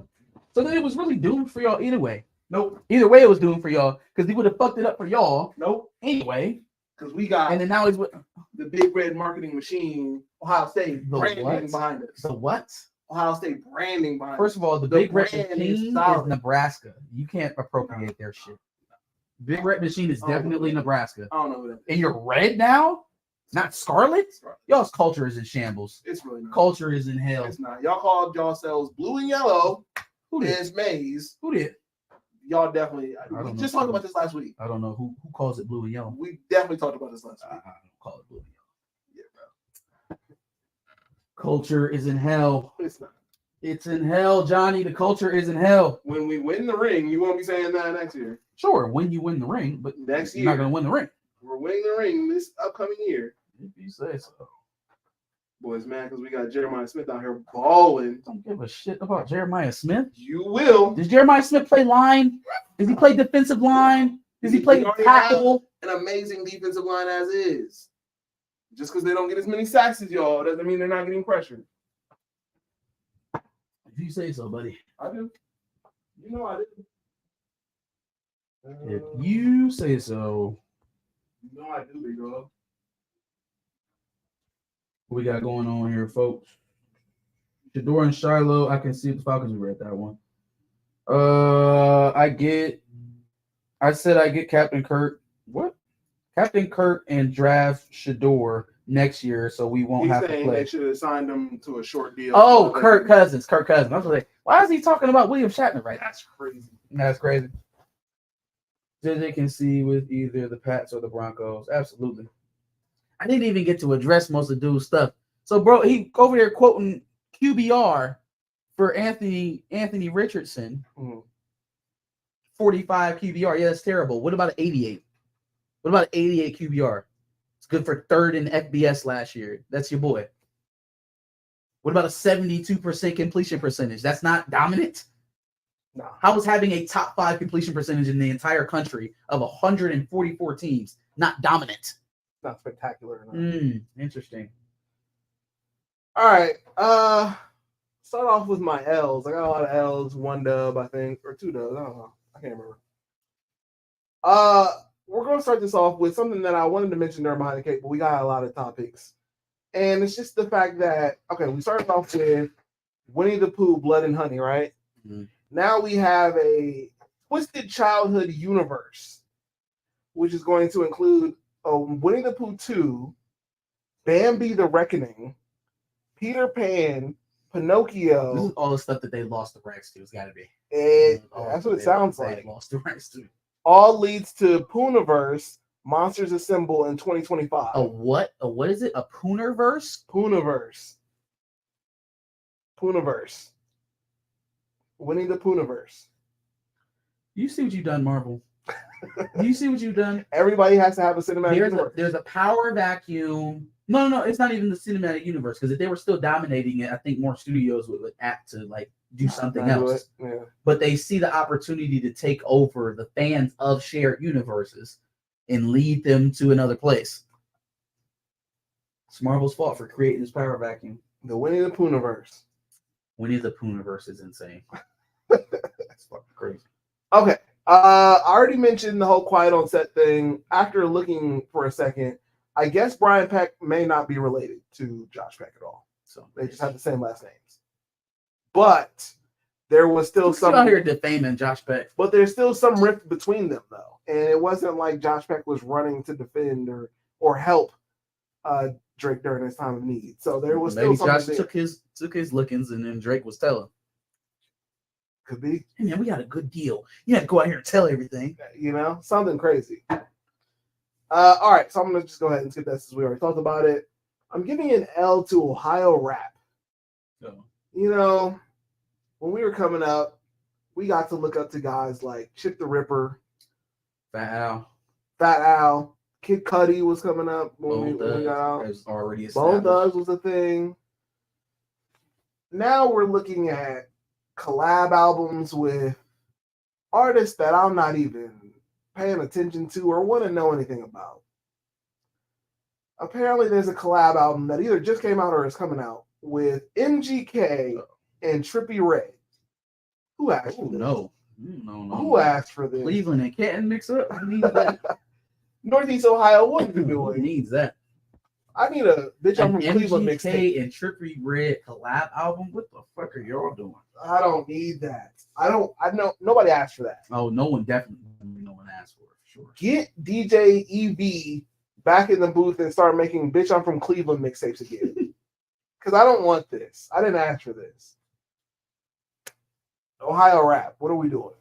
So then it was really doomed for y'all either way. Nope. Either way, it was doomed for y'all because he would have fucked it up for y'all. Nope. Anyway. Because we got and then now he's with the big red marketing machine, Ohio State the branding what? behind us. The what? Ohio State branding behind First us. of all, the Big Red Machine is Nebraska. You can't appropriate their shit. Big Red Machine is definitely Nebraska. I don't know who that is. And you're red now? Not Scarlet? Y'all's culture is in shambles. It's really not. Culture is in hell. It's not. Y'all called yourselves blue and yellow. Who did? It's maize. Who did? Y'all definitely. We just talked about this last week. I don't know who calls it blue and yellow. We definitely talked about this last week. I don't call it blue and yellow. Yeah, bro. Culture is in hell. It's not. It's in hell, Johnny. The culture is in hell. When we win the ring, you won't be saying that next year. Sure, when you win the ring, but next year you're not going to win the ring. We're winning the ring this upcoming year. If you say so. Boys, man, because we got Jeremiah Smith out here balling. Don't give a shit about Jeremiah Smith. You will. Does Jeremiah Smith play line? Does he play defensive line? Does he play tackle? An amazing defensive line as is. Just because they don't get as many sacks as y'all doesn't mean they're not getting pressured. If you say so, buddy. I do. You know I do. If you say so. You know I do, big dog. What we got going on here, folks? Shador and Shiloh. I can see the Falcons. We read that one. I said I get Captain Kirk. What? Captain Kirk and draft Shador next year, so we won't have to play. They should have signed him to a short deal. Oh, Kirk Cousins. I was like, why is he talking about William Shatner right now? That's crazy. That's crazy. They can see with either the Pats or the Broncos. Absolutely. I didn't even get to address most of the dude's stuff. So, bro, he over there quoting QBR for Anthony Richardson. 45 QBR. Yeah, that's terrible. What about an 88? What about an 88 QBR? It's good for third in FBS last year. That's your boy. What about a 72% completion percentage? That's not dominant. No. How was having a top 5 completion percentage in the entire country of 144 teams not dominant? Not spectacular. Interesting. All right. Start off with my L's. I got a lot of L's. 1 dub, I think, or 2 dubs. I don't know. I can't remember. We're going to start this off with something that I wanted to mention during Behind the Cake, but we got a lot of topics. And it's just the fact that, okay, we started off with Winnie the Pooh, Blood and Honey, right? Mm-hmm. Now we have a Twisted Childhood universe, which is going to include Winnie the Pooh 2, Bambi the Reckoning, Peter Pan, Pinocchio. This is all the stuff that they lost the rights to. It's got to be. That's what it sounds like. They lost the rights to. All leads to Pooniverse, Monsters Assemble in 2025. A what? What is it? A Poonerverse? Pooniverse. Winnie the Pooniverse. You see what you've done, Marvel. You see what you've done? Everybody has to have a cinematic universe. There's a power vacuum. No, it's not even the cinematic universe, because if they were still dominating it, I think more studios would act to like do something else. Yeah. But they see the opportunity to take over the fans of shared universes and lead them to another place. It's Marvel's fault for creating this power vacuum. The Winnie the Pooniverse. Winnie the Poohverse is insane. That's fucking crazy. Okay. I already mentioned the whole quiet on set thing. After looking for a second, I guess Brian Peck may not be related to Josh Peck at all. So they just have the same last names. But there was still some out here defaming Josh Peck. But there's still some rift between them, though. And it wasn't like Josh Peck was running to defend or help Drake during his time of need. So there was maybe still Josh something took his lookings, and then Drake was telling. Could be. Hey man, we got a good deal. You had to go out here and tell everything. You know, something crazy. All right, so I'm gonna just go ahead and skip that since we already talked about it. I'm giving an L to Ohio rap. Oh. You know, when we were coming up, we got to look up to guys like Chip the Ripper, Fat Al, Kid Cudi was coming up when we got out. Was already established. Bone Thugs was a thing. Now we're looking at collab albums with artists that I'm not even paying attention to or want to know anything about. Apparently, there's a collab album that either just came out or is coming out with MGK and Trippie Redd. Who asked for this? No. Who asked for this? Cleveland and Canton mix up. I need that. Northeast Ohio, what are you Who doing? needs that? I need a bitch. I'm An from Cleveland mixtape. MGK and Trippie Redd collab album. What the fuck are y'all doing? I don't need that. I know nobody asked for that. Oh, no one asked for it for sure. Get DJ EV back in the booth and start making bitch I'm from Cleveland mixtapes again. Because I don't want this. I didn't ask for this. Ohio rap. What are we doing?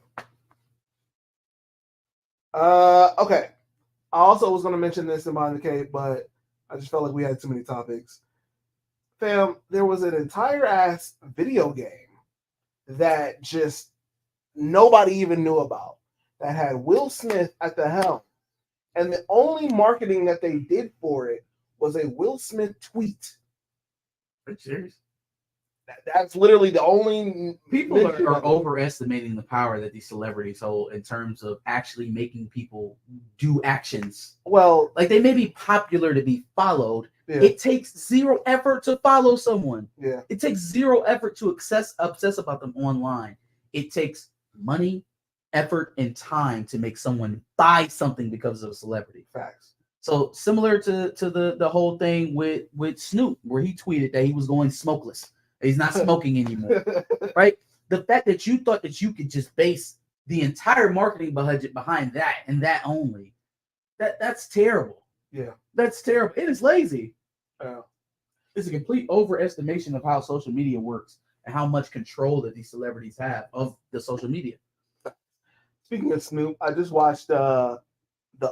Okay. I also was going to mention this in Behind the Cave, but I just felt like we had too many topics. Fam, there was an entire ass video game that just nobody even knew about that had Will Smith at the helm. And the only marketing that they did for it was a Will Smith tweet. Are you serious? That's literally the only people are overestimating the power that these celebrities hold in terms of actually making people do actions. Well, like they may be popular to be followed. Yeah. It takes zero effort to follow someone. Yeah. It takes zero effort to obsess about them online. It takes money, effort, and time to make someone buy something because of a celebrity. Facts. So similar to the whole thing with Snoop, where he tweeted that he was going smokeless. He's not smoking anymore, right? The fact that you thought that you could just base the entire marketing budget behind that and that only, that's terrible. Yeah, that's terrible. It is lazy. Yeah. It's a complete overestimation of how social media works and how much control that these celebrities have of the social media. Speaking of Snoop, I just watched The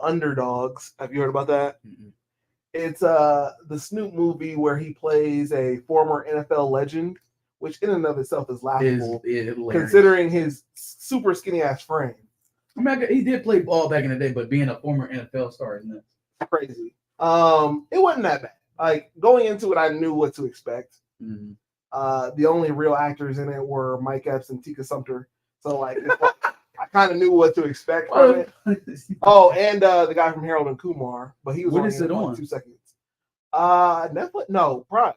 Underdogs. Have you heard about that? Mm-hmm. It's the Snoop movie where he plays a former NFL legend, which in and of itself is laughable, considering his super skinny ass frame. I mean, he did play ball back in the day, but being a former NFL star is nuts. Crazy. It wasn't that bad. Like going into it, I knew what to expect. Mm-hmm. The only real actors in it were Mike Epps and Tika Sumpter. So like I kind of knew what to expect from it. Oh, and the guy from Harold and Kumar, but he was only in on 2 seconds. Netflix? No, Prime.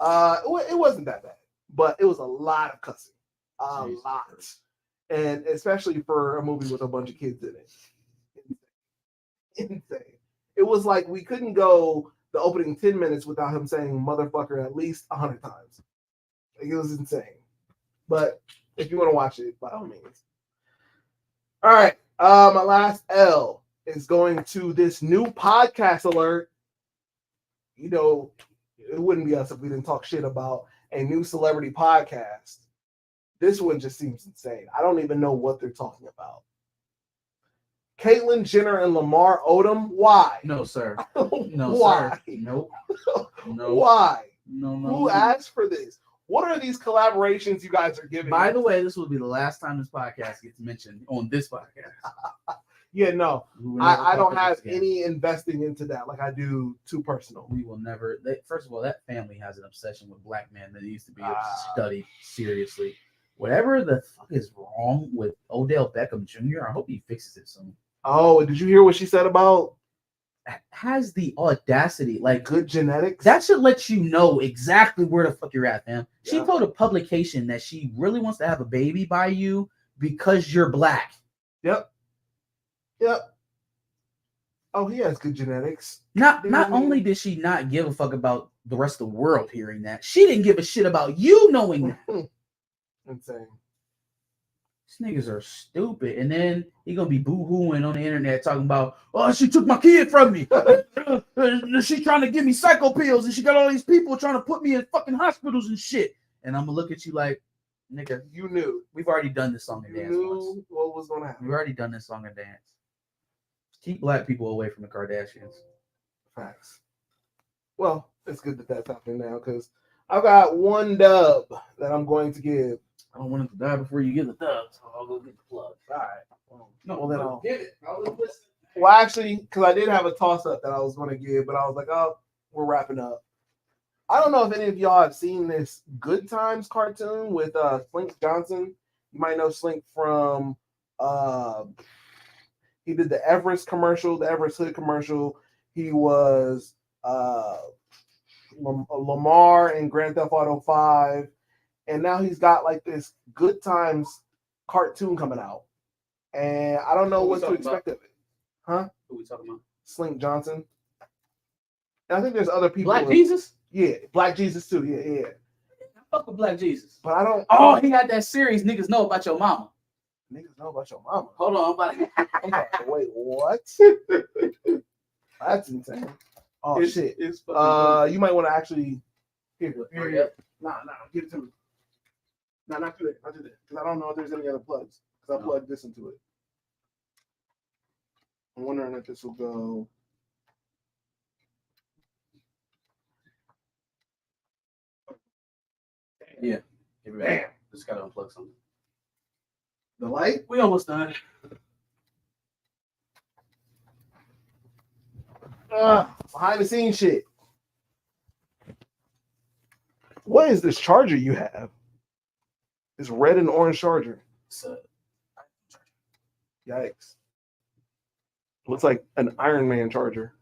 It wasn't that bad, but it was a lot of cussing, a lot, and especially for a movie with a bunch of kids in it. Insane. It was like we couldn't go the opening 10 minutes without him saying motherfucker at least 100 times. Like, it was insane. But if you want to watch it, by all means. All right. My last L is going to this new podcast alert. You know, it wouldn't be us if we didn't talk shit about a new celebrity podcast. This one just seems insane. I don't even know what they're talking about. Caitlyn Jenner and Lamar Odom. Why? No, sir. No, why? Sir. Nope. No. Why? No. Who asked for this? What are these collaborations you guys are giving? By the way, this will be the last time this podcast gets mentioned on this podcast. Yeah, no. I don't have any investing into that like I do Too Personal. We will never. First of all, that family has an obsession with black men that needs to be studied seriously. Whatever the fuck is wrong with Odell Beckham Jr., I hope he fixes it soon. Oh, did you hear what she said about? Has the audacity, like good genetics. That should let you know exactly where the fuck you're at, man. She told a publication that she really wants to have a baby by you because you're black. Yep. Oh, he has good genetics. Not only did she not give a fuck about the rest of the world hearing that, she didn't give a shit about you knowing that. Insane. These niggas are stupid. And then he gonna be boo-hooing on the internet talking about, oh, she took my kid from me. She trying to give me psycho pills, and she got all these people trying to put me in fucking hospitals and shit. And I'm gonna look at you like, nigga, you knew. We've already done this song and dance once. What was gonna happen? We've already done this song and dance. Keep black people away from the Kardashians. Facts. Well, it's good that that's happening now because I've got one dub that I'm going to give. I don't want it to die before you give the dub, so I'll go get the plug. All right. Well, then I'll give it. I'll listen. Well, actually, because I did have a toss-up that I was going to give, but I was like, oh, we're wrapping up. I don't know if any of y'all have seen this Good Times cartoon with Slink Johnson. You might know Slink from he did the Everest commercial, the Everest Hood commercial. He was Lamar in Grand Theft Auto 5, and now he's got like this Good Times cartoon coming out, and I don't know what to expect of it. Huh? Who we talking about? Slink Johnson. And I think there's other people. Black Jesus? Yeah, Black Jesus too. Yeah. I fuck with Black Jesus. But I don't. Oh, he got that series. Niggas know about your mama. Niggas know about your mama. Hold on, I'm about to wait, what? That's insane. Oh shit. It's you might want to actually here. Nah, give it to me. Nah, not do that. Not do that. Because I don't know if there's any other plugs. Because I plugged this into it. I'm wondering if this will go. Yeah. Give it back. Damn. Just gotta unplug something. The light? We almost done. Behind the scenes shit. What is this charger you have? This red and orange charger. Yikes. Looks like an Iron Man charger.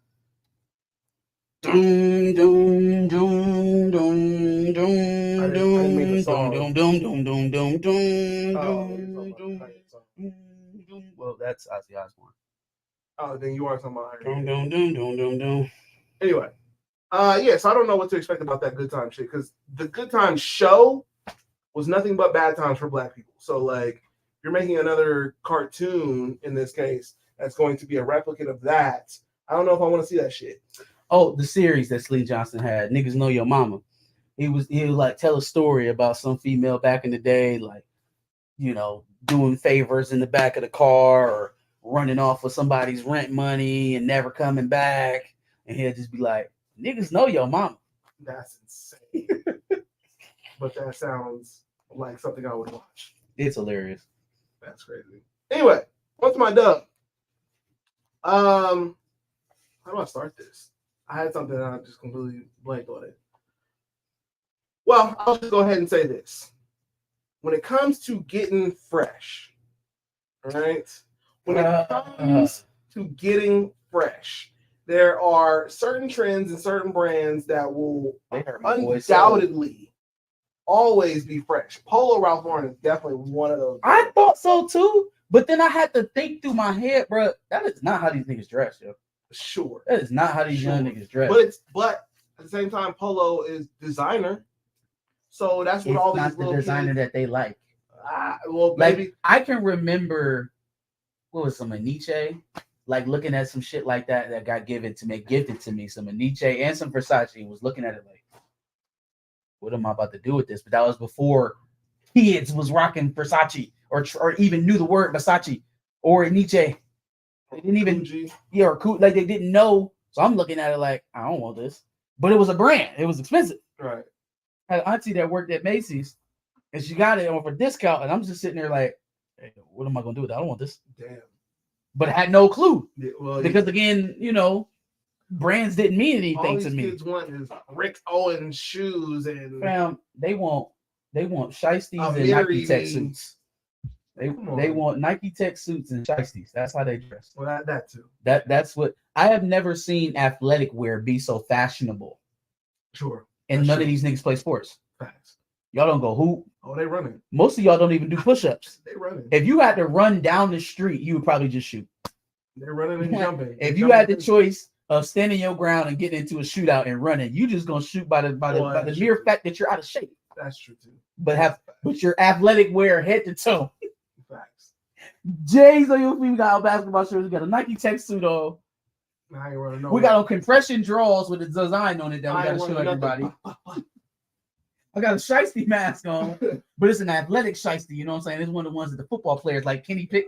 Doom, doom, doom, doom, doom, doom, doom, doom, doom, doom, doom, doom, doom. Well, that's Ozzy Osbourne. Oh, then you are talking about Doom, Iron Man. doom, doom, doom, doom, doom. Anyway, yeah, so I don't know what to expect about that Good Time shit, because the Good Time show was nothing but bad times for Black people. So, like, you're making another cartoon in this case that's going to be a replicate of that. I don't know if I want to see that shit. Oh, the series that Slink Johnson had, Niggas Know Your Mama. He would like tell a story about some female back in the day, like, you know, doing favors in the back of the car or running off with somebody's rent money and never coming back. And he'll just be like, niggas know your mama. That's insane. But that sounds like something I would watch. It's hilarious. That's crazy. Anyway, what's my dub? How do I start this? I had something and I just completely blanked on it. Well, I'll just go ahead and say this. When it comes to getting fresh, all right? When it comes to getting fresh, there are certain trends and certain brands that will undoubtedly always be fresh. Polo Ralph Lauren is definitely one of those. I thought so too, but then I had to think through my head, bro. That is not how these niggas dress, yo. Sure. That is not how these young niggas dress. But at the same time, Polo is designer. So that's what all these not the designer that they like. Well, like maybe I can remember what was some Nietzsche, like looking at some shit like that got gifted to me. Some Nietzsche and some Versace was looking at it like, what am I about to do with this? But that was before kids was rocking Versace or even knew the word Versace or Nietzsche. They didn't even or cool, like they didn't know. So I'm looking at it like, I don't want this. But it was a brand. It was expensive. Right. I had an auntie that worked at Macy's and she got it on for discount. And I'm just sitting there like, hey, what am I gonna do with that? I don't want this. Damn. But I had no clue. Yeah, well, because again, you know, brands didn't mean anything to me. All these kids want is Rick Owens shoes and they want shiesties and Nike Tech suits. They want Nike Tech suits and shiesties. That's how they dress. Well, that too. That's what I have never seen athletic wear be so fashionable. Sure. And none of these niggas play sports. Facts. Y'all don't go hoop. Oh, they running. Most of y'all don't even do push-ups. They running. If you had to run down the street, you would probably just shoot. They're running and jumping. If you had the choice of standing your ground and getting into a shootout and running, you just gonna shoot by the mere fact that you're out of shape. That's true too. But your athletic wear head to toe. Facts. Jay's on your feet. We got our basketball shirts. We got a Nike Tech suit on. We got on compression drawers with a design on it that we got to show everybody. I got a shiesty mask on, but it's an athletic shiesty. You know what I'm saying? It's one of the ones that the football players like Pickens,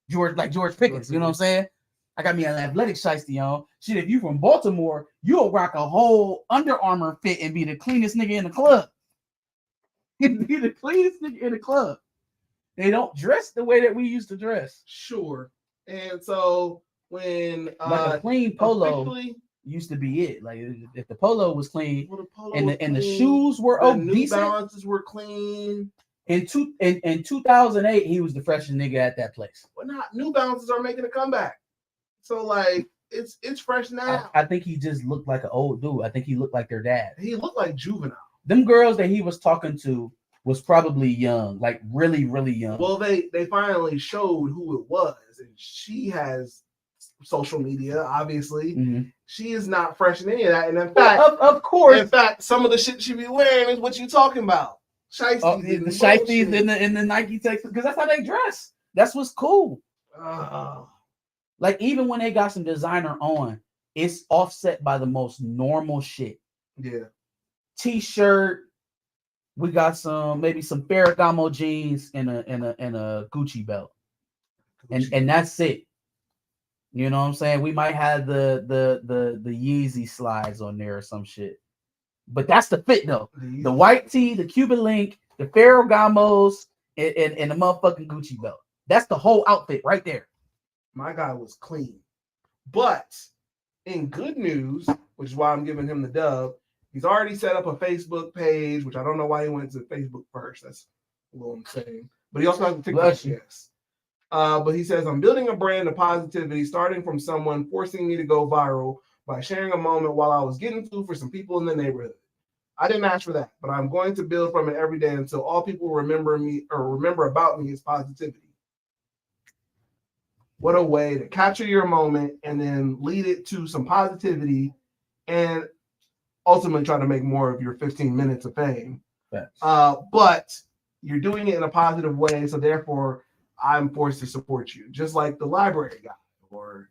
George Pickens. You know what I'm saying? I got me an athletic shiesty on. Shit, if you from Baltimore, you'll rock a whole Under Armour fit and be the cleanest nigga in the club. You'd be the cleanest nigga in the club. They don't dress the way that we used to dress. Sure. And so when like a clean polo used to be it. Like if the polo was clean and the shoes were New Balances were clean. In 2008, he was the freshest nigga at that place. Well, not New Balances are making a comeback. So like it's fresh now. I think he just looked like an old dude. I think he looked like their dad. He looked like juvenile. Them girls that he was talking to was probably young, like really, really young. Well, they finally showed who it was, and she has social media, obviously. Mm-hmm. She is not fresh in any of that. And in fact, of course. In fact, some of the shit she be wearing is what you talking about. Shiesties, the shiesties in the Nike Texas, because that's how they dress. That's what's cool. Like even when they got some designer on, it's offset by the most normal shit. Yeah. T-shirt. We got maybe some Ferragamo jeans and a Gucci belt, and that's it. You know what I'm saying? We might have the Yeezy slides on there or some shit, but that's the fit though. The white tee, the Cuban link, the Ferragamos, and the motherfucking Gucci belt. That's the whole outfit right there. My guy was clean, but in good news, which is why I'm giving him the dub. He's already set up a Facebook page, which I don't know why he went to Facebook first. That's a little insane. But he also has a TikTok. Yes. But he says, I'm building a brand of positivity, starting from someone forcing me to go viral by sharing a moment while I was getting food for some people in the neighborhood. I didn't ask for that, but I'm going to build from it every day until all people remember me or remember about me is positivity. What a way to capture your moment and then lead it to some positivity and ultimately try to make more of your 15 minutes of fame. But you're doing it in a positive way, so therefore I'm forced to support you, just like the library guy or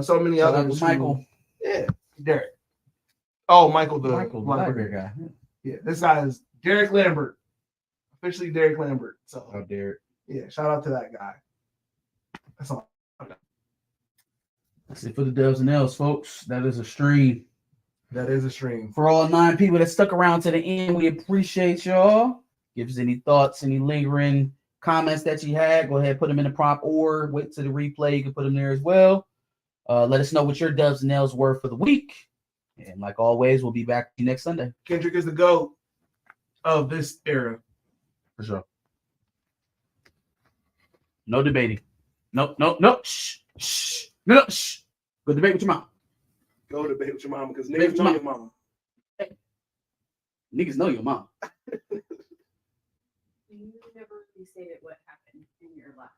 so many others. Michael. Yeah, Derek. Oh, Michael, the library guy. Yeah, this guy is Derek Lambert, officially Derek Lambert. So, Derek. Yeah, shout out to that guy. That's all. That's it for the Dubs and L's, folks. That is a stream. That is a stream. For all 9 people that stuck around to the end, we appreciate y'all. Give us any thoughts, any lingering comments that you had, go ahead, put them in the prompt or wait to the replay. You can put them there as well. Let us know what your Dubs and L's were for the week. And like always, we'll be back next Sunday. Kendrick is the GOAT of this era. For sure. No debating. No. Shh. No. Shh. Go debate with your mom. Go debate with your mama because niggas know your mama. Hey. Niggas know your mom. You never really stated what happened in your life.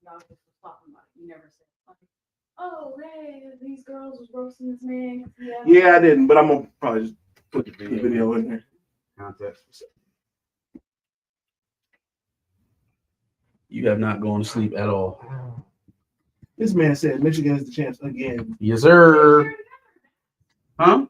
Y'all just was talking about it. You never said, like, oh, hey, these girls was roasting this man. Yeah, I didn't, but I'm going to probably just put the video in there. Context. You have not gone to sleep at all. This man said Michigan has the chance again. Yes, sir. Huh?